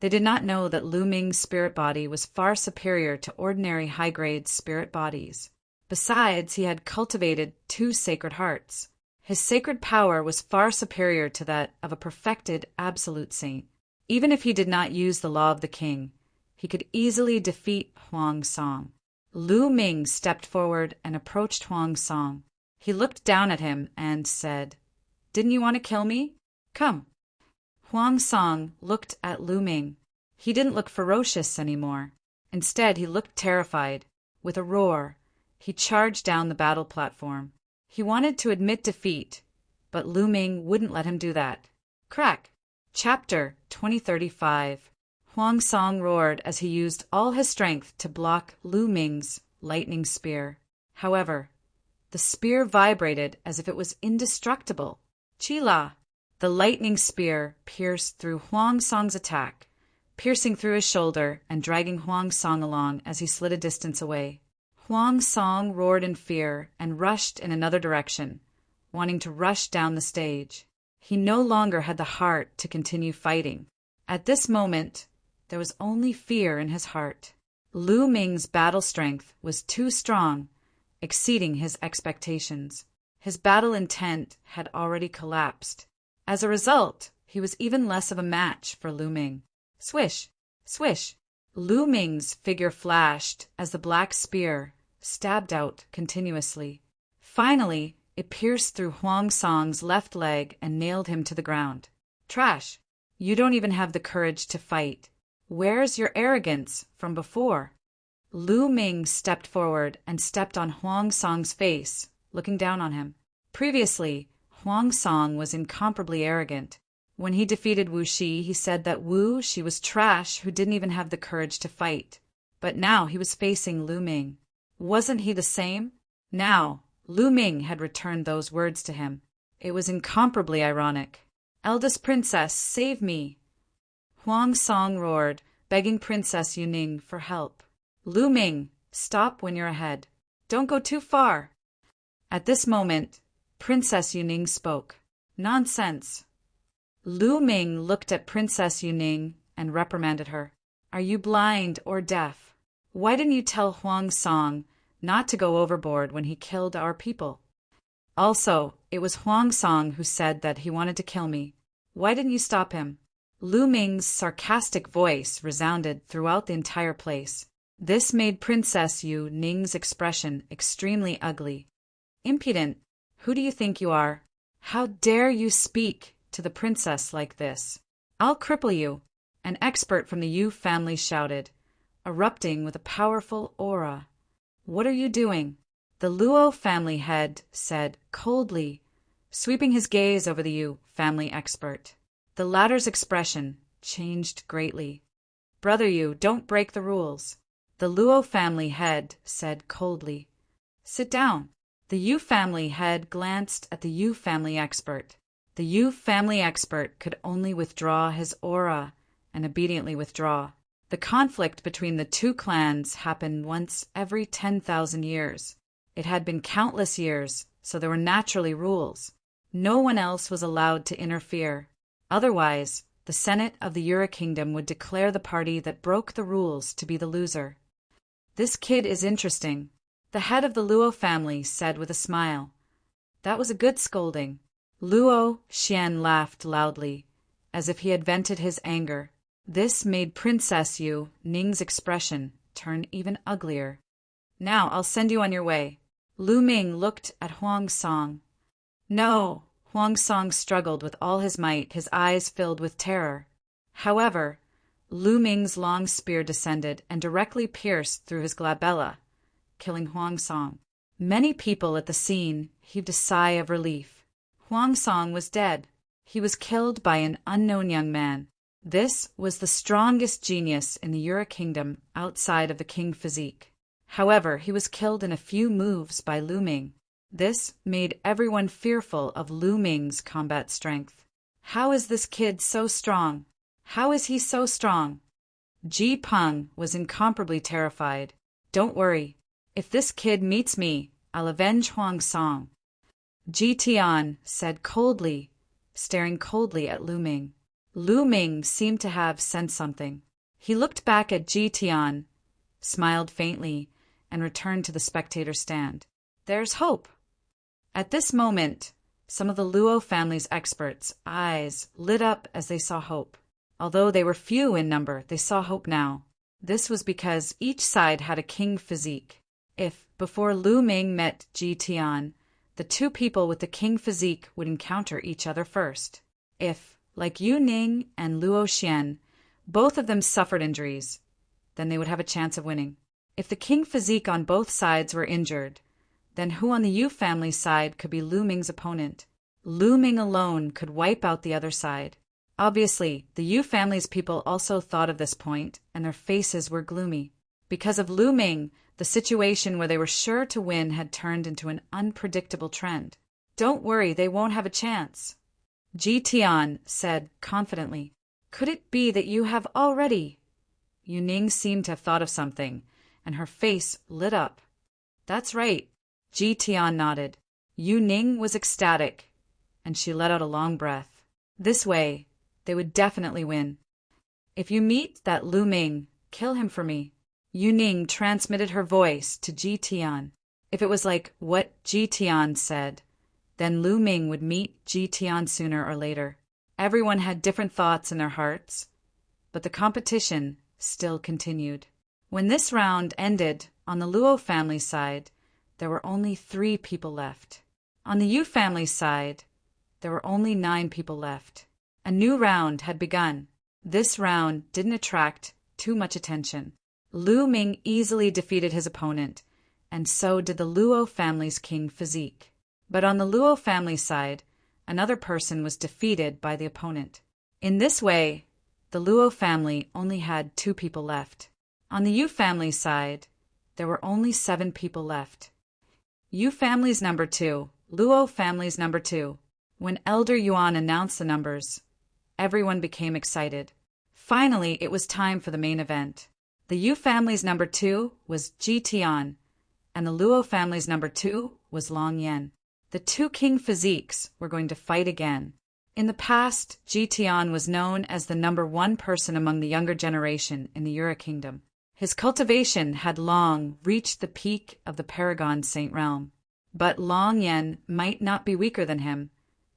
they did not know that Lu Ming's spirit body was far superior to ordinary high-grade spirit bodies. Besides, he had cultivated 2 sacred hearts. His sacred power was far superior to that of a perfected absolute saint. Even if he did not use the Law of the King, he could easily defeat Huang Song. Lu Ming stepped forward and approached Huang Song. He looked down at him and said, "Didn't you want to kill me? Come." Huang Song looked at Lu Ming. He didn't look ferocious anymore. Instead, he looked terrified. With a roar, he charged down the battle platform. He wanted to admit defeat, but Lu Ming wouldn't let him do that. Crack! Chapter 2035. Huang Song roared as he used all his strength to block Lu Ming's lightning spear. However, the spear vibrated as if it was indestructible. Chila! The lightning spear pierced through Huang Song's attack, piercing through his shoulder and dragging Huang Song along as he slid a distance away. Huang Song roared in fear and rushed in another direction, wanting to rush down the stage. He no longer had the heart to continue fighting. At this moment, there was only fear in his heart. Lu Ming's battle strength was too strong, exceeding his expectations. His battle intent had already collapsed. As a result, he was even less of a match for Lu Ming. Swish! Swish! Lu Ming's figure flashed as the black spear stabbed out continuously. Finally, it pierced through Huang Song's left leg and nailed him to the ground. Trash! You don't even have the courage to fight. Where's your arrogance from before? Lu Ming stepped forward and stepped on Huang Song's face, looking down on him. Previously, Huang Song was incomparably arrogant. When he defeated Wu Shi, he said that Wu Shi was trash who didn't even have the courage to fight. But now he was facing Lu Ming. Wasn't he the same? Now, Lu Ming had returned those words to him. It was incomparably ironic. Eldest princess, save me! Huang Song roared, begging Princess Yuning for help. Lu Ming, stop when you're ahead. Don't go too far. At this moment, Princess Yuning spoke. Nonsense. Lu Ming looked at Princess Yuning and reprimanded her. Are you blind or deaf? Why didn't you tell Huang Song not to go overboard when he killed our people? Also, it was Huang Song who said that he wanted to kill me. Why didn't you stop him? Lu Ming's sarcastic voice resounded throughout the entire place. This made Princess Yu Ning's expression extremely ugly. Impudent! Who do you think you are? How dare you speak to the princess like this? I'll cripple you! An expert from the Yu family shouted, erupting with a powerful aura. What are you doing? The Luo family head said coldly, sweeping his gaze over the Yu family expert. The latter's expression changed greatly. Brother Yu, don't break the rules. The Luo family head said coldly. Sit down. The Yu family head glanced at the Yu family expert. The Yu family expert could only withdraw his aura and obediently withdraw. The conflict between the two clans happened once every 10,000 years. It had been countless years, so there were naturally rules. No one else was allowed to interfere. Otherwise, the Senate of the Yura Kingdom would declare the party that broke the rules to be the loser. This kid is interesting, the head of the Luo family said with a smile. That was a good scolding. Luo Xian laughed loudly, as if he had vented his anger. This made Princess Yu Ning's expression turn even uglier. Now I'll send you on your way. Lu Ming looked at Huang Song. No! Huang Song struggled with all his might, his eyes filled with terror. However, Lu Ming's long spear descended and directly pierced through his glabella, killing Huang Song. Many people at the scene heaved a sigh of relief. Huang Song was dead. He was killed by an unknown young man. This was the strongest genius in the Yura Kingdom outside of the king physique. However, he was killed in a few moves by Lu Ming. This made everyone fearful of Lu Ming's combat strength. How is this kid so strong? How is he so strong? Ji Peng was incomparably terrified. Don't worry. If this kid meets me, I'll avenge Huang Song. Ji Tian said coldly, staring coldly at Lu Ming. Lu Ming seemed to have sensed something. He looked back at Ji Tian, smiled faintly, and returned to the spectator stand. There's hope. At this moment, some of the Luo family's experts' eyes lit up as they saw hope. Although they were few in number, they saw hope now. This was because each side had a king physique. If, before Lu Ming met Ji Tian, the two people with the king physique would encounter each other first. If, like Yu Ning and Luo Xian, both of them suffered injuries, then they would have a chance of winning. If the king physique on both sides were injured, then who on the Yu family side could be Lu Ming's opponent? Lu Ming alone could wipe out the other side. Obviously, the Yu family's people also thought of this point, and their faces were gloomy. Because of Lu Ming, the situation where they were sure to win had turned into an unpredictable trend. Don't worry, they won't have a chance. Ji Tian said confidently. Could it be that you have already? Yu Ning seemed to have thought of something, and her face lit up. That's right. Ji Tian nodded. Yu Ning was ecstatic, and she let out a long breath. This way, they would definitely win. If you meet that Lu Ming, kill him for me. Yu Ning transmitted her voice to Ji Tian. If it was like what Ji Tian said, then Lu Ming would meet Ji Tian sooner or later. Everyone had different thoughts in their hearts, but the competition still continued. When this round ended on the Luo family side, there were only 3 people left. On the Yu family side, there were only 9 people left. A new round had begun. This round didn't attract too much attention. Lu Ming easily defeated his opponent, and so did the Luo family's king Physique. But on the Luo family side, another person was defeated by the opponent. In this way, the Luo family only had 2 people left. On the Yu family side, there were only 7 people left. Yu family's number 2, Luo family's number 2. When Elder Yuan announced the numbers, everyone became excited. Finally, it was time for the main event. The Yu family's number 2 was Ji Tian, and the Luo family's number 2 was Long Yan. The 2 king physiques were going to fight again. In the past, Ji Tian was known as the number 1 person among the younger generation in the Yura kingdom. His cultivation had long reached the peak of the Paragon Saint realm. But Long Yan might not be weaker than him,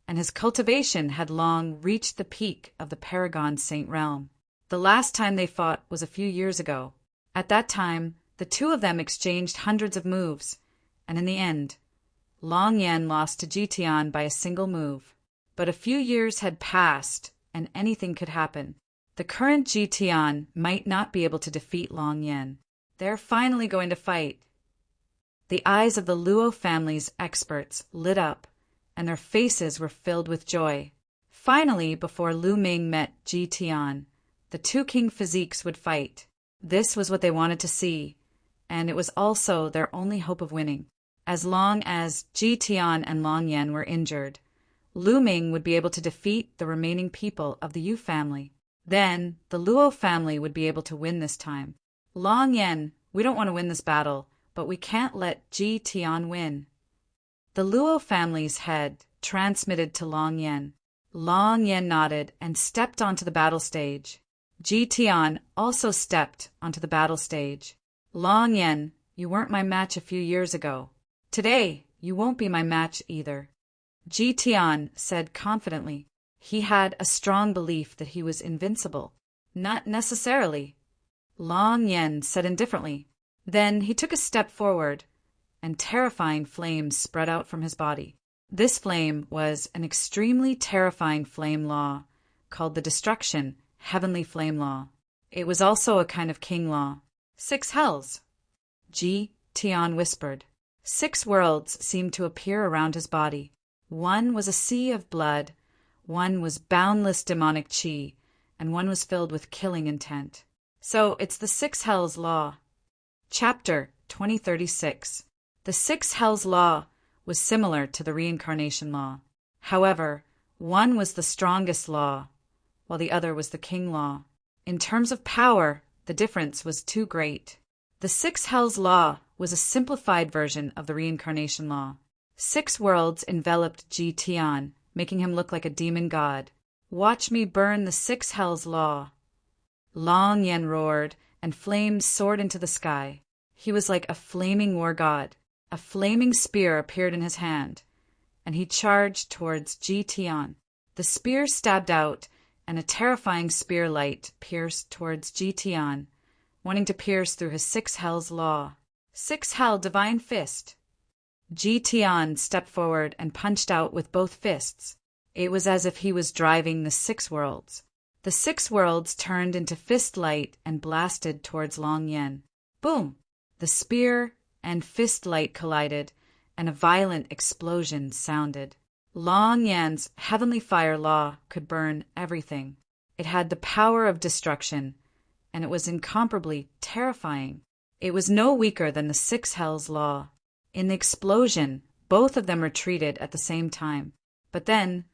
and his cultivation had long reached the peak of the Paragon Saint realm. The last time they fought was a few years ago. At that time, the 2 of them exchanged hundreds of moves, and in the end, Long Yan lost to Ji Tian by a single move. But a few years had passed, and anything could happen. The current Ji Tian might not be able to defeat Long Yan. They're finally going to fight. The eyes of the Luo family's experts lit up, and their faces were filled with joy. Finally, before Lu Ming met Ji Tian, the 2 king physiques would fight. This was what they wanted to see, and it was also their only hope of winning. As long as Ji Tian and Long Yan were injured, Lu Ming would be able to defeat the remaining people of the Yu family. Then, the Luo family would be able to win this time. Long Yan, we don't want to win this battle, but we can't let Ji Tian win. The Luo family's head transmitted to Long Yan. Long Yan nodded and stepped onto the battle stage. Ji Tian also stepped onto the battle stage. Long Yan, you weren't my match a few years ago. Today, you won't be my match either. Ji Tian said confidently. He had a strong belief that he was invincible. Not necessarily. Long Yan said indifferently. Then he took a step forward, and terrifying flames spread out from his body. This flame was an extremely terrifying flame law, called the Destruction Heavenly Flame Law. It was also a kind of king law. 6 hells, Ji Tian whispered. 6 worlds seemed to appear around his body. One was a sea of blood, one was boundless demonic qi, and one was filled with killing intent. So it's the 6 hells law. Chapter 2036. The 6 hells law was similar to the reincarnation law. However, one was the strongest law, while the other was the king law. In terms of power, the difference was too great. The 6 hells law was a simplified version of the reincarnation law. 6 worlds enveloped Ji Tian, making him look like a demon god. Watch me burn the 6 hells law. Long Yan roared, and flames soared into the sky. He was like a flaming war god. A flaming spear appeared in his hand, and he charged towards Ji Tian. The spear stabbed out, and a terrifying spear light pierced towards Ji Tian, wanting to pierce through his 6 hells law. 6 hell divine fist. Ji Tian stepped forward and punched out with both fists. It was as if he was driving the 6 worlds. The 6 worlds turned into fist light and blasted towards Long Yan. Boom! The spear and fist light collided, and a violent explosion sounded. Long Yan's heavenly fire law could burn everything. It had the power of destruction, and it was incomparably terrifying. It was no weaker than the 6 hells law. In the explosion, both of them retreated at the same time. But then,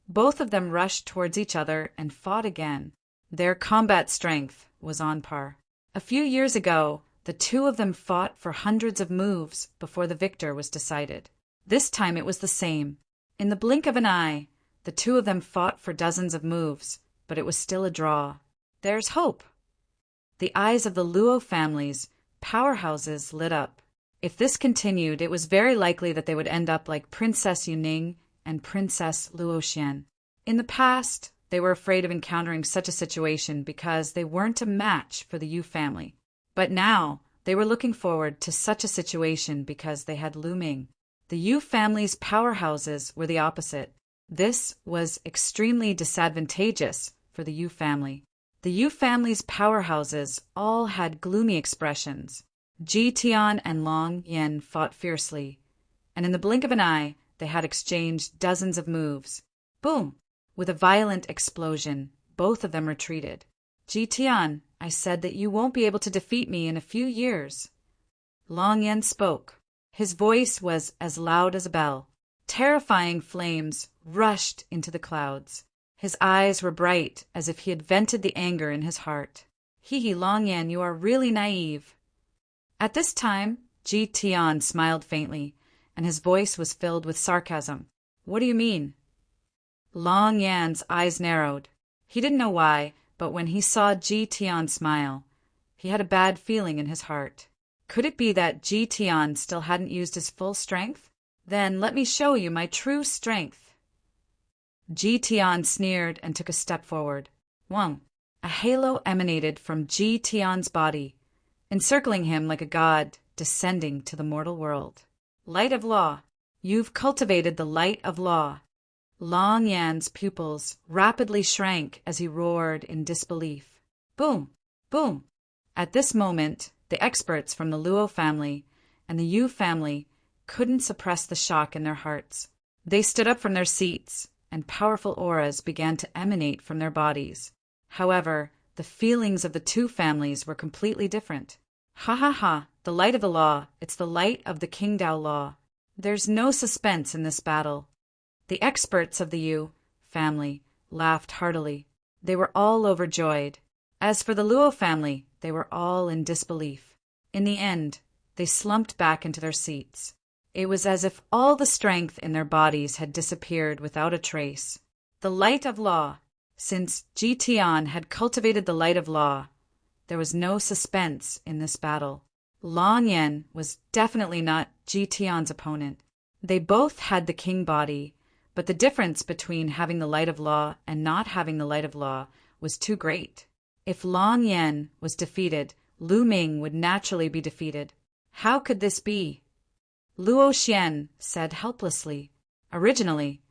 both of them rushed towards each other and fought again. Their combat strength was on par. A few years ago, the 2 of them fought for hundreds of moves before the victor was decided. This time it was the same. In the blink of an eye, the 2 of them fought for dozens of moves, but it was still a draw. There's hope. The eyes of the Luo family's powerhouses lit up. If this continued, it was very likely that they would end up like Princess Yuning and Princess Luoxian. In the past, They were afraid of encountering such a situation because they weren't a match for the Yu family. But now, they were looking forward to such a situation because they had Lu Ming. The Yu family's powerhouses were the opposite. This was extremely disadvantageous for the Yu family. The Yu family's powerhouses all had gloomy expressions. Ji Tian and Long Yan fought fiercely, and in the blink of an eye, they had exchanged dozens of moves. Boom! With a violent explosion, both of them retreated. Ji Tian, I said that you won't be able to defeat me in a few years. Long Yan spoke. His voice was as loud as a bell. Terrifying flames rushed into the clouds. His eyes were bright, as if he had vented the anger in his heart. Hee, Long Yan, you are really naive. At this time, Ji Tian smiled faintly, and his voice was filled with sarcasm. What do you mean? Long Yan's eyes narrowed. He didn't know why, but when he saw Ji Tian smile, he had a bad feeling in his heart. Could it be that Ji Tian still hadn't used his full strength? Then let me show you my true strength. Ji Tian sneered and took a step forward. Wang! A halo emanated from Ji Tian's body, encircling him like a god descending to the mortal world. Light of law. You've cultivated the light of law. Long Yan's pupils rapidly shrank as he roared in disbelief. Boom! Boom! At this moment, the experts from the Luo family and the Yu family couldn't suppress the shock in their hearts. They stood up from their seats, and powerful auras began to emanate from their bodies. However, the feelings of the two families were completely different. Ha ha ha, the light of the law, it's the light of the Qingdao law. There's no suspense in this battle. The experts of the Yu family laughed heartily. They were all overjoyed. As for the Luo family, they were all in disbelief. In the end, they slumped back into their seats. It was as if all the strength in their bodies had disappeared without a trace. The light of law. Since Ji Tian had cultivated the light of law, there was no suspense in this battle. Long Yan was definitely not Ji Tian's opponent. They both had the king body, but the difference between having the light of law and not having the light of law was too great. If Long Yan was defeated, Lu Ming would naturally be defeated. How could this be? Luo Xian said helplessly. Originally,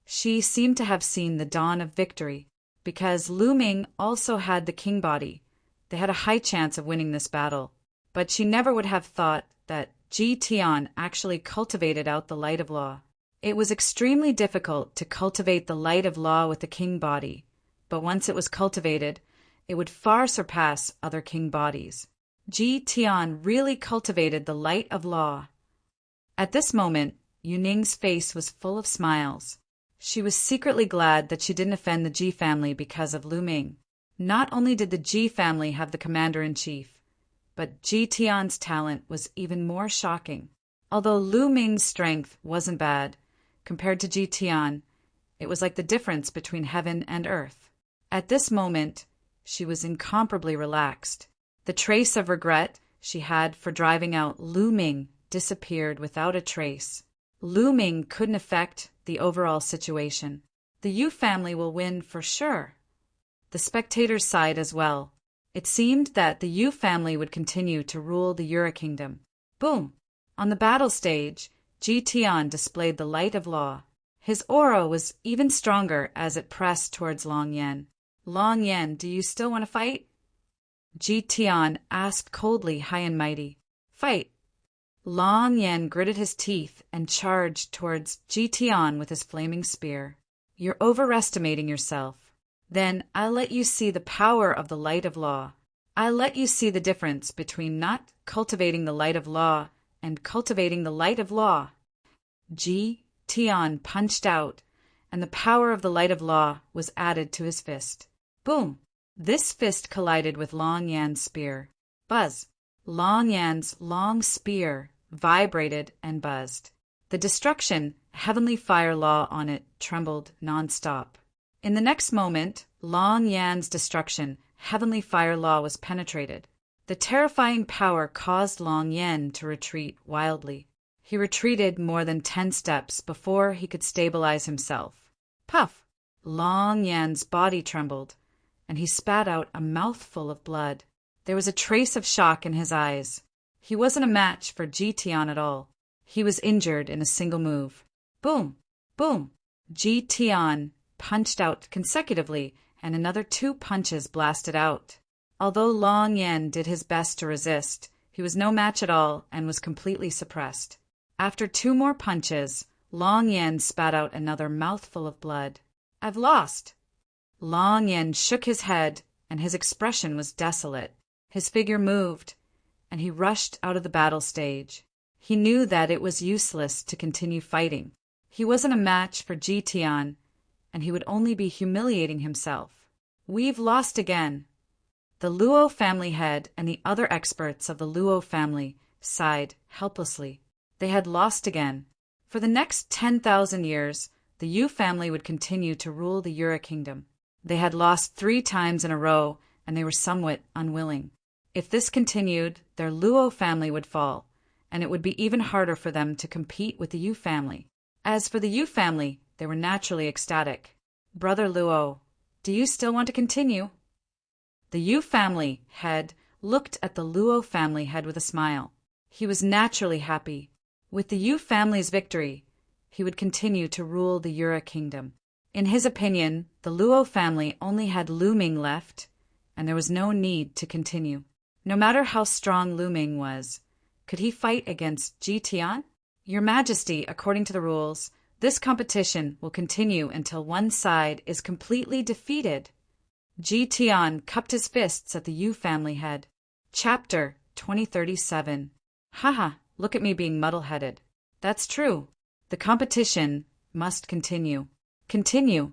she seemed to have seen the dawn of victory. Because Lu Ming also had the king body, they had a high chance of winning this battle. But she never would have thought that Ji Tian actually cultivated out the light of law. It was extremely difficult to cultivate the light of law with the king body, but once it was cultivated, it would far surpass other king bodies. Ji Tian really cultivated the light of law. At this moment, Yu Ning's face was full of smiles. She was secretly glad that she didn't offend the Ji family because of Lu Ming. Not only did the Ji family have the commander-in-chief, but Ji Tian's talent was even more shocking. Although Lu Ming's strength wasn't bad, compared to Ji Tian, it was like the difference between heaven and earth. At this moment, she was incomparably relaxed. The trace of regret she had for driving out Lu Ming disappeared without a trace. Lu Ming couldn't affect the overall situation. The Yu family will win for sure. The spectators sighed as well. It seemed that the Yu family would continue to rule the Yura kingdom. Boom! On the battle stage, Ji Tian displayed the light of law. His aura was even stronger as it pressed towards Long Yan. Long Yan, do you still want to fight? Ji Tian asked coldly, high and mighty. Fight! Long Yan gritted his teeth and charged towards Ji Tian with his flaming spear. You're overestimating yourself. Then I'll let you see the power of the light of law. I'll let you see the difference between not cultivating the light of law and cultivating the light of law. Ji Tian punched out, and the power of the light of law was added to his fist. Boom! This fist collided with Long Yan's spear. Buzz! Long Yan's long spear vibrated and buzzed. The destruction, heavenly fire law on it, trembled non-stop. In the next moment, Long Yan's destruction, heavenly fire law was penetrated. The terrifying power caused Long Yan to retreat wildly. He retreated more than 10 steps before he could stabilize himself. Puff! Long Yan's body trembled, and he spat out a mouthful of blood. There was a trace of shock in his eyes. He wasn't a match for Ji Tian at all. He was injured in a single move. Boom! Boom! Ji Tian punched out consecutively, and another 2 punches blasted out. Although Long Yan did his best to resist, he was no match at all and was completely suppressed. After 2 more punches, Long Yan spat out another mouthful of blood. "I've lost." Long Yan shook his head, and his expression was desolate. His figure moved, and he rushed out of the battle stage. He knew that it was useless to continue fighting. He wasn't a match for Ji Tian, and he would only be humiliating himself. "We've lost again." The Luo family head and the other experts of the Luo family sighed helplessly. They had lost again. For the next 10,000 years, the Yu family would continue to rule the Yura kingdom. They had lost 3 times in a row, and they were somewhat unwilling. If this continued, their Luo family would fall, and it would be even harder for them to compete with the Yu family. As for the Yu family, they were naturally ecstatic. "Brother Luo, do you still want to continue?" The Yu family head looked at the Luo family head with a smile. He was naturally happy. With the Yu family's victory, he would continue to rule the Yura kingdom. In his opinion, the Luo family only had Lu Ming left, and there was no need to continue. No matter how strong Lu Ming was, could he fight against Ji Tian? "Your Majesty, according to the rules, this competition will continue until one side is completely defeated." Ji Tian cupped his fists at the Yu family head. Chapter 2037. Haha, look at me being muddle-headed. That's true. The competition must continue. Continue.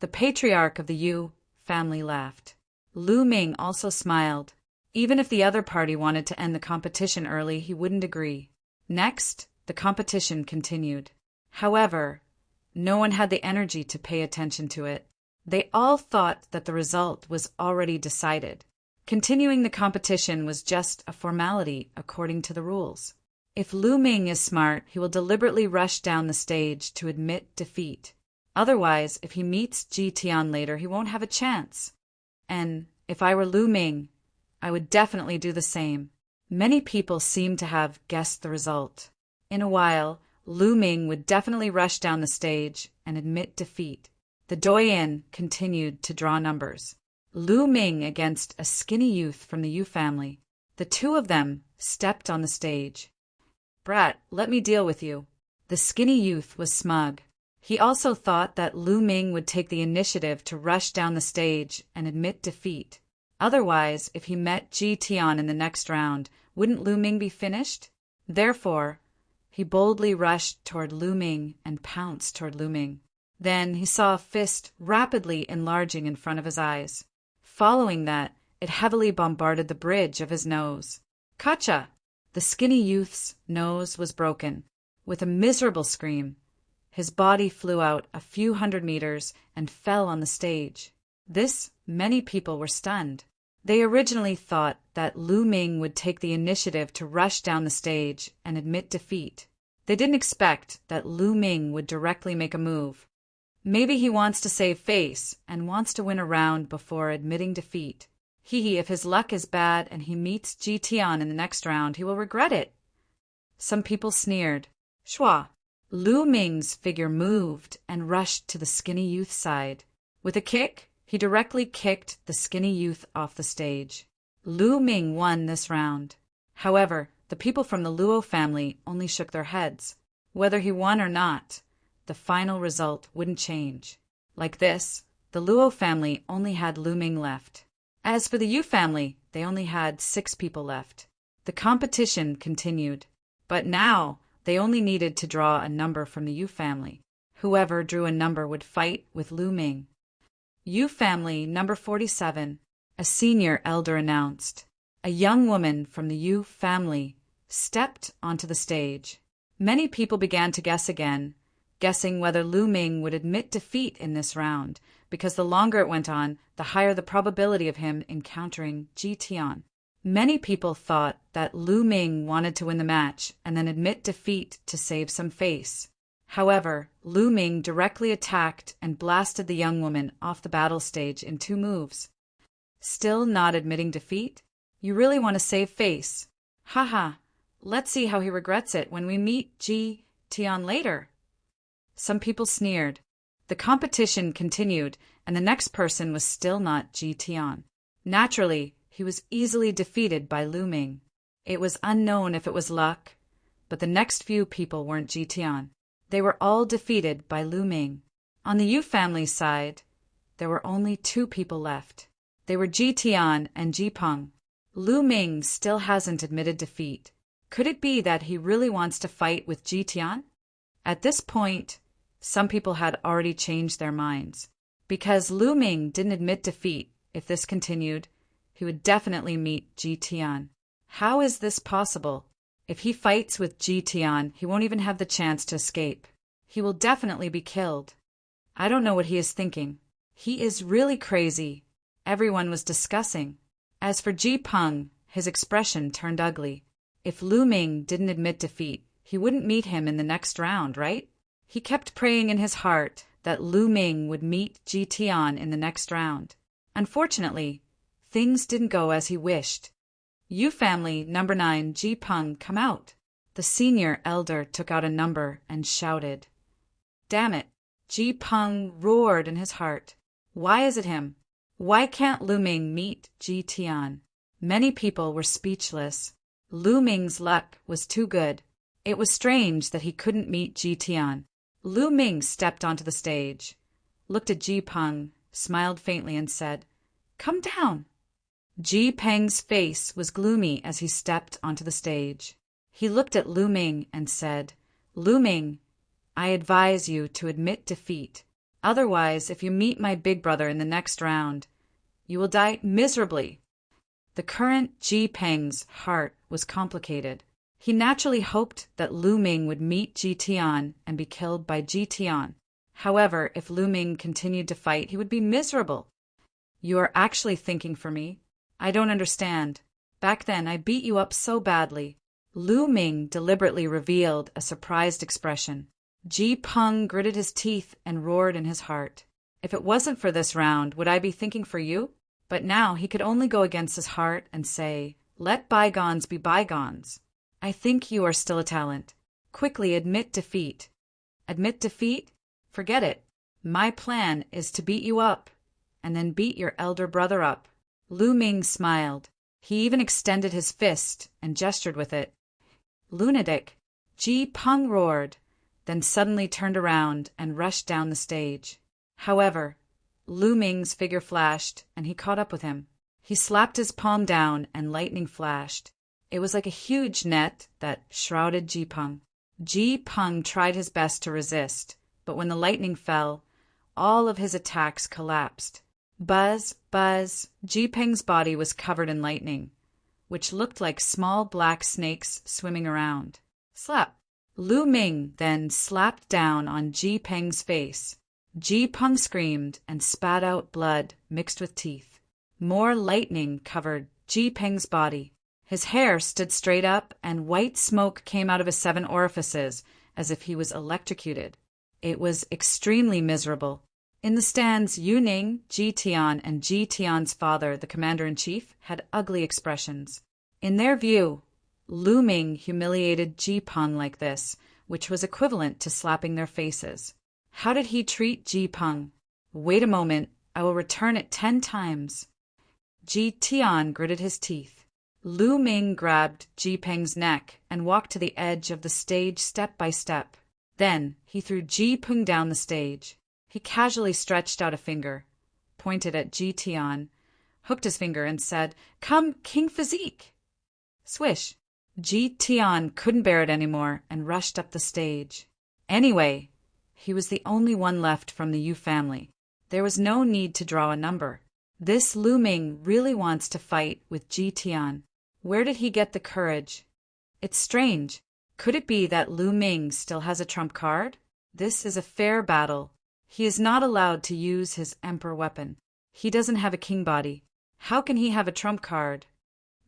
The patriarch of the Yu family laughed. Lu Ming also smiled. Even if the other party wanted to end the competition early, he wouldn't agree. Next, the competition continued. However, no one had the energy to pay attention to it. They all thought that the result was already decided. Continuing the competition was just a formality according to the rules. If Lu Ming is smart, he will deliberately rush down the stage to admit defeat. Otherwise, if he meets Ji Tian later, he won't have a chance. And if I were Lu Ming, I would definitely do the same. Many people seem to have guessed the result. In a while, Lu Ming would definitely rush down the stage and admit defeat. The Doyen continued to draw numbers. Lu Ming against a skinny youth from the Yu family. The 2 of them stepped on the stage. "Brat, let me deal with you." The skinny youth was smug. He also thought that Lu Ming would take the initiative to rush down the stage and admit defeat. Otherwise, if he met Ji Tian in the next round, wouldn't Lu Ming be finished? Therefore, he boldly rushed toward Lu Ming and pounced toward Lu Ming. Then he saw a fist rapidly enlarging in front of his eyes. Following that, it heavily bombarded the bridge of his nose. Kacha! The skinny youth's nose was broken. With a miserable scream, his body flew out a few hundred meters and fell on the stage. Many people were stunned. They originally thought that Lu Ming would take the initiative to rush down the stage and admit defeat. They didn't expect that Lu Ming would directly make a move. Maybe he wants to save face and wants to win a round before admitting defeat. If his luck is bad and he meets Ji Tian in the next round, he will regret it. Some people sneered. Shua. Lu Ming's figure moved and rushed to the skinny youth's side. With a kick, he directly kicked the skinny youth off the stage. Lu Ming won this round. However, the people from the Luo family only shook their heads. Whether he won or not, the final result wouldn't change. Like this, the Luo family only had Lu Ming left. As for the Yu family, they only had 6 people left. The competition continued, but now they only needed to draw a number from the Yu family. Whoever drew a number would fight with Lu Ming. Yu family number 47, a senior elder announced. A young woman from the Yu family stepped onto the stage. Many people began to guess again, guessing whether Lu Ming would admit defeat in this round, because the longer it went on, the higher the probability of him encountering Ji Tian. Many people thought that Lu Ming wanted to win the match and then admit defeat to save some face. However, Lu Ming directly attacked and blasted the young woman off the battle stage in 2 moves. Still not admitting defeat? You really want to save face? Haha, let's see how he regrets it when we meet Ji Tian later. Some people sneered. The competition continued, and the next person was still not Ji Tian. Naturally, he was easily defeated by Lu Ming. It was unknown if it was luck, but the next few people weren't Ji Tian. They were all defeated by Lu Ming. On the Yu family's side, there were only 2 people left. They were Ji Tian and Ji Peng. Lu Ming still hasn't admitted defeat. Could it be that he really wants to fight with Ji Tian? At this point, some people had already changed their minds. Because Lu Ming didn't admit defeat, if this continued, he would definitely meet Ji Tian. How is this possible? If he fights with Ji Tian, he won't even have the chance to escape. He will definitely be killed. I don't know what he is thinking. He is really crazy. Everyone was discussing. As for Ji Peng, his expression turned ugly. If Lu Ming didn't admit defeat, he wouldn't meet him in the next round, right? He kept praying in his heart that Lu Ming would meet Ji Tian in the next round. Unfortunately, things didn't go as he wished. Yu family number 9, Ji Peng, come out. The senior elder took out a number and shouted. Damn it! Ji Peng roared in his heart. Why is it him? Why can't Lu Ming meet Ji Tian? Many people were speechless. Lu Ming's luck was too good. It was strange that he couldn't meet Ji Tian. Lu Ming stepped onto the stage, looked at Ji Peng, smiled faintly and said, Come down. Ji Peng's face was gloomy as he stepped onto the stage. He looked at Lu Ming and said, Lu Ming, I advise you to admit defeat. Otherwise, if you meet my big brother in the next round, you will die miserably. The current Ji Peng's heart was complicated. He naturally hoped that Lu Ming would meet Ji Tian and be killed by Ji Tian. However, if Lu Ming continued to fight, he would be miserable. You are actually thinking for me? I don't understand. Back then, I beat you up so badly. Lu Ming deliberately revealed a surprised expression. Ji Peng gritted his teeth and roared in his heart. If it wasn't for this round, would I be thinking for you? But now he could only go against his heart and say, Let bygones be bygones. I think you are still a talent. Quickly admit defeat. Admit defeat? Forget it. My plan is to beat you up, and then beat your elder brother up. Lu Ming smiled. He even extended his fist and gestured with it. Lunatic! Ji Peng roared, then suddenly turned around and rushed down the stage. However, Lu Ming's figure flashed, and he caught up with him. He slapped his palm down, and lightning flashed. It was like a huge net that shrouded Ji Peng. Ji Peng tried his best to resist, but when the lightning fell, all of his attacks collapsed. Buzz, buzz, Ji Peng's body was covered in lightning, which looked like small black snakes swimming around. Slap! Lu Ming then slapped down on Ji Peng's face. Ji Peng screamed and spat out blood mixed with teeth. More lightning covered Ji Peng's body. His hair stood straight up, and white smoke came out of his 7 orifices as if he was electrocuted. It was extremely miserable. In the stands, Yu Ning, Ji Tian, and Ji Tian's father, the commander-in-chief, had ugly expressions. In their view, Lu Ming humiliated Ji Peng like this, which was equivalent to slapping their faces. How did he treat Ji Peng? Wait a moment, I will return it 10 times. Ji Tian gritted his teeth. Lu Ming grabbed Ji Peng's neck and walked to the edge of the stage step by step. Then he threw Ji Peng down the stage. He casually stretched out a finger, pointed at Ji Tian, hooked his finger and said, Come, King Physique! Swish! Ji Tian couldn't bear it anymore and rushed up the stage. Anyway, he was the only one left from the Yu family. There was no need to draw a number. This Lu Ming really wants to fight with Ji Tian. Where did he get the courage? It's strange. Could it be that Lu Ming still has a trump card? This is a fair battle. He is not allowed to use his emperor weapon. He doesn't have a king body. How can he have a trump card?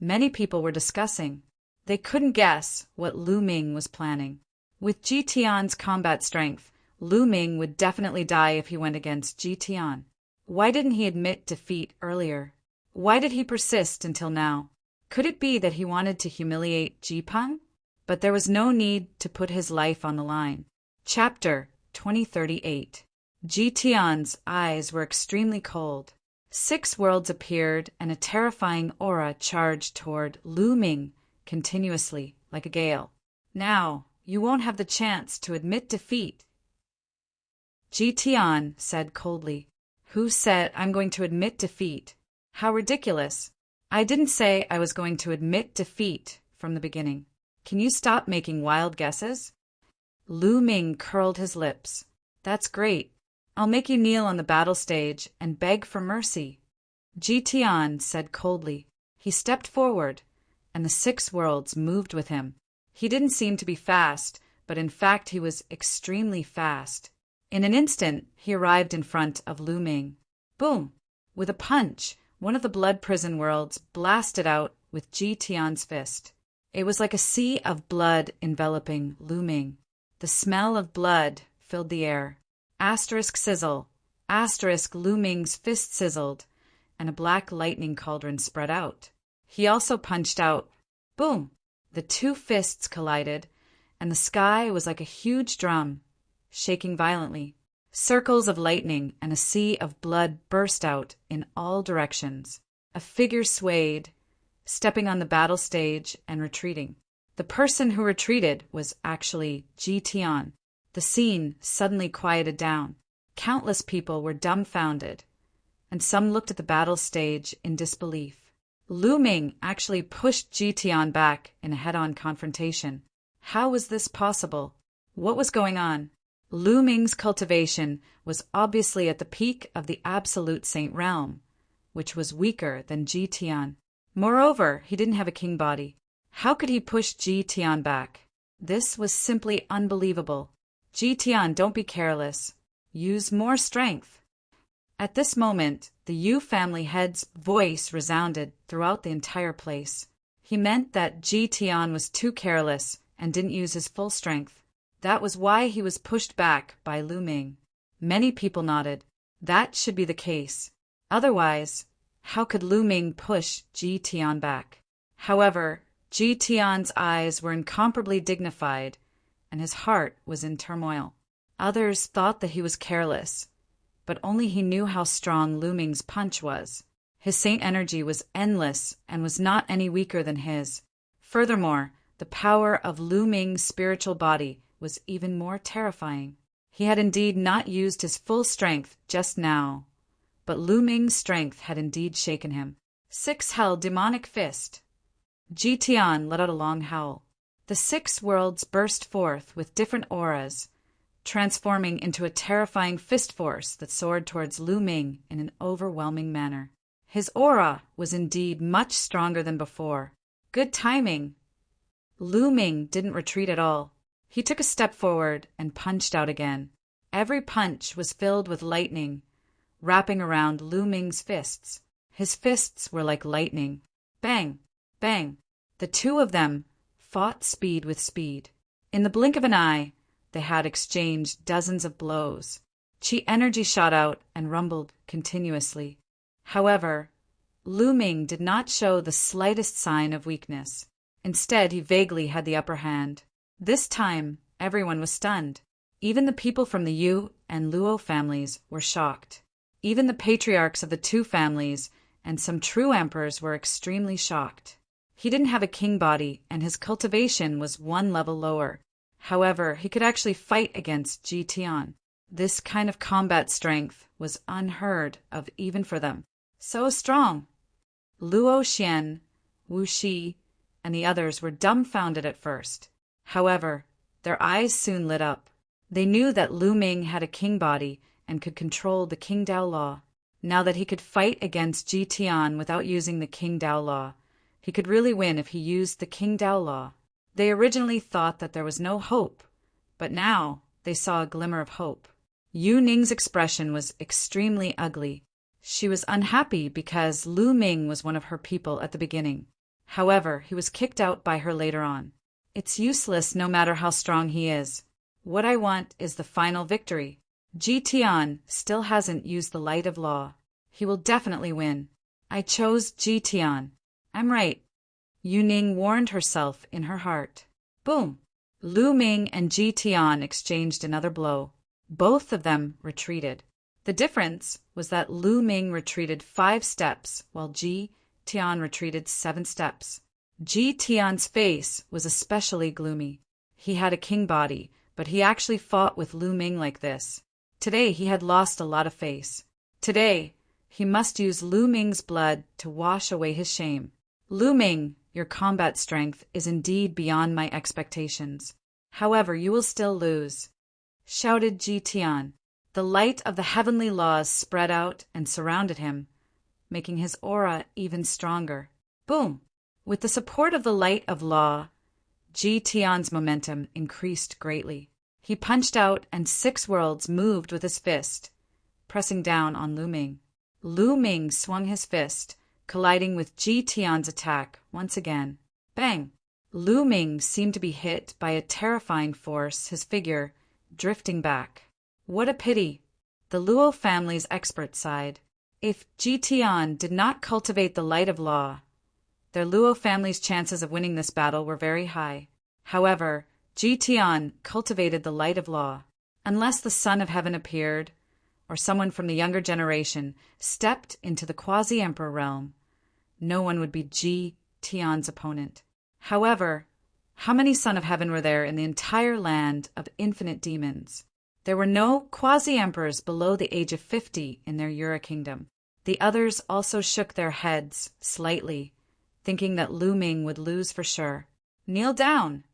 Many people were discussing. They couldn't guess what Lu Ming was planning. With Ji Tian's combat strength, Lu Ming would definitely die if he went against Ji Tian. Why didn't he admit defeat earlier? Why did he persist until now? Could it be that he wanted to humiliate Ji Peng? But there was no need to put his life on the line. Chapter 2038. Ji Tian's eyes were extremely cold. 6 worlds appeared, and a terrifying aura charged toward Lu Ming continuously, like a gale. Now, you won't have the chance to admit defeat. Ji Tian said coldly. Who said I'm going to admit defeat? How ridiculous. I didn't say I was going to admit defeat from the beginning. Can you stop making wild guesses? Lu Ming curled his lips. That's great. I'll make you kneel on the battle stage and beg for mercy. Ji Tian said coldly. He stepped forward, and the 6 worlds moved with him. He didn't seem to be fast, but in fact he was extremely fast. In an instant, he arrived in front of Lu Ming. Boom! With a punch, one of the blood prison worlds blasted out with Ji Tian's fist. It was like a sea of blood enveloping Lu Ming. The smell of blood filled the air. Asterisk sizzle. Asterisk Lu Ming's fist sizzled, and a black lightning cauldron spread out. He also punched out. Boom! The 2 fists collided, and the sky was like a huge drum, shaking violently. Circles of lightning and a sea of blood burst out in all directions. A figure swayed, stepping on the battle stage and retreating. The person who retreated was actually Ji Tian. The scene suddenly quieted down. Countless people were dumbfounded, and some looked at the battle stage in disbelief. Lu Ming actually pushed Ji Tian back in a head-on confrontation. How was this possible? What was going on? Lu Ming's cultivation was obviously at the peak of the absolute saint realm, which was weaker than Ji Tian. Moreover, he didn't have a king body. How could he push Ji Tian back? This was simply unbelievable. Ji Tian, don't be careless. Use more strength. At this moment, the Yu family head's voice resounded throughout the entire place. He meant that Ji Tian was too careless and didn't use his full strength. That was why he was pushed back by Lu Ming. Many people nodded. That should be the case. Otherwise, how could Lu Ming push Ji Tian back? However, Ji Tian's eyes were incomparably dignified, and his heart was in turmoil. Others thought that he was careless, but only he knew how strong Lu Ming's punch was. His saint energy was endless and was not any weaker than his. Furthermore, the power of Lu Ming's spiritual body was even more terrifying. He had indeed not used his full strength just now, but Lu Ming's strength had indeed shaken him. 6 held demonic fist. Ji Tian let out a long howl. The 6 worlds burst forth with different auras, transforming into a terrifying fist force that soared towards Lu Ming in an overwhelming manner. His aura was indeed much stronger than before. Good timing. Lu Ming didn't retreat at all. He took a step forward and punched out again. Every punch was filled with lightning, wrapping around Lu Ming's fists. His fists were like lightning. Bang! Bang! The 2 of them fought speed with speed. In the blink of an eye, they had exchanged dozens of blows. Chi energy shot out and rumbled continuously. However, Lu Ming did not show the slightest sign of weakness. Instead, he vaguely had the upper hand. This time, everyone was stunned. Even the people from the Yu and Luo families were shocked. Even the patriarchs of the 2 families and some true emperors were extremely shocked. He didn't have a king body, and his cultivation was 1 level lower. However, he could actually fight against Ji Tian. This kind of combat strength was unheard of even for them. So strong! Luo Xian, Wu Shi, and the others were dumbfounded at first. However, their eyes soon lit up. They knew that Lu Ming had a king body and could control the King Dao Law. Now that he could fight against Ji Tian without using the King Dao Law, he could really win if he used the King Dao Law. They originally thought that there was no hope, but now they saw a glimmer of hope. Yu Ning's expression was extremely ugly. She was unhappy because Lu Ming was one of her people at the beginning. However, he was kicked out by her later on. It's useless no matter how strong he is. What I want is the final victory. Ji Tian still hasn't used the light of law. He will definitely win. I chose Ji Tian. I'm right. Yu Ning warned herself in her heart. Boom! Lu Ming and Ji Tian exchanged another blow. Both of them retreated. The difference was that Lu Ming retreated 5 steps, while Ji Tian retreated 7 steps. Ji Tian's face was especially gloomy. He had a king body, but he actually fought with Lu Ming like this. Today he had lost a lot of face. Today, he must use Lu Ming's blood to wash away his shame. Lu Ming, your combat strength is indeed beyond my expectations. However, you will still lose, shouted Ji Tian. The light of the heavenly laws spread out and surrounded him, making his aura even stronger. Boom! With the support of the light of law, Ji Tian's momentum increased greatly. He punched out and 6 worlds moved with his fist, pressing down on Lu Ming. Lu Ming swung his fist, colliding with Ji Tian's attack once again. Bang! Lu Ming seemed to be hit by a terrifying force, his figure drifting back. What a pity! The Luo family's expert sighed. If Ji Tian did not cultivate the light of law, their Luo family's chances of winning this battle were very high. However, Ji Tian cultivated the light of law. Unless the Son of Heaven appeared, or someone from the younger generation stepped into the quasi-emperor realm, no one would be Ji Tian's opponent. However, how many Son of Heaven were there in the entire land of infinite demons? There were no quasi-emperors below the age of 50 in their Yura kingdom. The others also shook their heads slightly, thinking that Lu Ming would lose for sure. Kneel down!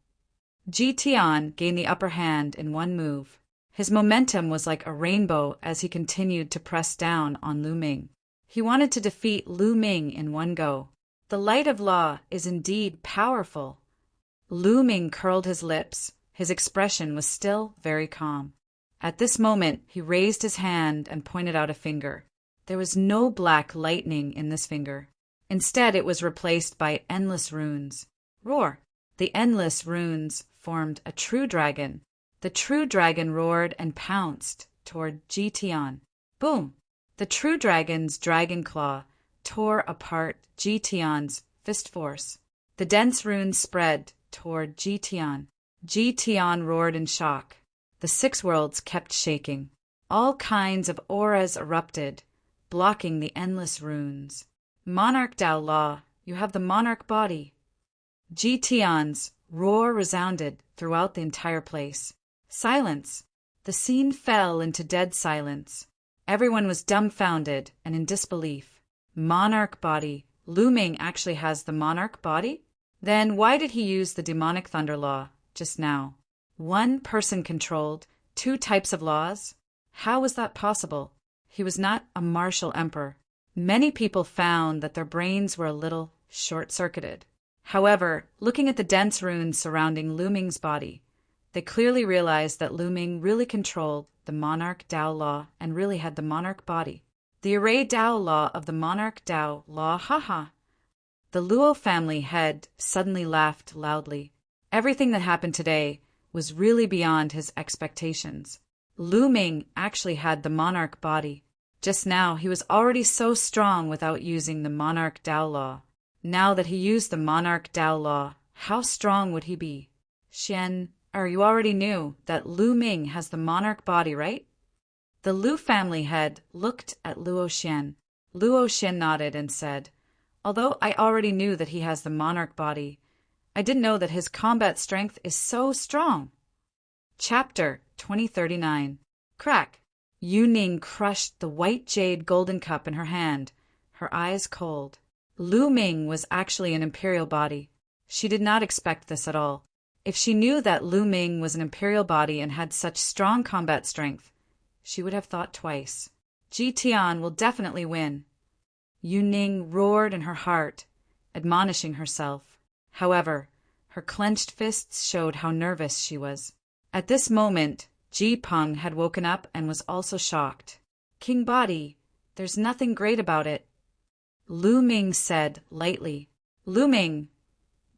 Ji Tian gained the upper hand in one move. His momentum was like a rainbow as he continued to press down on Lu Ming. He wanted to defeat Lu Ming in one go. The light of law is indeed powerful. Lu Ming curled his lips. His expression was still very calm. At this moment, he raised his hand and pointed out a finger. There was no black lightning in this finger. Instead, it was replaced by endless runes. Roar! The endless runes formed a true dragon. The true dragon roared and pounced toward Ji Tian. Boom! The true dragon's dragon claw tore apart Ji Tian's fist force. The dense runes spread toward Ji Tian. Ji Tian roared in shock. The 6 worlds kept shaking. All kinds of auras erupted, blocking the endless runes. Monarch Dao Law, you have the monarch body. Ji Tian's roar resounded throughout the entire place. Silence. The scene fell into dead silence. Everyone was dumbfounded and in disbelief. Monarch body. Lu Ming actually has the monarch body? Then why did he use the demonic thunder law just now? 1 person controlled 2 types of laws? How was that possible? He was not a martial emperor. Many people found that their brains were a little short-circuited. However, looking at the dense runes surrounding Lu Ming's body, they clearly realized that Lu Ming really controlled the monarch Dao law and really had the monarch body. The array Dao law of the monarch Dao law, haha. The Luo family head suddenly laughed loudly. Everything that happened today was really beyond his expectations. Lu Ming actually had the monarch body. Just now, he was already so strong without using the monarch Dao law. Now that he used the monarch Dao law, how strong would he be? You already knew that Lu Ming has the monarch body, right? The Lu family head looked at Luo Xian. Luo Xian nodded and said, although I already knew that he has the monarch body, I didn't know that his combat strength is so strong. Chapter 2039. Crack! Yu Ning crushed the white jade golden cup in her hand, her eyes cold. Lu Ming was actually an imperial body. She did not expect this at all. If she knew that Lu Ming was an imperial body and had such strong combat strength, she would have thought twice. Ji Tian will definitely win. Yu Ning roared in her heart, admonishing herself. However, her clenched fists showed how nervous she was. At this moment, Ji Peng had woken up and was also shocked. King body, there's nothing great about it. Lu Ming said lightly. Lu Ming,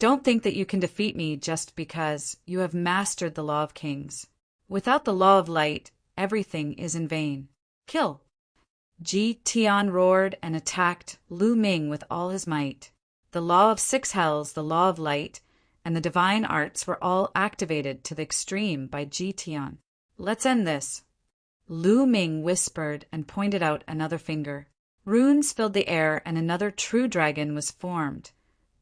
Don't think that you can defeat me just because you have mastered the law of kings. Without the law of light, everything is in vain. Kill!" Ji Tian roared and attacked Lu Ming with all his might. The law of 6 hells, the law of light, and the divine arts were all activated to the extreme by Ji Tian. "Let's end this." Lu Ming whispered and pointed out another finger. Runes filled the air and another true dragon was formed,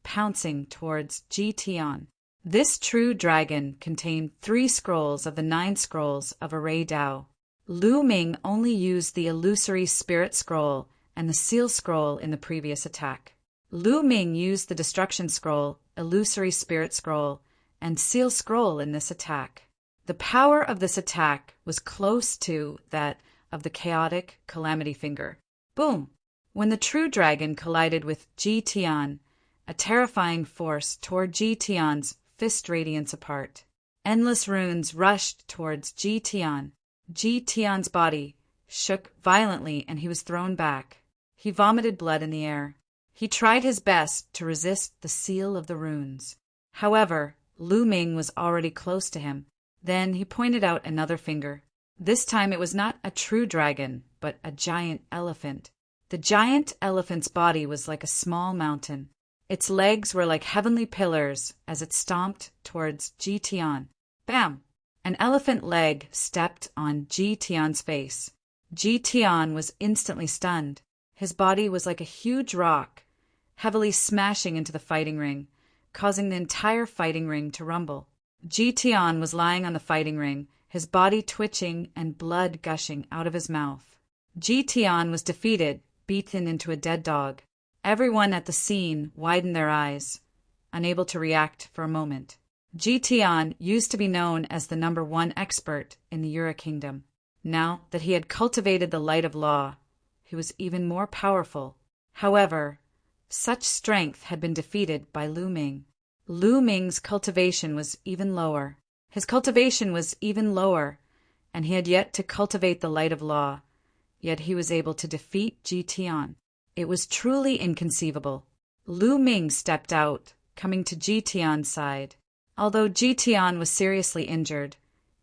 pouncing towards Ji Tian. This true dragon contained 3 scrolls of the 9 scrolls of Array Dao. Lu Ming only used the illusory spirit scroll and the seal scroll in the previous attack. Lu Ming used the destruction scroll, illusory spirit scroll, and seal scroll in this attack. The power of this attack was close to that of the chaotic calamity finger. Boom! When the true dragon collided with Ji Tian, a terrifying force tore Ji Tian's fist radiance apart. Endless runes rushed towards Ji Tian. Ji Tian's body shook violently and he was thrown back. He vomited blood in the air. He tried his best to resist the seal of the runes. However, Lu Ming was already close to him. Then he pointed out another finger. This time it was not a true dragon, but a giant elephant. The giant elephant's body was like a small mountain. Its legs were like heavenly pillars as it stomped towards Ji Tian. Bam! An elephant leg stepped on Ji Tian's face. Ji Tian was instantly stunned. His body was like a huge rock, heavily smashing into the fighting ring, causing the entire fighting ring to rumble. Ji Tian was lying on the fighting ring, his body twitching and blood gushing out of his mouth. Ji Tian was defeated, beaten into a dead dog. Everyone at the scene widened their eyes, unable to react for a moment. Ji Tian used to be known as the #1 expert in the Yura Kingdom. Now that he had cultivated the light of law, he was even more powerful. However, such strength had been defeated by Lu Ming. Lu Ming's cultivation was even lower. His cultivation was even lower, and he had yet to cultivate the light of law, yet he was able to defeat Ji Tian. It was truly inconceivable. Lu Ming stepped out, coming to Ji Tian's side. Although Ji Tian was seriously injured,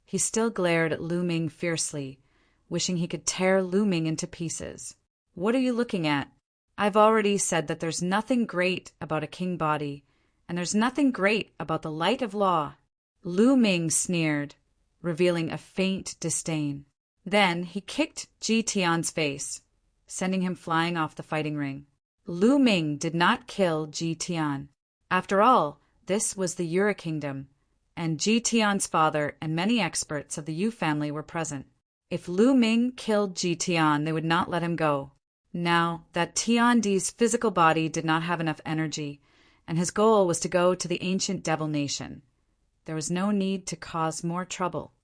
he still glared at Lu Ming fiercely, wishing he could tear Lu Ming into pieces. "What are you looking at? I've already said that there's nothing great about a king body, and there's nothing great about the light of law." Lu Ming sneered, revealing a faint disdain. Then he kicked Ji Tian's face, sending him flying off the fighting ring. Lu Ming did not kill Ji Tian. After all, this was the Yura Kingdom, and Ji Tian's father and many experts of the Yu family were present. If Lu Ming killed Ji Tian, they would not let him go. Now that Tian Di's physical body did not have enough energy, and his goal was to go to the ancient devil nation, there was no need to cause more trouble.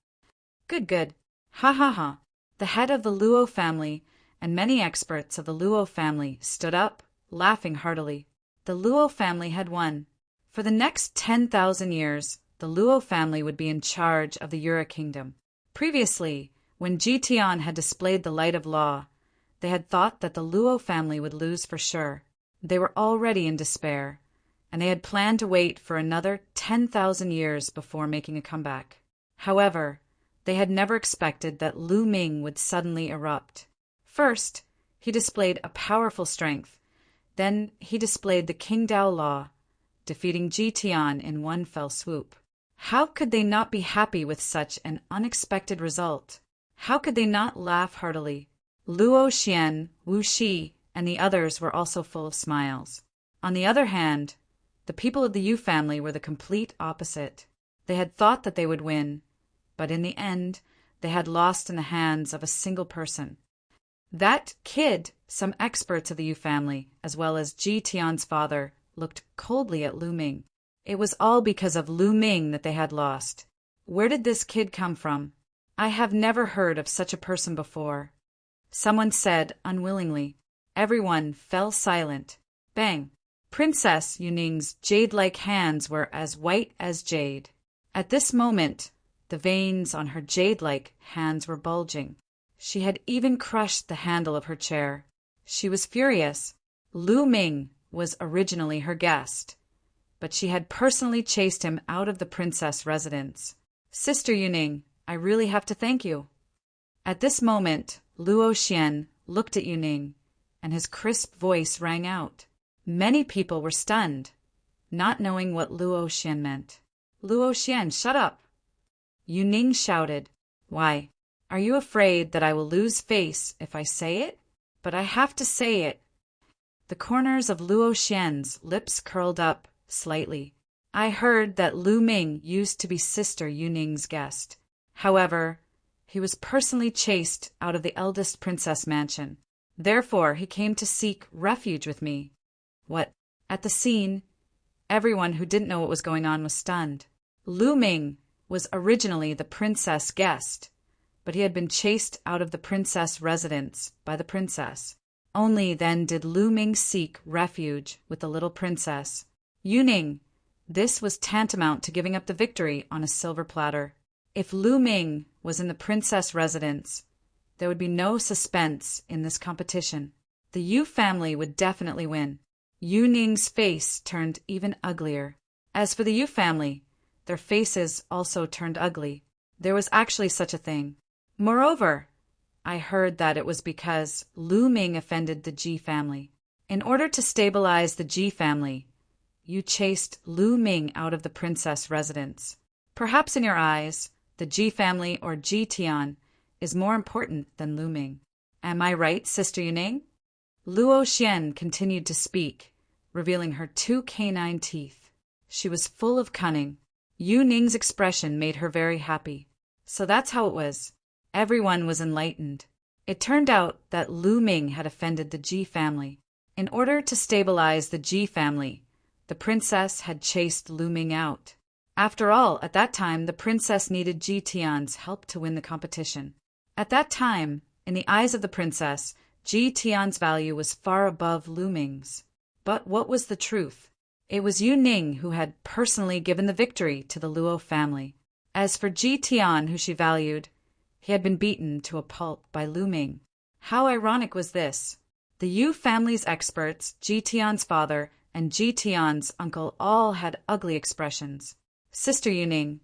Good, good. Ha ha ha. The head of the Luo family and many experts of the Luo family stood up, laughing heartily. The Luo family had won. For the next 10,000 years, the Luo family would be in charge of the Yura Kingdom. Previously, when Ji Tian had displayed the light of law, they had thought that the Luo family would lose for sure. They were already in despair, and they had planned to wait for another 10,000 years before making a comeback. However, they had never expected that Lu Ming would suddenly erupt. First, he displayed a powerful strength. Then he displayed the King Dao law, defeating Ji Tian in one fell swoop. How could they not be happy with such an unexpected result? How could they not laugh heartily? Luo Xian, Wu Shi, and the others were also full of smiles. On the other hand, the people of the Yu family were the complete opposite. They had thought that they would win, but in the end, they had lost in the hands of a single person. That kid, some experts of the Yu family, as well as Ji Tian's father, looked coldly at Lu Ming. It was all because of Lu Ming that they had lost. Where did this kid come from? I have never heard of such a person before. Someone said unwillingly. Everyone fell silent. Bang! Princess Yuning's jade-like hands were as white as jade. At this moment, the veins on her jade-like hands were bulging. She had even crushed the handle of her chair. She was furious. Lu Ming was originally her guest, but she had personally chased him out of the princess residence. Sister Yuning, I really have to thank you. At this moment, Luo Xian looked at Yuning, and his crisp voice rang out. Many people were stunned, not knowing what Luo Xian meant. Luo Xian, shut up! Yuning shouted. Why, are you afraid that I will lose face if I say it? But I have to say it. The corners of Luo Xian's lips curled up slightly. I heard that Lu Ming used to be Sister Yuning's guest. However, he was personally chased out of the eldest princess mansion. Therefore, he came to seek refuge with me. What? At the scene, everyone who didn't know what was going on was stunned. Lu Ming was originally the princess guest, but he had been chased out of the princess residence by the princess. Only then did Lu Ming seek refuge with the little princess. Yuning, this was tantamount to giving up the victory on a silver platter. If Lu Ming was in the princess residence, there would be no suspense in this competition. The Yu family would definitely win. Yuning's face turned even uglier. As for the Yu family, their faces also turned ugly. There was actually such a thing. Moreover, I heard that it was because Lu Ming offended the Ji family. In order to stabilize the Ji family, you chased Lu Ming out of the princess residence. Perhaps in your eyes, the Ji family or Ji Tian is more important than Lu Ming. Am I right, Sister Yuning? Luo Xian continued to speak, revealing her 2 canine teeth. She was full of cunning. Yuning's expression made her very happy. So that's how it was. Everyone was enlightened. It turned out that Lu Ming had offended the Ji family. In order to stabilize the Ji family, the princess had chased Lu Ming out. After all, at that time, the princess needed Ji Tian's help to win the competition. At that time, in the eyes of the princess, Ji Tian's value was far above Lu Ming's. But what was the truth? It was Yuning who had personally given the victory to the Luo family. As for Ji Tian, who she valued, he had been beaten to a pulp by Lu Ming. How ironic was this? The Yu family's experts, Ji Tian's father, and Ji Tian's uncle all had ugly expressions. Sister Yuning,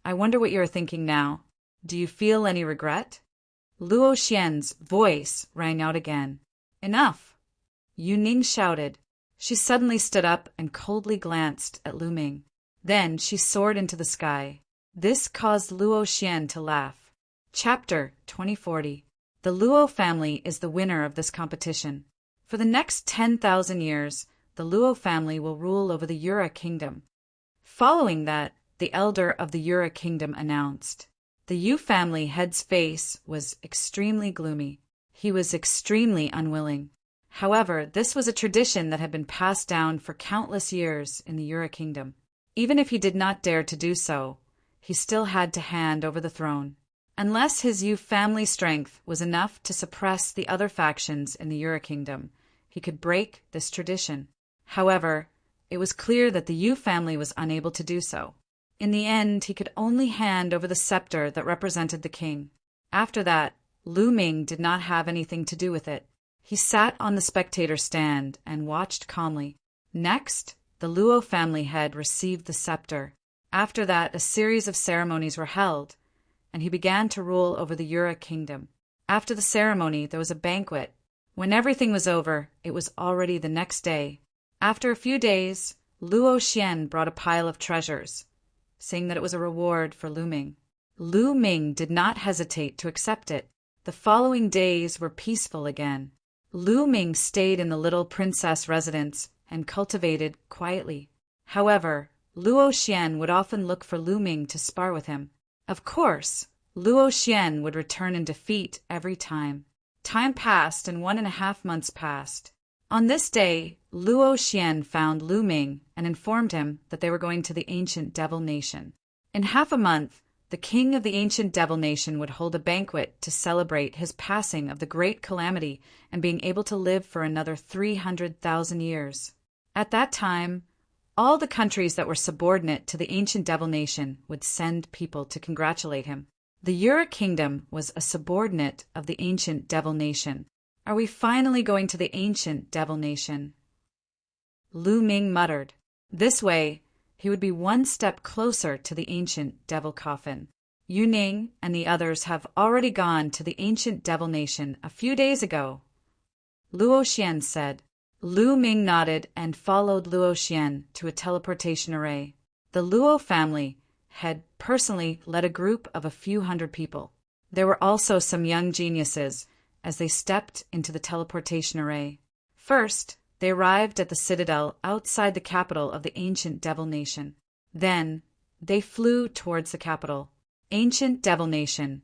I wonder what you are thinking now. Do you feel any regret? Luo Xian's voice rang out again. Enough! Yuning shouted. She suddenly stood up and coldly glanced at Lu Ming. Then she soared into the sky. This caused Luo Xian to laugh. Chapter 2040. The Luo family is the winner of this competition. For the next 10,000 years, the Luo family will rule over the Yura kingdom. Following that, the elder of the Yura kingdom announced. The Yu family head's face was extremely gloomy. He was extremely unwilling. However, this was a tradition that had been passed down for countless years in the Yura kingdom. Even if he did not dare to do so, he still had to hand over the throne. Unless his Yu family strength was enough to suppress the other factions in the Yura kingdom, he could break this tradition. However, it was clear that the Yu family was unable to do so. In the end, he could only hand over the scepter that represented the king. After that, Lu Ming did not have anything to do with it. He sat on the spectator stand and watched calmly. Next, the Luo family head received the scepter. After that, a series of ceremonies were held, and he began to rule over the Yura kingdom. After the ceremony, there was a banquet. When everything was over, it was already the next day. After a few days, Luo Xian brought a pile of treasures, saying that it was a reward for Lu Ming. Lu Ming did not hesitate to accept it. The following days were peaceful again. Lu Ming stayed in the little princess residence and cultivated quietly. However, Luo Xian would often look for Lu Ming to spar with him. Of course, Luo Xian would return in defeat every time. Time passed and 1.5 months passed. On this day, Luo Xian found Lu Ming and informed him that they were going to the ancient devil nation. In half a month, the king of the ancient devil nation would hold a banquet to celebrate his passing of the great calamity and being able to live for another 300,000 years. At that time, all the countries that were subordinate to the ancient devil nation would send people to congratulate him. The Yura kingdom was a subordinate of the ancient devil nation. Are we finally going to the ancient devil nation? Lu Ming muttered. This way, he would be one step closer to the ancient devil coffin. Yu Ning and the others have already gone to the ancient devil nation a few days ago, Luo Xian said. Lu Ming nodded and followed Luo Xian to a teleportation array. The Luo family had personally led a group of a few hundred people. There were also some young geniuses as they stepped into the teleportation array. First, they arrived at the citadel outside the capital of the ancient devil nation. Then, they flew towards the capital. Ancient Devil Nation,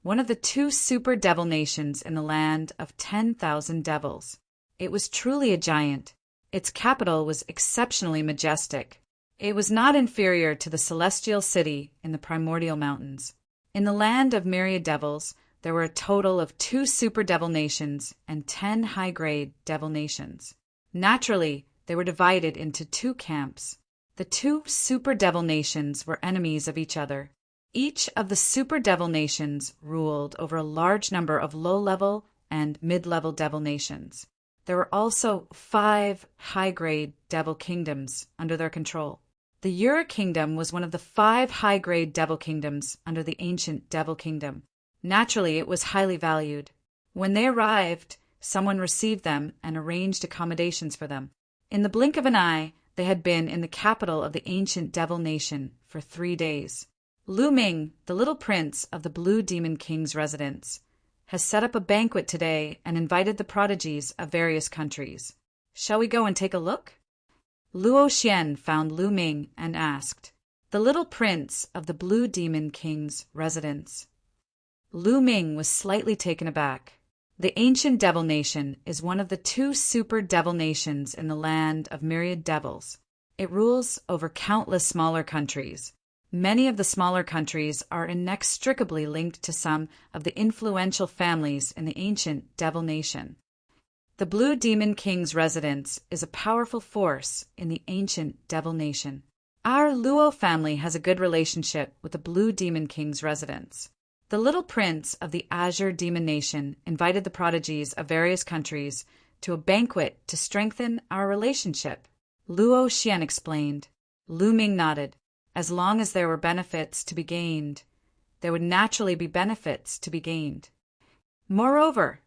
one of the 2 super devil nations in the land of 10,000 devils. It was truly a giant. Its capital was exceptionally majestic. It was not inferior to the celestial city in the primordial mountains. In the land of myriad devils, there were a total of 2 super devil nations and 10 high-grade devil nations. Naturally, they were divided into 2 camps. The 2 super devil nations were enemies of each other. Each of the super devil nations ruled over a large number of low-level and mid-level devil nations. There were also 5 high-grade devil kingdoms under their control. The Ura Kingdom was one of the 5 high-grade devil kingdoms under the ancient devil kingdom. Naturally, it was highly valued. When they arrived, someone received them and arranged accommodations for them. In the blink of an eye, they had been in the capital of the ancient devil nation for 3 days. Lu Ming, the little prince of the Blue Demon King's residence, has set up a banquet today and invited the prodigies of various countries. Shall we go and take a look? Luo Xian found Lu Ming and asked, "The little prince of the Blue Demon King's residence." Lu Ming was slightly taken aback. The ancient devil nation is one of the 2 super devil nations in the land of myriad devils. It rules over countless smaller countries. Many of the smaller countries are inextricably linked to some of the influential families in the ancient devil nation. The Blue Demon King's residence is a powerful force in the ancient devil nation. Our Luo family has a good relationship with the Blue Demon King's residence. The little prince of the Azure Demon Nation invited the prodigies of various countries to a banquet to strengthen our relationship, Luo Xian explained. Lu Ming nodded. As long as there were benefits to be gained, there would naturally be benefits to be gained. Moreover,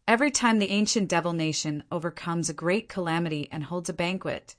every time the ancient devil nation overcomes a great calamity and holds a banquet,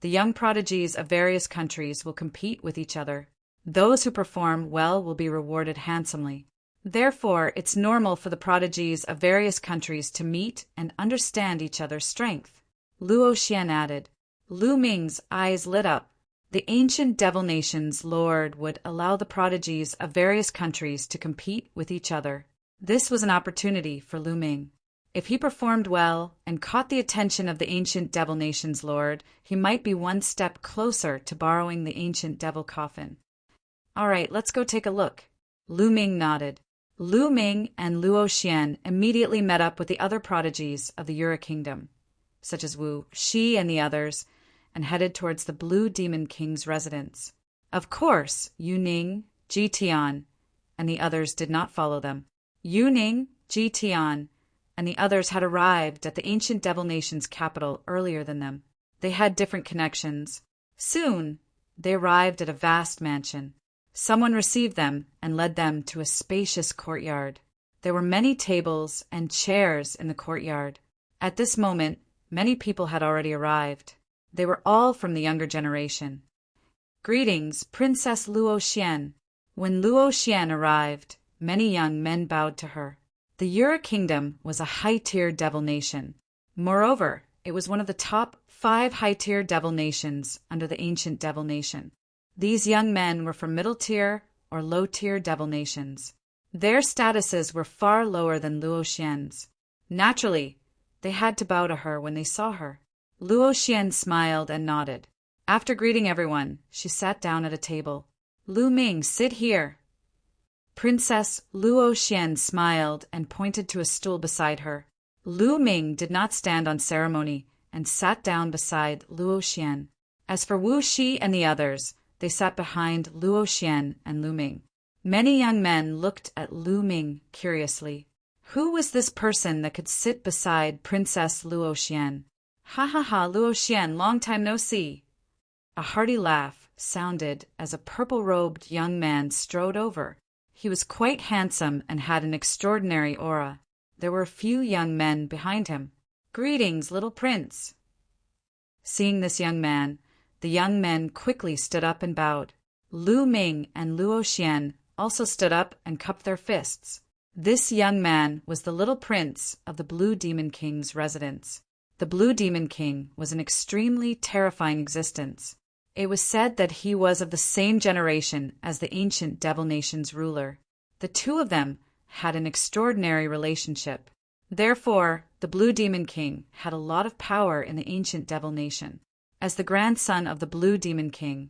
the young prodigies of various countries will compete with each other. Those who perform well will be rewarded handsomely. Therefore, it's normal for the prodigies of various countries to meet and understand each other's strength. Luo Xian added. Lu Ming's eyes lit up. The ancient devil nation's lord would allow the prodigies of various countries to compete with each other. This was an opportunity for Lu Ming. If he performed well and caught the attention of the ancient devil nation's lord, he might be one step closer to borrowing the ancient devil coffin. All right, let's go take a look. Lu Ming nodded. Lu Ming and Luo Xian immediately met up with the other prodigies of the Ura Kingdom, such as Wu Shi and the others, and headed towards the Blue Demon King's residence. Of course, Yu Ning, Ji Tian, and the others did not follow them. Yu Ning, Ji Tian, and the others had arrived at the ancient devil nation's capital earlier than them. They had different connections. Soon, they arrived at a vast mansion. Someone received them and led them to a spacious courtyard. There were many tables and chairs in the courtyard. At this moment, many people had already arrived. They were all from the younger generation. Greetings, Princess Luo Xian. When Luo Xian arrived, many young men bowed to her. The Ura Kingdom was a high-tier devil nation. Moreover, it was one of the top 5 high-tier devil nations under the ancient devil nation. These young men were from middle-tier or low-tier devil nations. Their statuses were far lower than Luo Xian's. Naturally, they had to bow to her when they saw her. Luo Xian smiled and nodded. After greeting everyone, she sat down at a table. Lu Ming, sit here. Princess Luo Xian smiled and pointed to a stool beside her. Lu Ming did not stand on ceremony and sat down beside Luo Xian. As for Wu Shi and the others, they sat behind Luo Xian and Lu Ming. Many young men looked at Lu Ming curiously. Who was this person that could sit beside Princess Luo Xian? Ha ha ha, Luo Xian, long time no see. A hearty laugh sounded as a purple-robed young man strode over. He was quite handsome and had an extraordinary aura. There were a few young men behind him. "Greetings, little prince." Seeing this young man, the young men quickly stood up and bowed. Lu Ming and Luo Xian also stood up and cupped their fists. This young man was the little prince of the Blue Demon King's residence. The Blue Demon King was an extremely terrifying existence. It was said that he was of the same generation as the ancient Devil Nation's ruler. The two of them had an extraordinary relationship. Therefore, the Blue Demon King had a lot of power in the ancient Devil Nation. As the grandson of the Blue Demon King,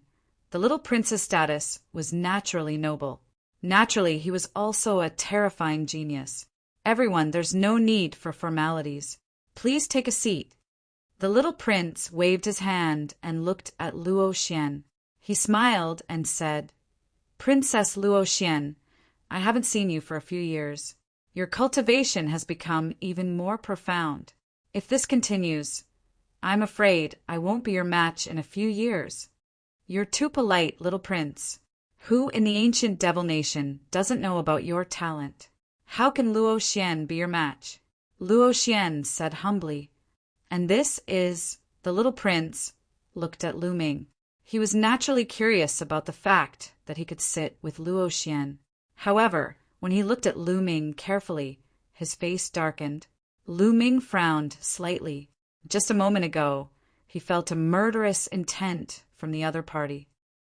the little prince's status was naturally noble. Naturally, he was also a terrifying genius. "Everyone, there's no need for formalities. Please take a seat." The little prince waved his hand and looked at Luo Xian. He smiled and said, "Princess Luo Xian, I haven't seen you for a few years. Your cultivation has become even more profound. If this continues, I'm afraid I won't be your match in a few years. You're too polite, little prince. Who in the ancient Devil Nation doesn't know about your talent? How can Luo Xian be your match?" Luo Xian said humbly, "And this is—" The little prince looked at Lu Ming. He was naturally curious about the fact that he could sit with Luo Xian. However, when he looked at Lu Ming carefully, his face darkened. Lu Ming frowned slightly. Just a moment ago, he felt a murderous intent from the other party.